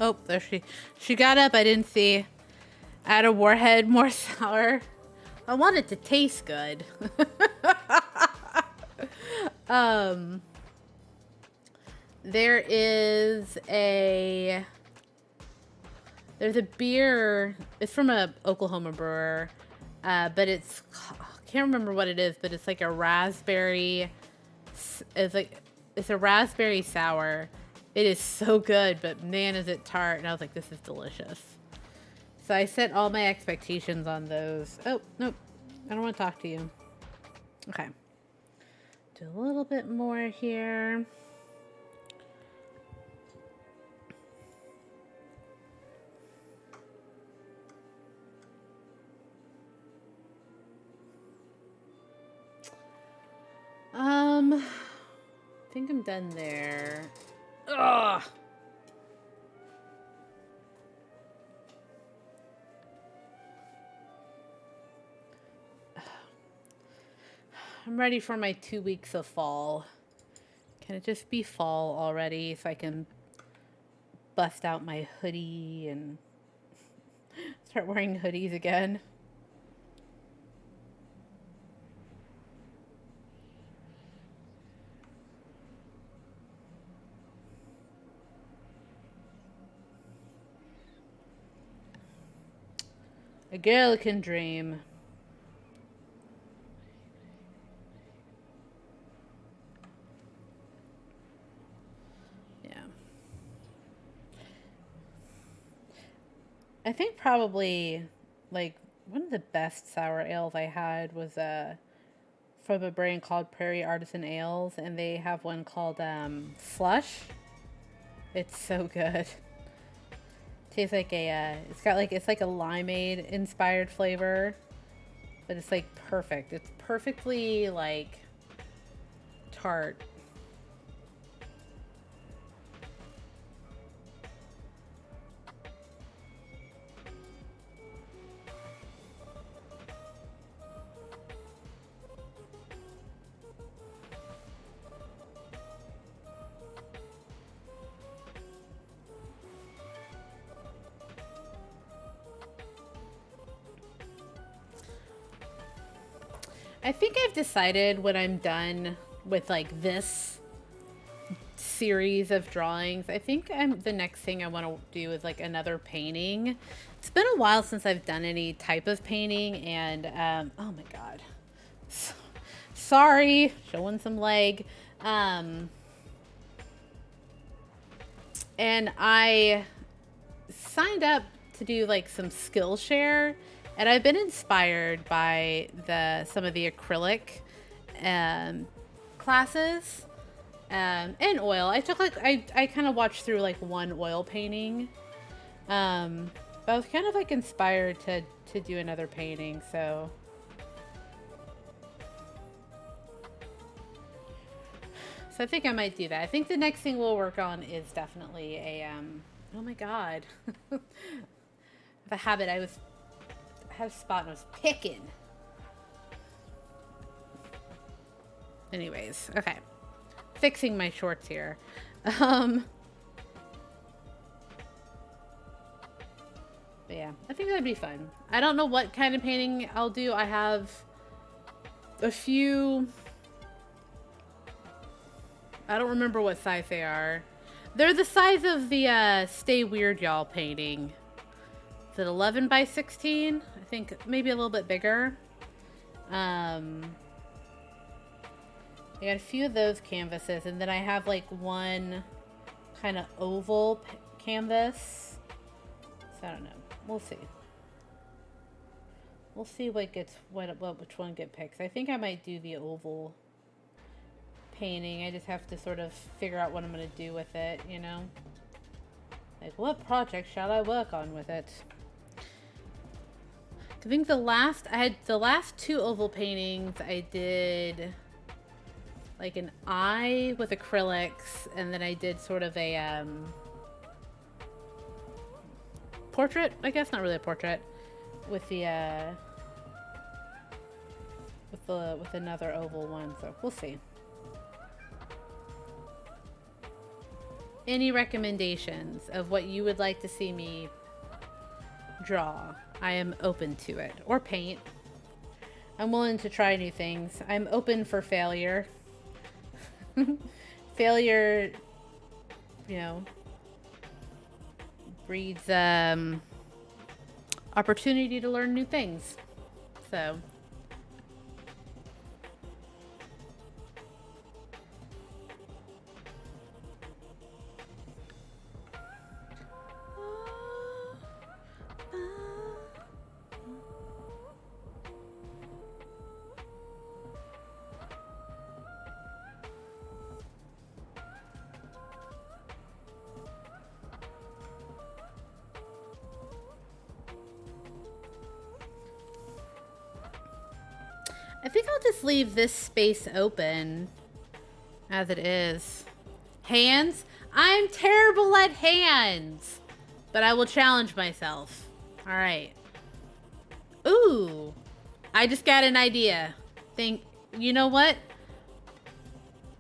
Oh, there she got up. I didn't see. Add a warhead, more sour. I want it to taste good. There's a beer. It's from a Oklahoma brewer, but I can't remember what it is. But it's like a raspberry. It's a raspberry sour. It is so good, but man, is it tart. And I was like, this is delicious. So I set all my expectations on those. Oh, nope. I don't want to talk to you. Okay. Do a little bit more here. I think I'm done there. Ugh. I'm ready for my 2 weeks of fall. Can it just be fall already so I can bust out my hoodie and start wearing hoodies again? A girl can dream. Yeah. I think probably like one of the best sour ales I had was from a brand called Prairie Artisan Ales, and they have one called Slush. It's so good. Tastes like a it's like a limeade inspired flavor, but it's like perfect. It's perfectly like tart. I think I've decided when I'm done with like this series of drawings, I think the next thing I want to do is like another painting. It's been a while since I've done any type of painting, and oh my god, sorry, showing some leg. And I signed up to do like some Skillshare, and I've been inspired by some of the acrylic classes and oil. I took like I kind of watched through like one oil painting, but I was kind of like inspired to do another painting. So I think I might do that. I think the next thing we'll work on is definitely a oh my god, the habit I had a spot and I was picking. Anyways, okay. Fixing my shorts here. But yeah, I think that'd be fun. I don't know what kind of painting I'll do. I have a few. I don't remember what size they are. They're the size of the Stay Weird Y'all painting. Is it 11 by 16? I think maybe a little bit bigger. I got a few of those canvases, and then I have like one kind of oval canvas. So I don't know. We'll see. We'll see which one get picked. I think I might do the oval painting. I just have to sort of figure out what I'm going to do with it, you know? Like, what project shall I work on with it? I think the last two oval paintings I did like an eye with acrylics, and then I did sort of a portrait, I guess, not really a portrait, with the with another oval one. So we'll see. Any recommendations of what you would like to see me draw? I am open to it. Or paint. I'm willing to try new things. I'm open for failure. Failure, you know, breeds opportunity to learn new things. So I think I'll just leave this space open as it is. Hands? I'm terrible at hands, but I will challenge myself. All right. Ooh, I just got an idea. You know what?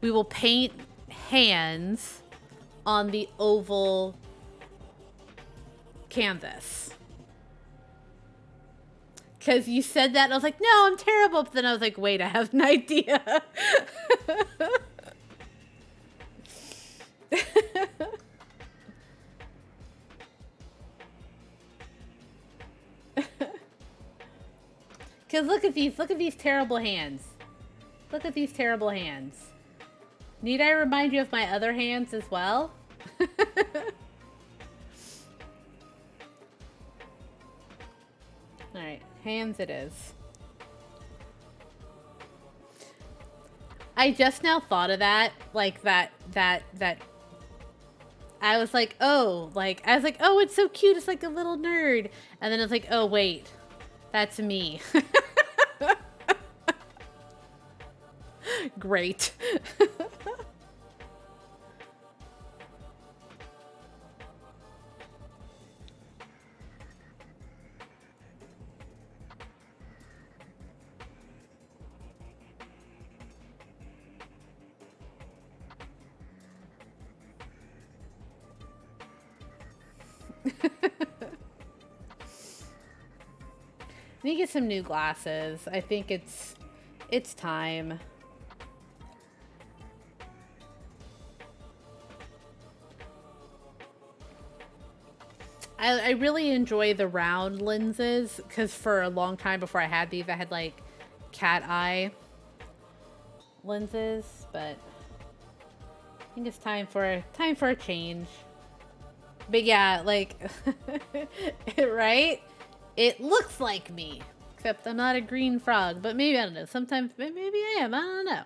We will paint hands on the oval canvas. Because you said that, and I was like, no, I'm terrible. But then I was like, wait, I have an idea. Because look at these terrible hands. Look at these terrible hands. Need I remind you of my other hands as well? Alright, hands it is. I just now thought of that, like that I was like, oh, it's so cute, it's like a little nerd. And then it's like, oh wait, that's me. Great. I need to get some new glasses. I think it's time. I really enjoy the round lenses because for a long time before I had these, I had like cat eye lenses, but I think it's time for a change. But yeah, like right? It looks like me, except I'm not a green frog. But maybe I don't know. Sometimes maybe I am. I don't know.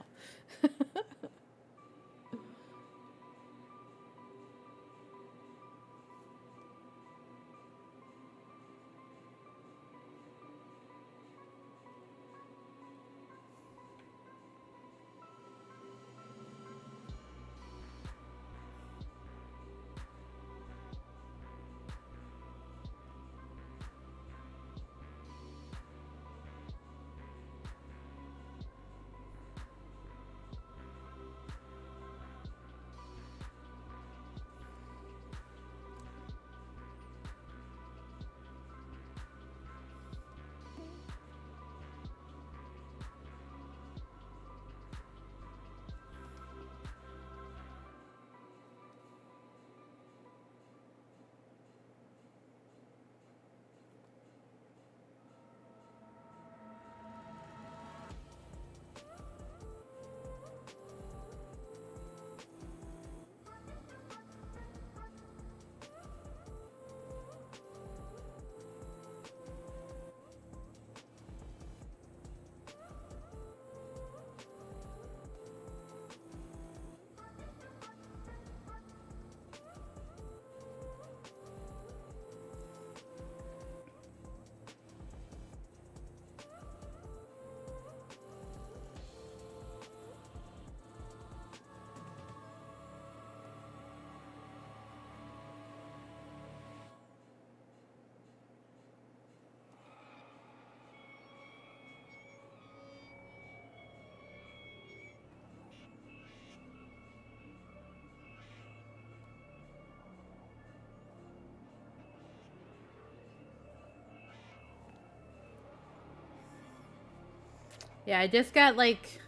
Yeah, I just got like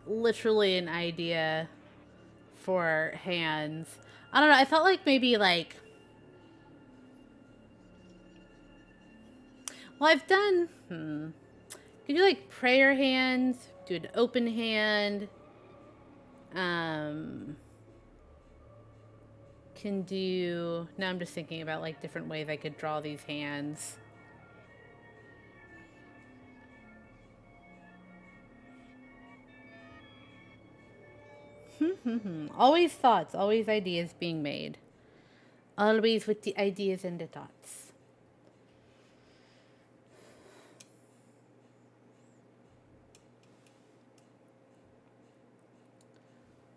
literally an idea for hands. I don't know. I felt like maybe like, well, I've done, could you like prayer hands, do an open hand, can do, now I'm just thinking about like different ways I could draw these hands. Always thoughts, always ideas being made. Always with the ideas and the thoughts.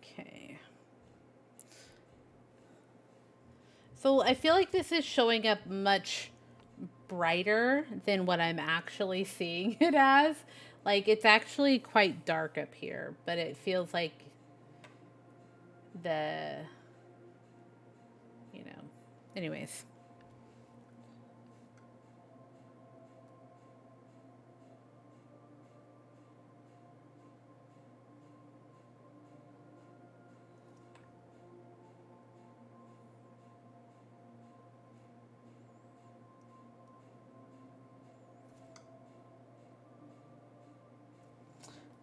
Okay. So I feel like this is showing up much brighter than what I'm actually seeing it as. Like, it's actually quite dark up here, but it feels like the, you know, anyways.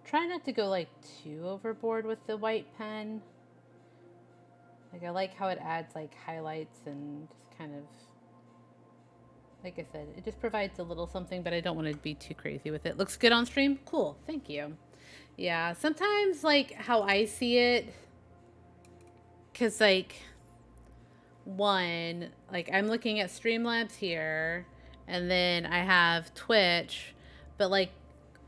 Try not to go like too overboard with the white pen. Like I like how it adds like highlights and just kind of, like I said, it just provides a little something, but I don't want to be too crazy with it. Looks good on stream? Cool, thank you. Yeah, sometimes like how I see it, because like one, like I'm looking at Streamlabs here, and then I have Twitch, but like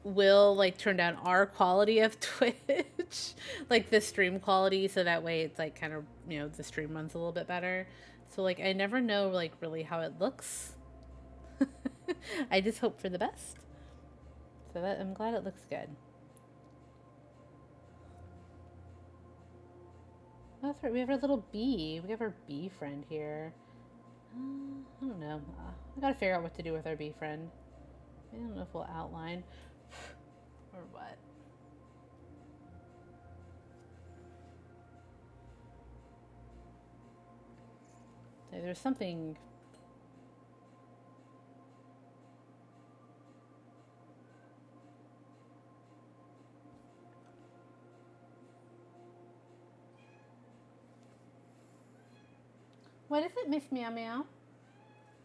will like turn down our quality of Twitch, like the stream quality, so that way it's like kind of, you know, the stream runs a little bit better. So like I never know like really how it looks. I just hope for the best. So that I'm glad it looks good. Oh, that's right. We have our little bee. We have our bee friend here. I don't know. I gotta figure out what to do with our bee friend. I don't know if we'll outline or what. There's something. What is it, Miss Meow Meow?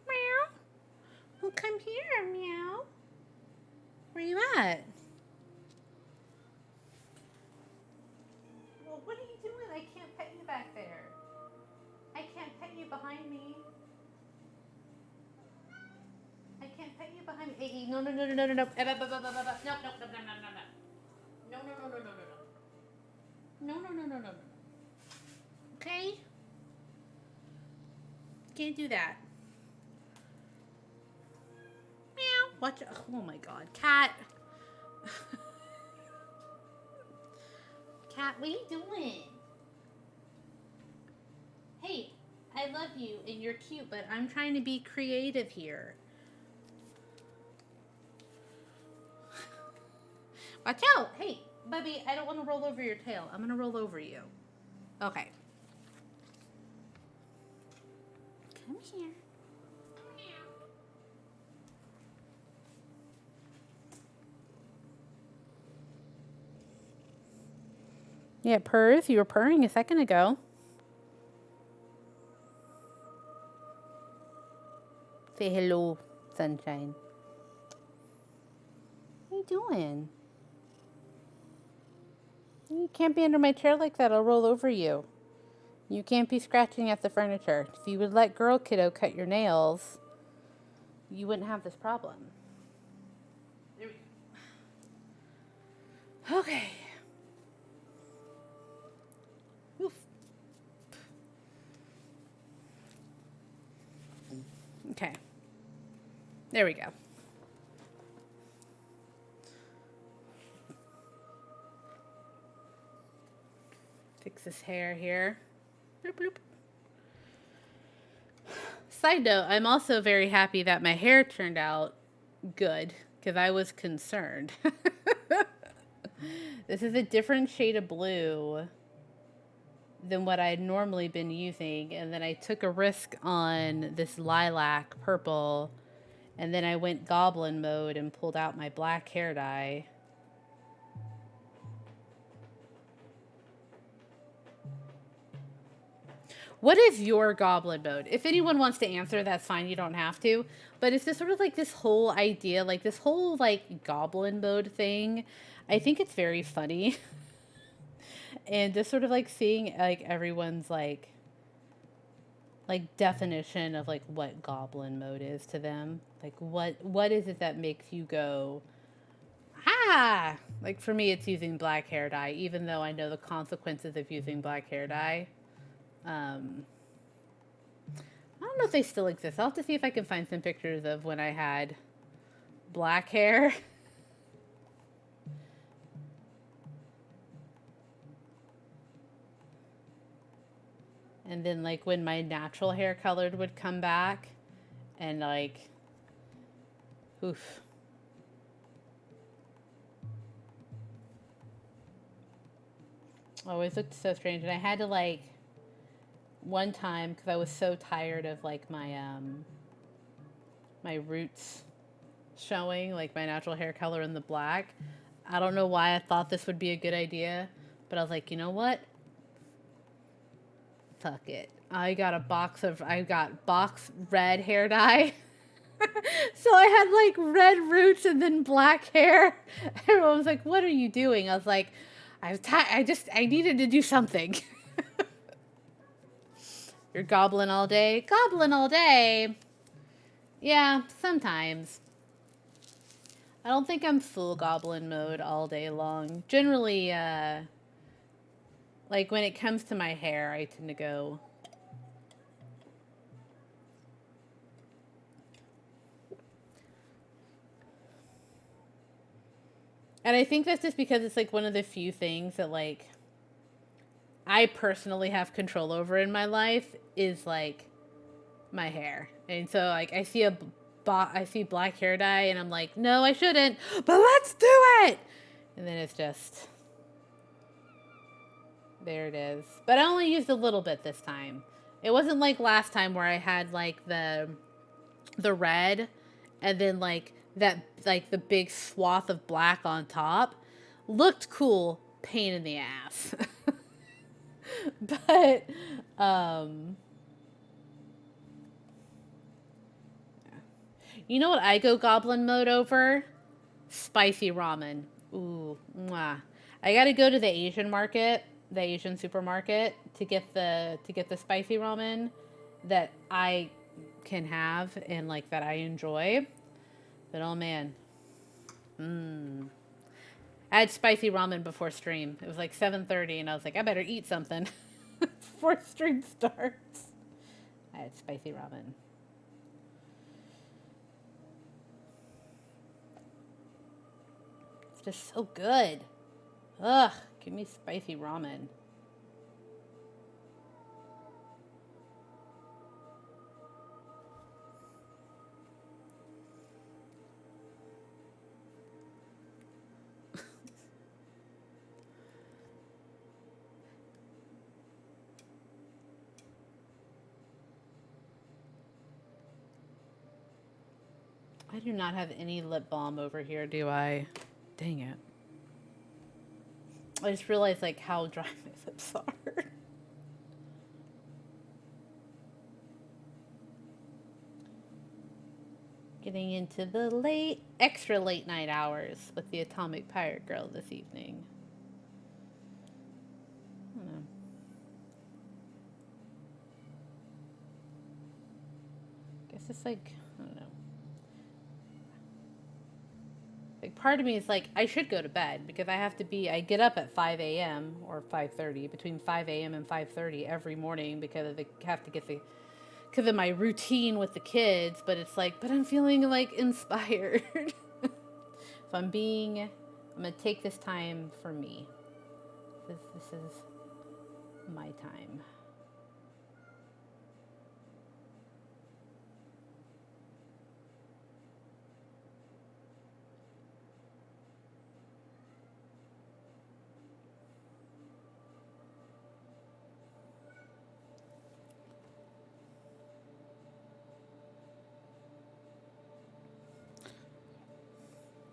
Meow. Well, come here, Meow. Where you at? Well, what are you doing? I can't pet you back there. I can't pet you behind me. I can't pet you behind me. Hey, no, no, no, no, no, no, no. No, no, no, no, no, no, no, no, no. No, no, no, no, no, no, no. No, no, no, no, no, no. Okay? Can't do that. Meow. Watch. Oh my God, cat. Cat, what are you doing? Hey, I love you and you're cute, but I'm trying to be creative here. Watch out. Hey, Bubby, I don't want to roll over your tail. I'm going to roll over you. Okay. Come here. Yeah, purrs. You were purring a second ago. Say hello, sunshine. What are you doing? You can't be under my chair like that. I'll roll over you. You can't be scratching at the furniture. If you would let Girl Kiddo cut your nails, you wouldn't have this problem. There we go. Okay. Oof. Okay. There we go. Fix this hair here. Bloop, bloop. Side note, I'm also very happy that my hair turned out good because I was concerned. This is a different shade of blue than what I'd normally been using, and then I took a risk on this lilac purple, and then I went goblin mode and pulled out my black hair dye. What is your goblin mode? If anyone wants to answer, that's fine. You don't have to. But it's just sort of like this whole idea, like this whole like goblin mode thing. I think it's very funny. And just sort of like seeing like everyone's like definition of like what goblin mode is to them. Like what is it that makes you go, ah? Like for me, it's using black hair dye, even though I know the consequences of using black hair dye. I don't know if they still exist. I'll have to see if I can find some pictures of when I had black hair. And then like when my natural hair colored would come back and like, oof. Always looked so strange. And I had to like, one time, because I was so tired of like my roots showing, like my natural hair color in the black. I don't know why I thought this would be a good idea, but I was like, you know what? Fuck it. I got box red hair dye. So I had like red roots and then black hair. Everyone was like, "What are you doing?" I was like, I needed to do something." You're gobbling all day? Gobbling all day. Yeah, sometimes. I don't think I'm full goblin mode all day long. Generally, like when it comes to my hair, I tend to go. And I think that's just because it's like one of the few things that like I personally have control over in my life is like my hair. And so like I see black hair dye and I'm like, "No, I shouldn't, but let's do it." And then it's just there it is. But I only used a little bit this time. It wasn't like last time where I had like the red and then like that like the big swath of black on top. Looked cool, pain in the ass. But you know what I go goblin mode over? Spicy ramen. Ooh, mwah. I gotta go to the Asian market, the Asian supermarket, to get the spicy ramen that I can have and like that I enjoy. But oh man, I had spicy ramen before stream. It was like 7:30, and I was like, I better eat something before stream starts. I had spicy ramen. It's just so good. Ugh, give me spicy ramen. I do not have any lip balm over here, do I? Dang it. I just realized like how dry my lips are. Getting into the extra late night hours with the Atomic Pirate Girl this evening. I don't know. Guess it's like, I don't know. Like part of me is like, I should go to bed because I get up at 5 a.m. or 5:30, between 5 a.m. and 5:30 every morning because because of my routine with the kids, but it's like, but I'm feeling like inspired. So I'm gonna take this time for me. This is my time.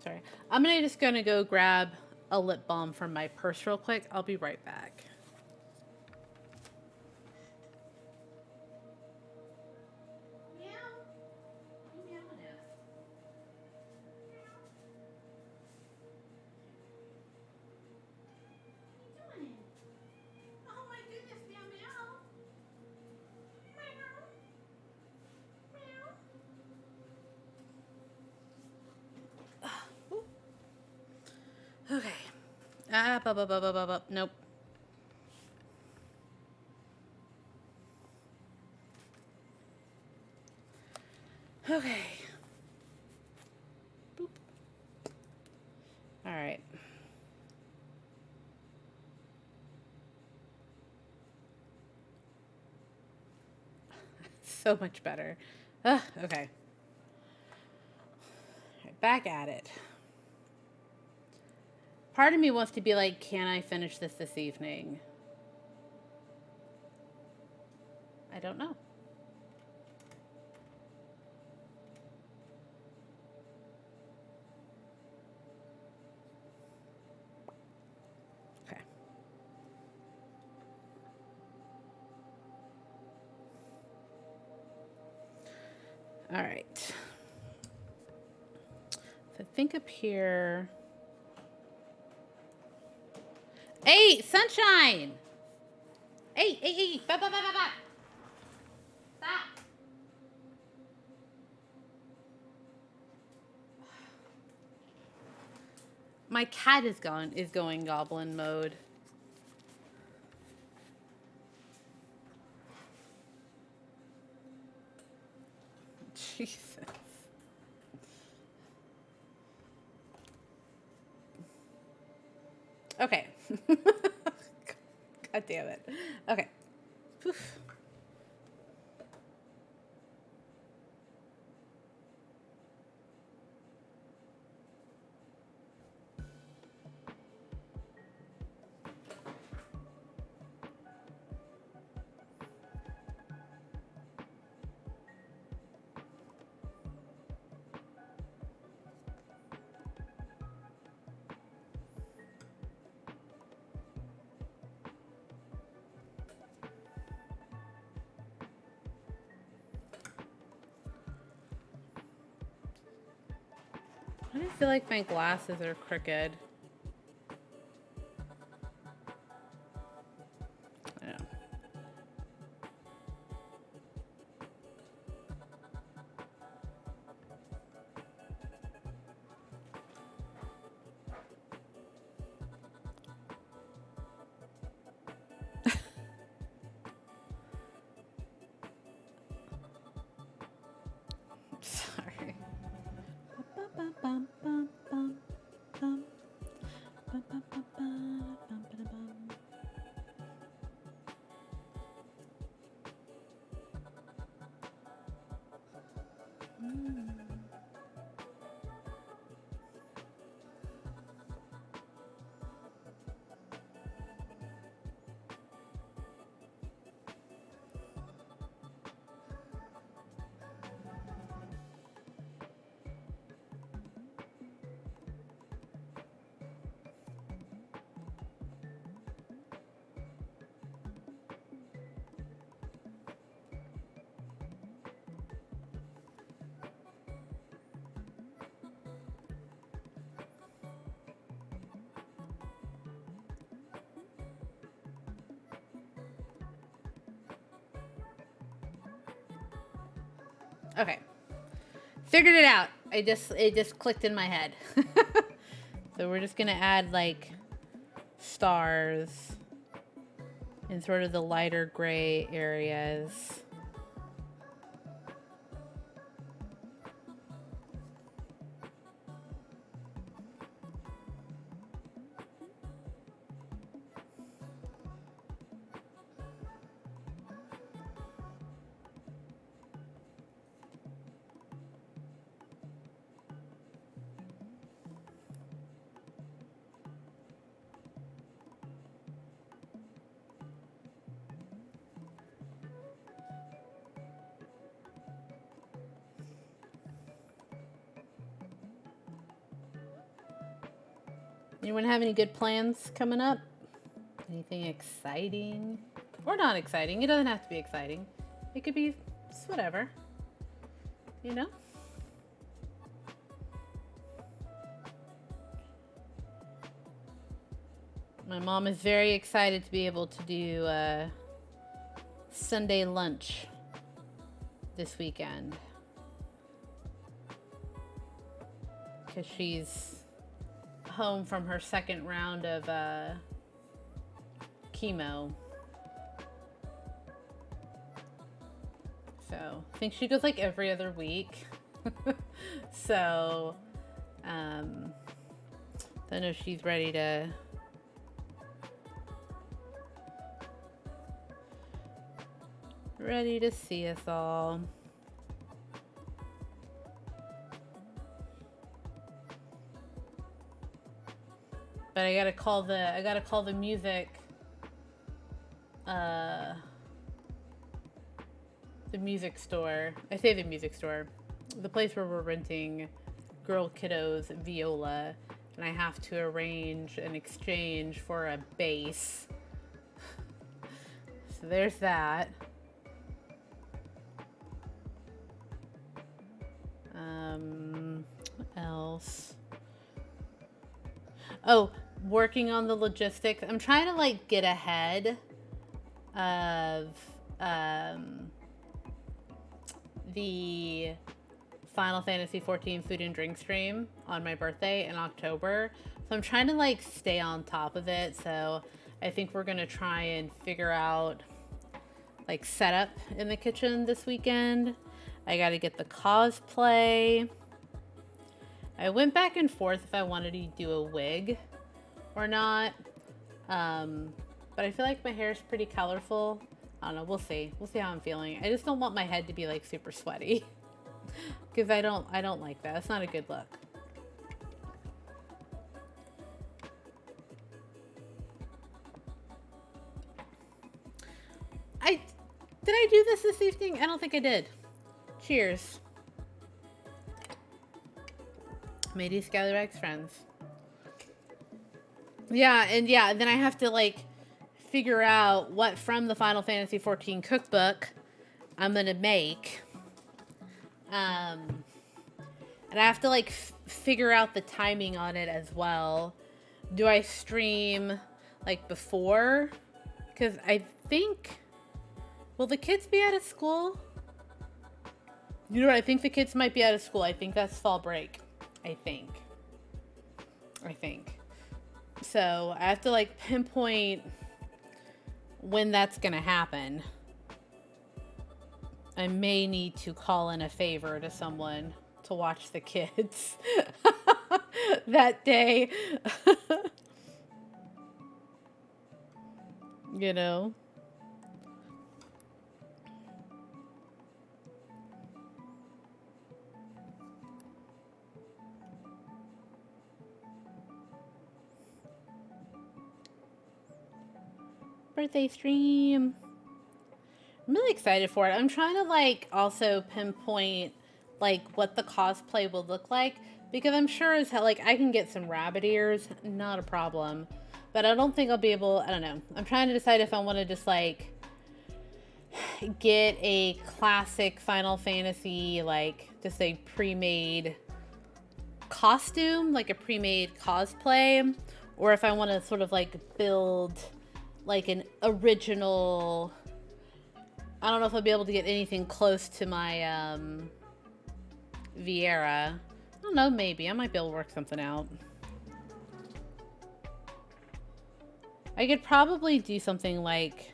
Sorry. I'm just gonna go grab a lip balm from my purse real quick. I'll be right back. Okay. Nope. Okay. Boop. All right. so much better. Ugh, okay. Right, back at it. Part of me wants to be like, can I finish this evening? I don't know. Okay. All right. So I think up here. Hey, sunshine! Hey! Stop! My cat is going goblin mode. Jesus. Okay. God damn it. Okay. Poof. I just feel like my glasses are crooked. I know. Sorry. Okay. Figured it out. It just clicked in my head. So we're just gonna add like stars in sort of the lighter gray areas. Anyone have any good plans coming up? Anything exciting? Or not exciting. It doesn't have to be exciting. It could be just whatever. You know? My mom is very excited to be able to do Sunday lunch this weekend. Because she's home from her second round of chemo. So I think she goes like every other week. So I know she's ready to ready to see us all. But I gotta call the music the music store. I say the music store. The place where we're renting Girl Kiddo's viola, and I have to arrange an exchange for a bass. So there's that. What else? Oh, working on the logistics. I'm trying to like get ahead of the Final Fantasy 14 food and drink stream on my birthday in October. So I'm trying to like stay on top of it. So I think we're gonna try and figure out like setup in the kitchen this weekend. I gotta get the cosplay. I went back and forth if I wanted to do a wig or not. But I feel like my hair is pretty colorful. I don't know, we'll see. We'll see how I'm feeling. I just don't want my head to be like super sweaty. Because I don't like that. It's not a good look. Did I do this evening? I don't think I did. Cheers. Matey Scallywag's friends. Yeah, and then I have to like figure out what from the Final Fantasy 14 cookbook I'm gonna make. And I have to like figure out the timing on it as well. Do I stream like before? Because I think, will the kids be out of school? You know what? I think the kids might be out of school. I think that's fall break. I think. So I have to like pinpoint when that's gonna happen. I may need to call in a favor to someone to watch the kids that day. You know? Birthday stream. I'm really excited for it. I'm trying to like also pinpoint like what the cosplay will look like, because I'm sure as hell like I can get some rabbit ears, not a problem. But I don't think I'll be able, I don't know. I'm trying to decide if I want to just like get a classic Final Fantasy, like just a pre-made costume, like a pre-made cosplay, or if I want to sort of like build like an original. I don't know if I'll be able to get anything close to my Vieira. I don't know, maybe. I might be able to work something out. I could probably do something like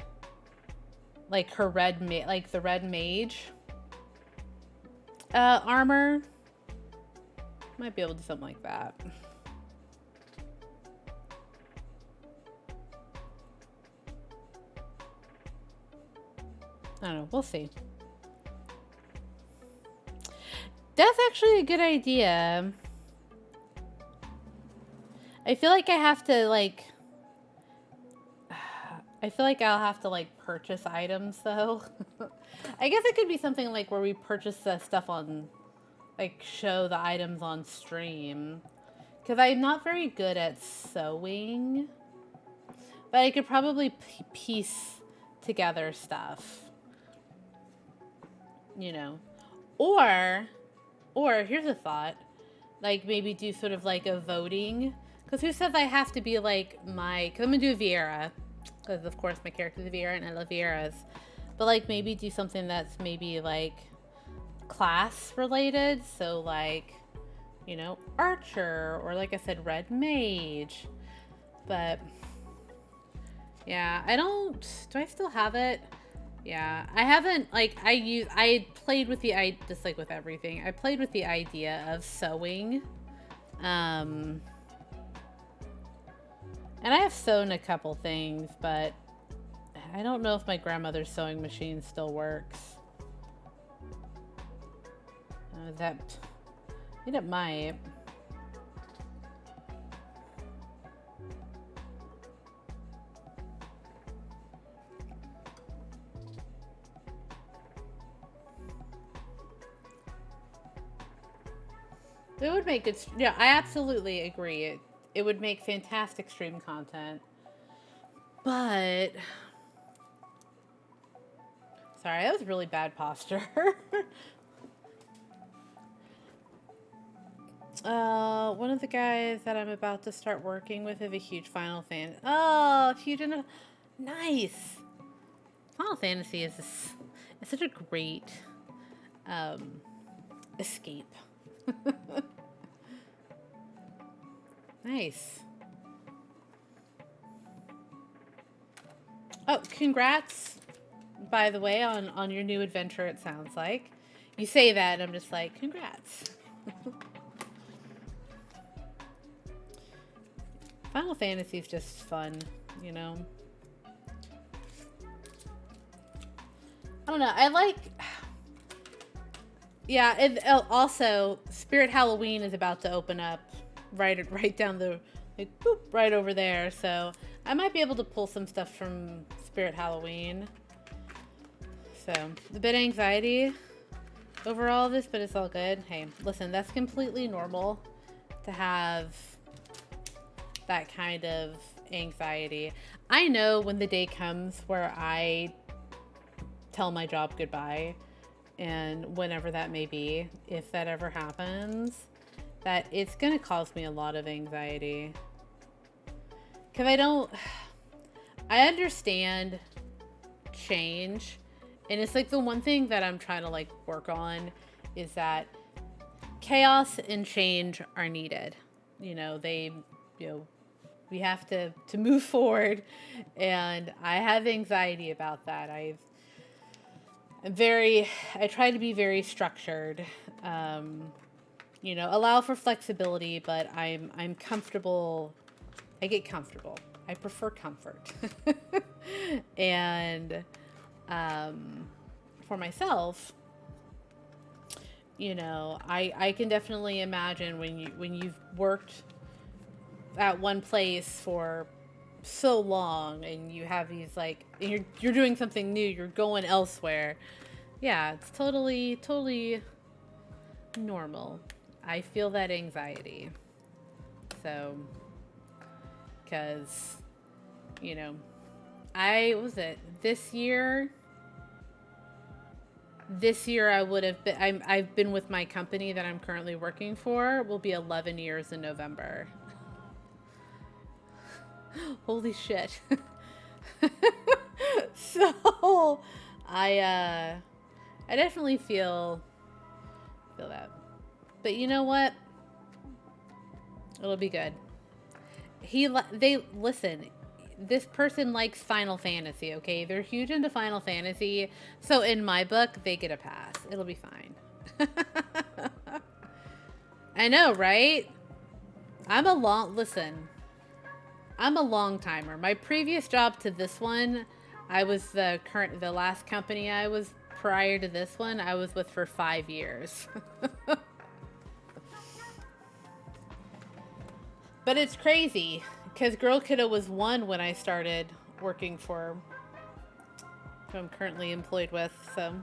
her like the red mage armor. Might be able to do something like that. I don't know. We'll see. That's actually a good idea. I feel like I have to like... I feel like I'll have to like purchase items though. I guess it could be something like where we purchase the stuff on... like show the items on stream. Because I'm not very good at sewing. But I could probably piece together stuff. You know, or here's a thought, like maybe do sort of like a voting, because who says I have to be like because I'm gonna do a Vieira, because of course my character's a Vieira and I love Vieiras, but like maybe do something that's maybe like class related, so like, you know, archer, or like I said, red mage. But yeah, do I still have it? Yeah, I haven't, like, I played with just like with everything, I played with the idea of sewing, and I have sewn a couple things, but I don't know if my grandmother's sewing machine still works. It might. It would make good. Yeah, I absolutely agree. It would make fantastic stream content. But sorry, that was really bad posture. One of the guys that I'm about to start working with is a huge Final Fantasy. Oh, huge enough. Nice. Final Fantasy is such a great escape. Nice. Oh, congrats, by the way, on your new adventure, it sounds like. You say that, and I'm just like, congrats. Final Fantasy is just fun, you know? I don't know, I like... Yeah, and also, Spirit Halloween is about to open up right down the... Like, boop, right over there, so... I might be able to pull some stuff from Spirit Halloween. So, a bit anxiety over all of this, but it's all good. Hey, listen, that's completely normal to have that kind of anxiety. I know when the day comes where I tell my job goodbye, and whenever that may be, if that ever happens, that it's gonna cause me a lot of anxiety. Because I understand change, and it's like the one thing that I'm trying to like work on is that chaos and change are needed. You know, we have to move forward, and I have anxiety about that. I try to be very structured, allow for flexibility, but I'm comfortable. I get comfortable. I prefer comfort. And for myself, I can definitely imagine when you've worked at one place for so long and you have these like you're doing something new, you're going elsewhere. Yeah, it's totally normal. I feel that anxiety. So because this year I would have been I've been with my company that I'm currently working for will be 11 years in November. Holy shit. So I definitely feel that. But you know what? It'll be good. Listen, this person likes Final Fantasy, okay? They're huge into Final Fantasy, so in my book, they get a pass. It'll be fine. I know, right? I'm a long timer. My previous job to this one, I was the last company I was prior to this one, I was with for 5 years. But it's crazy, because Girl Kiddo was 1 when I started working for who I'm currently employed with, so.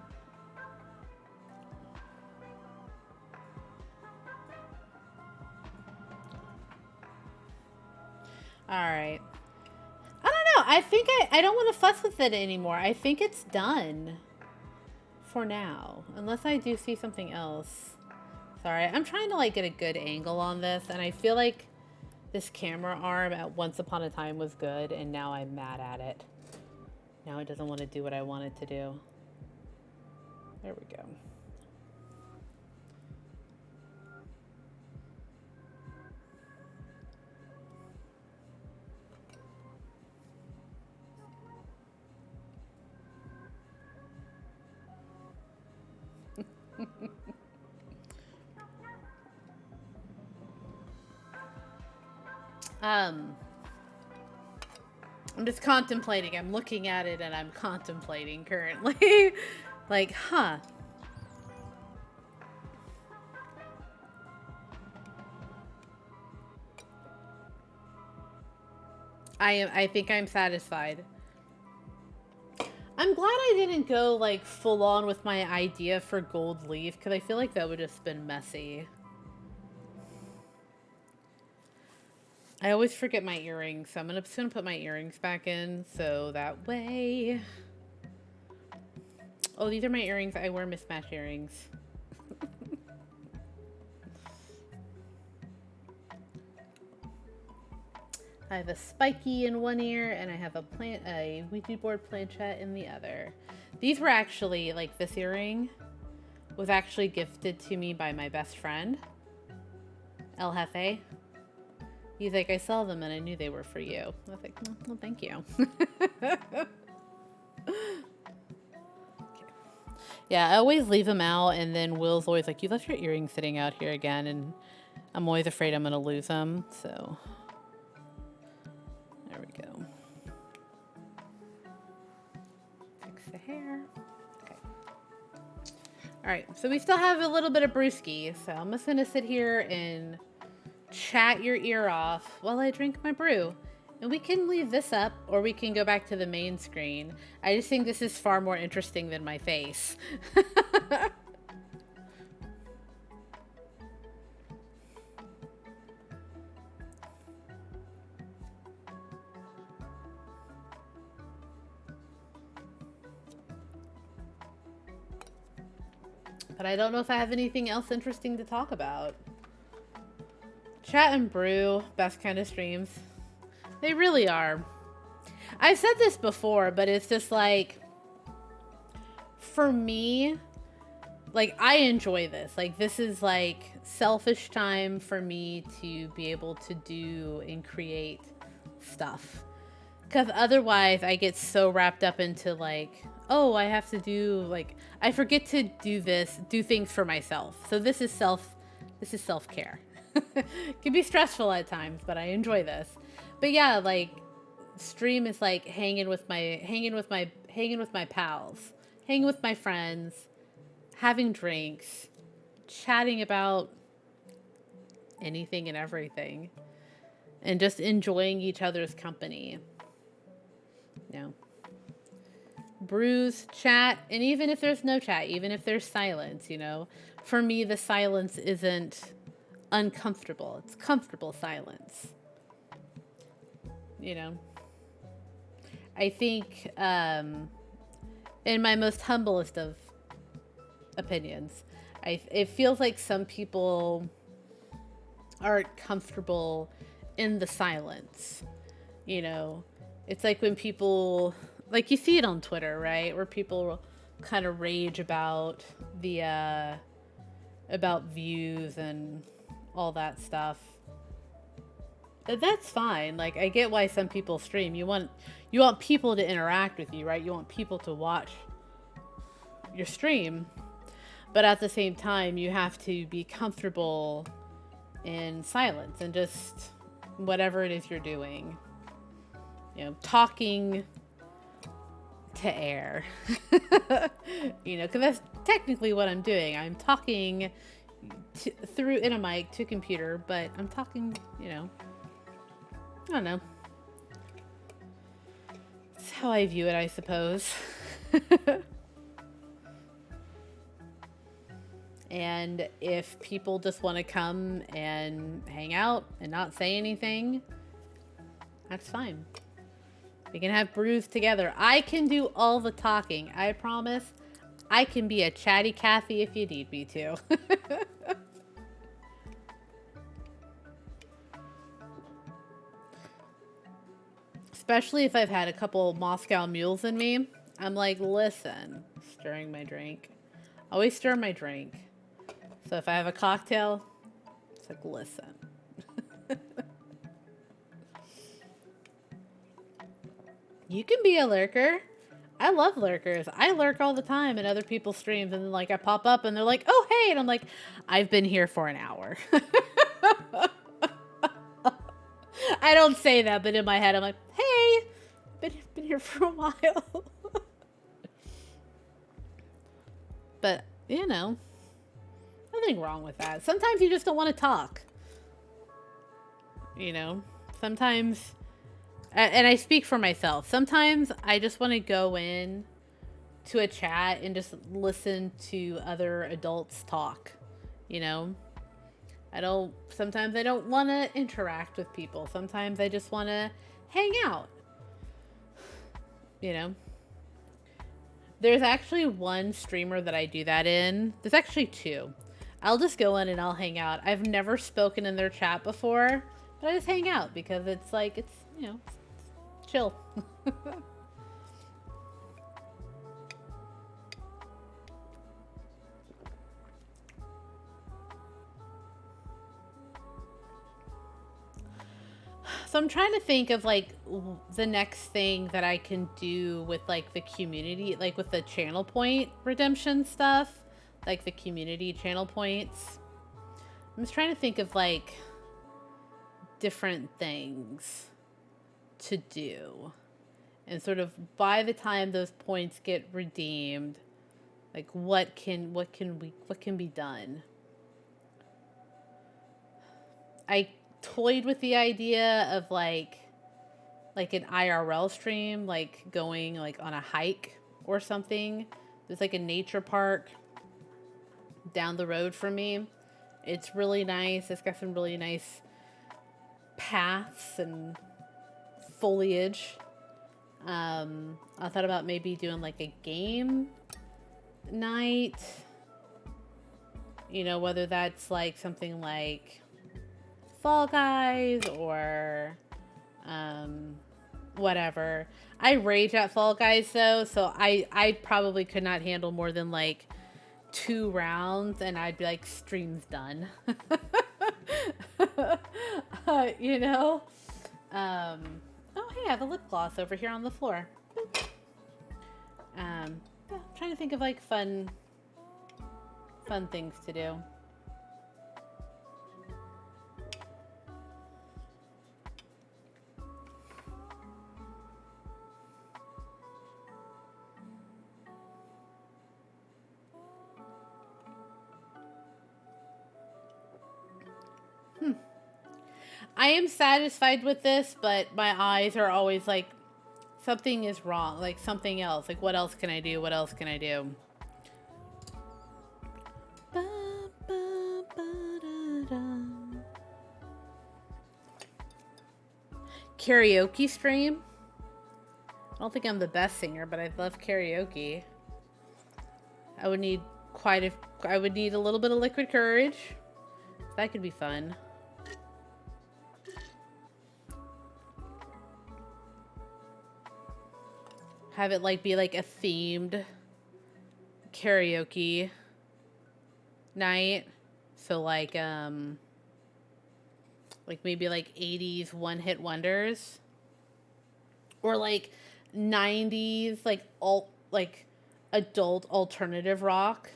Alright. I don't know, I think I don't want to fuss with it anymore. I think it's done. For now. Unless I do see something else. Sorry, I'm trying to like get a good angle on this, and I feel like this camera arm at once upon a time was good, and now I'm mad at it. Now it doesn't want to do what I want it to do. There we go. I'm just contemplating. I'm looking at it and I'm contemplating currently. Like, huh. I think I'm satisfied. I'm glad I didn't go like full on with my idea for gold leaf because I feel like that would have just been messy. I always forget my earrings, so I'm just gonna put my earrings back in so that way. Oh, these are my earrings. I wear mismatched earrings. I have a spiky in one ear, and I have a Ouija board planchette in the other. These were actually, like, this earring was actually gifted to me by my best friend, El Jefe. He's like, I saw them and I knew they were for you. I was like, well, thank you. Yeah, I always leave them out, and then Will's always like, you left your earrings sitting out here again, and I'm always afraid I'm going to lose them, so there we go. Fix the hair. Okay. All right, so we still have a little bit of brewski, so I'm just going to sit here and chat your ear off while I drink my brew. And we can leave this up, or we can go back to the main screen. I just think this is far more interesting than my face. But I don't know if I have anything else interesting to talk about. Chat and brew, best kind of streams. They really are. I've said this before, but it's just like, for me, like, I enjoy this. Like, this is like selfish time for me to be able to do and create stuff. Because otherwise I get so wrapped up into like, oh, I have to do, like, I forget to do things for myself. So this is self-care. It can be stressful at times, but I enjoy this. But yeah, like, stream is like hanging with my pals, hanging with my friends, having drinks, chatting about anything and everything, and just enjoying each other's company. You know, brews, chat, and even if there's no chat, even if there's silence, you know, for me the silence isn't uncomfortable. It's comfortable silence. You know, I think in my most humblest of opinions, it feels like some people aren't comfortable in the silence. You know, it's like when people, like, you see it on Twitter, right, where people kind of rage about the about views and all that stuff. That's fine. Like, I get why some people stream. You want people to interact with you, right? You want people to watch your stream. But at the same time, you have to be comfortable in silence and just whatever it is you're doing. You know, talking to air. You know, because that's technically what I'm doing. I'm talking through in a mic to computer, but I'm talking, you know, I don't know. That's how I view it, I suppose. And if people just want to come and hang out and not say anything, that's fine. We can have brews together. I can do all the talking. I promise. I can be a chatty Cathy if you need me to. Especially if I've had a couple Moscow mules in me. I'm like, listen, stirring my drink. Always stir my drink. So if I have a cocktail, it's like, listen. You can be a lurker. I love lurkers. I lurk all the time in other people's streams, and then, like, I pop up and they're like, oh, hey, and I'm like, I've been here for an hour. I don't say that, but in my head I'm like, hey, here for a while. But, you know, nothing wrong with that. Sometimes you just don't want to talk. You know, sometimes, and I speak for myself, sometimes I just want to go in to a chat and just listen to other adults talk, you know? Sometimes I don't want to interact with people. Sometimes I just want to hang out, you know? There's actually one streamer that I do that in. There's actually two. I'll just go in and I'll hang out. I've never spoken in their chat before, but I just hang out because it's like, it's, you know, it's chill. So I'm trying to think of like the next thing that I can do with like the community, like with the channel point redemption stuff, like the community channel points. I'm just trying to think of like different things to do, and sort of by the time those points get redeemed, like what can be done. I toyed with the idea of like an IRL stream, like going like on a hike or something. There's like a nature park down the road from me. It's really nice. It's got some really nice paths and foliage. I thought about maybe doing like a game night, you know, whether that's like something like Fall Guys or whatever. I rage at Fall Guys though, so I probably could not handle more than like 2 rounds and I'd be like, stream's done. You know? Oh hey, I have a lip gloss over here on the floor. Yeah, I'm trying to think of like fun things to do. I am satisfied with this, but my eyes are always like, something is wrong. Like something else. Like what else can I do? What else can I do? Karaoke stream? I don't think I'm the best singer, but I love karaoke. I would need a little bit of liquid courage. That could be fun. Have it like be like a themed karaoke night. So like maybe like 80s one-hit wonders, or like 90s like adult alternative rock.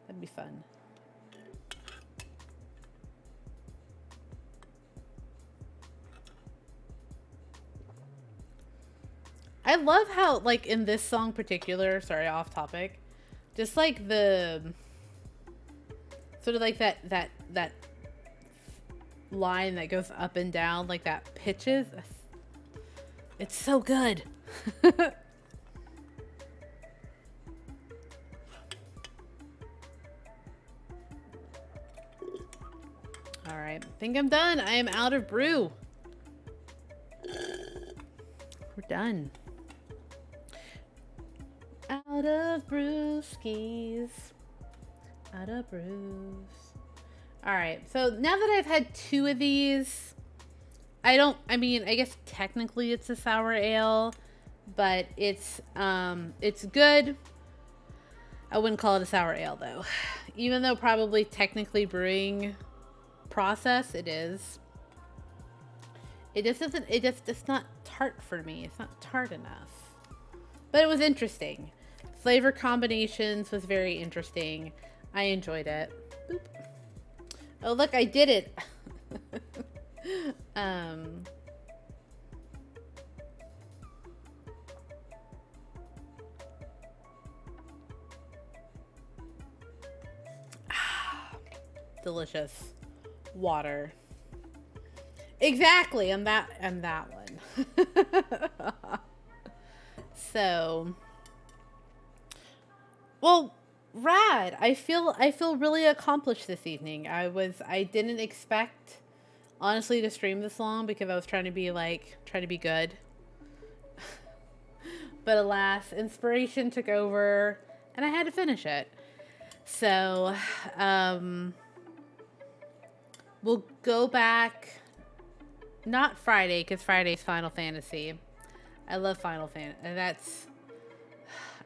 That'd be fun. I love how, like, in this song particular, sorry, off topic, just like the sort of like that line that goes up and down, like that pitches. It's so good. All right, I think I'm done. I am out of brew. We're done. Out of brewskis. Out of brews. Alright, so now that I've had 2 of these, I guess technically it's a sour ale, but it's good. I wouldn't call it a sour ale though. Even though probably technically brewing process it is. It's not tart for me. It's not tart enough. But it was interesting. Flavor combinations was very interesting. I enjoyed it. Boop. Oh, look, I did it. delicious water. Exactly, and that one. So, well, rad. I feel really accomplished this evening. I didn't expect, honestly, to stream this long because I was trying to be good. But alas, inspiration took over and I had to finish it. So, we'll go back, not Friday, because Friday's Final Fantasy. I love Final Fantasy.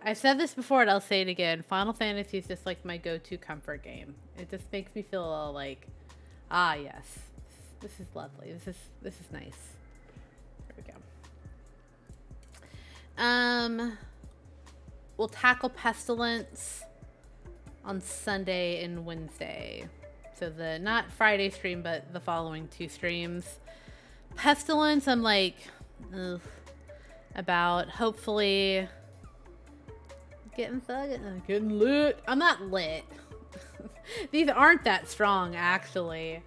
I've said this before and I'll say it again. Final Fantasy is just like my go-to comfort game. It just makes me feel all like, ah, yes, this is lovely. This is nice. There we go. We'll tackle Pestilence on Sunday and Wednesday. So the not Friday stream, but the following 2 streams. Pestilence, I'm like, ugh, about hopefully getting lit. I'm not lit. These aren't that strong, actually.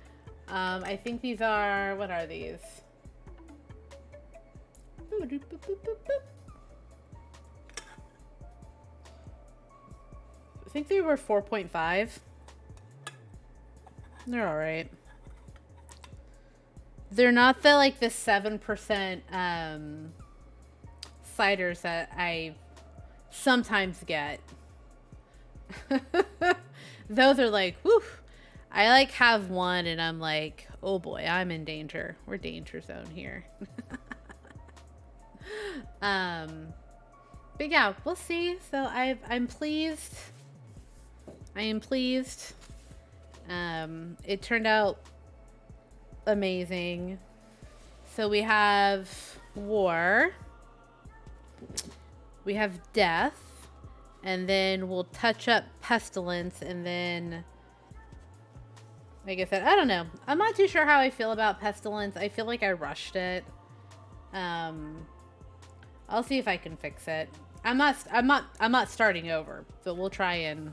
I think these are, what are these? I think they were 4.5. They're alright. They're not the, like, the 7% ciders that I sometimes get. Those are like, whew. I, like, have one and I'm like, oh boy, I'm in danger. We're danger zone here. But yeah, we'll see. So I'm pleased. I am pleased. It turned out amazing. So we have war, we have death, and then we'll touch up Pestilence, and then, like I said, I don't know. I'm not too sure how I feel about Pestilence. I feel like I rushed it. I'll see if I can fix it. I'm not starting over, but we'll try and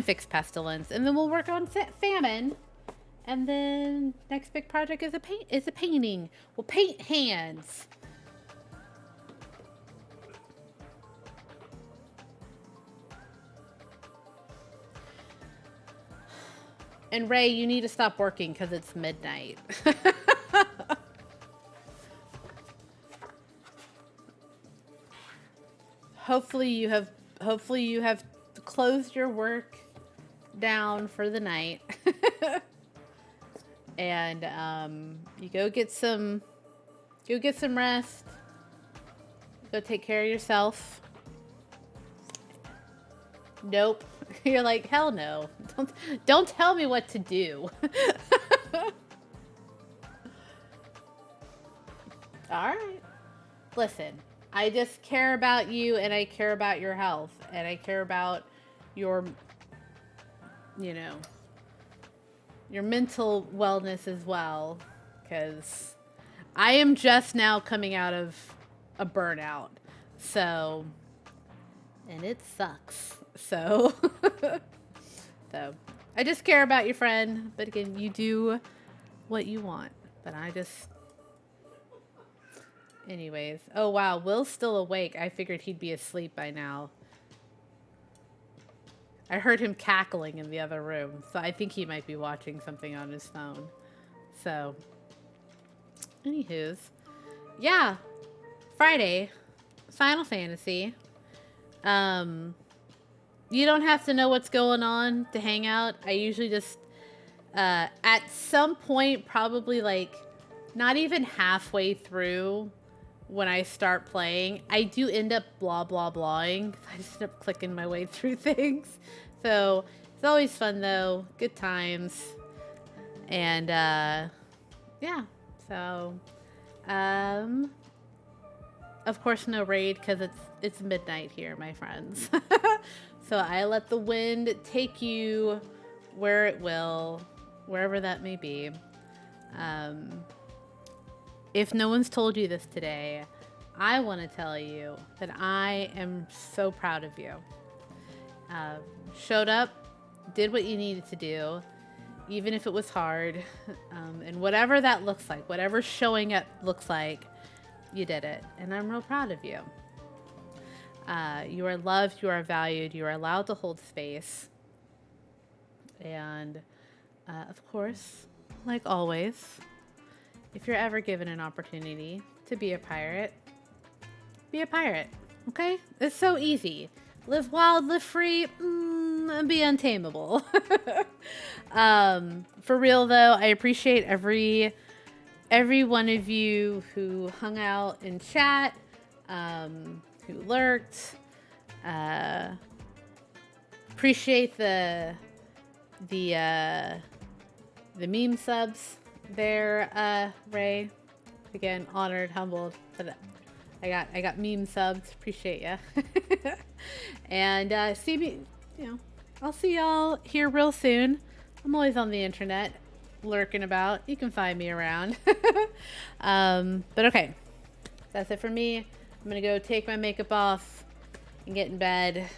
fix Pestilence, and then we'll work on Famine. And then next big project is a painting. We'll paint hands. And Ray, you need to stop working because it's midnight. Hopefully you have closed your work down for the night. And you go get some rest. Go take care of yourself. Nope. You're like, hell no. Don't tell me what to do. All right. Listen, I just care about you, and I care about your health, and I care about your, your mental wellness as well, because I am just now coming out of a burnout. So, and it sucks. So, I just care about your friend. But again, you do what you want. But I just... Anyways. Oh, wow. Will's still awake. I figured he'd be asleep by now. I heard him cackling in the other room. So I think he might be watching something on his phone. So, anywho's. Yeah. Friday. Final Fantasy. You don't have to know what's going on to hang out. I usually just, at some point, probably like not even halfway through when I start playing, I do end up blah, blah, blahing. I just end up clicking my way through things. So it's always fun though. Good times. And, yeah. So, of course no raid because it's midnight here, my friends. So I let the wind take you where it will, wherever that may be. If no one's told you this today, I want to tell you that I am so proud of you. Showed up did what you needed to do, even if it was hard. And whatever that looks like, whatever showing up looks like, you did it. And I'm real proud of you. You are loved, you are valued, you are allowed to hold space. And of course, like always, if you're ever given an opportunity to be a pirate, be a pirate. Okay? It's so easy. Live wild, live free, and be untamable. For real though, I appreciate every one of you who hung out in chat, who lurked. Appreciate the meme subs there, Ray. Again, honored, humbled, but I got meme subs. Appreciate ya. And see me, I'll see y'all here real soon. I'm always on the internet, lurking about. You can find me around. But okay, that's it for me. I'm gonna go take my makeup off and get in bed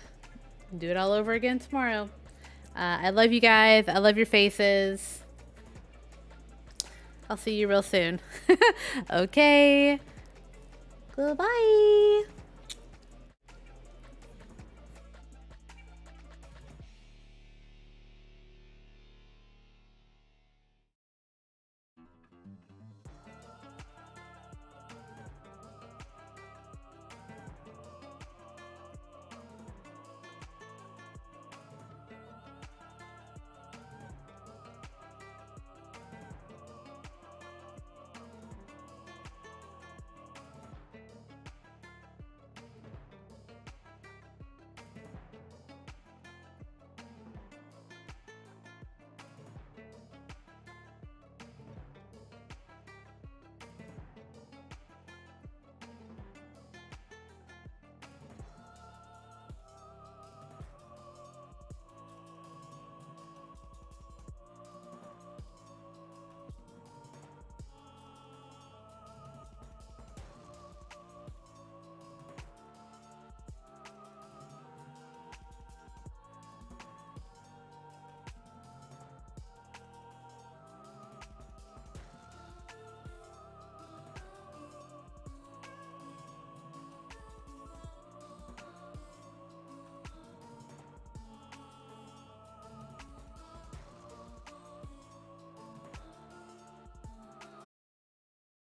and do it all over again tomorrow. I love you guys. I love your faces. I'll see you real soon. Okay. Goodbye.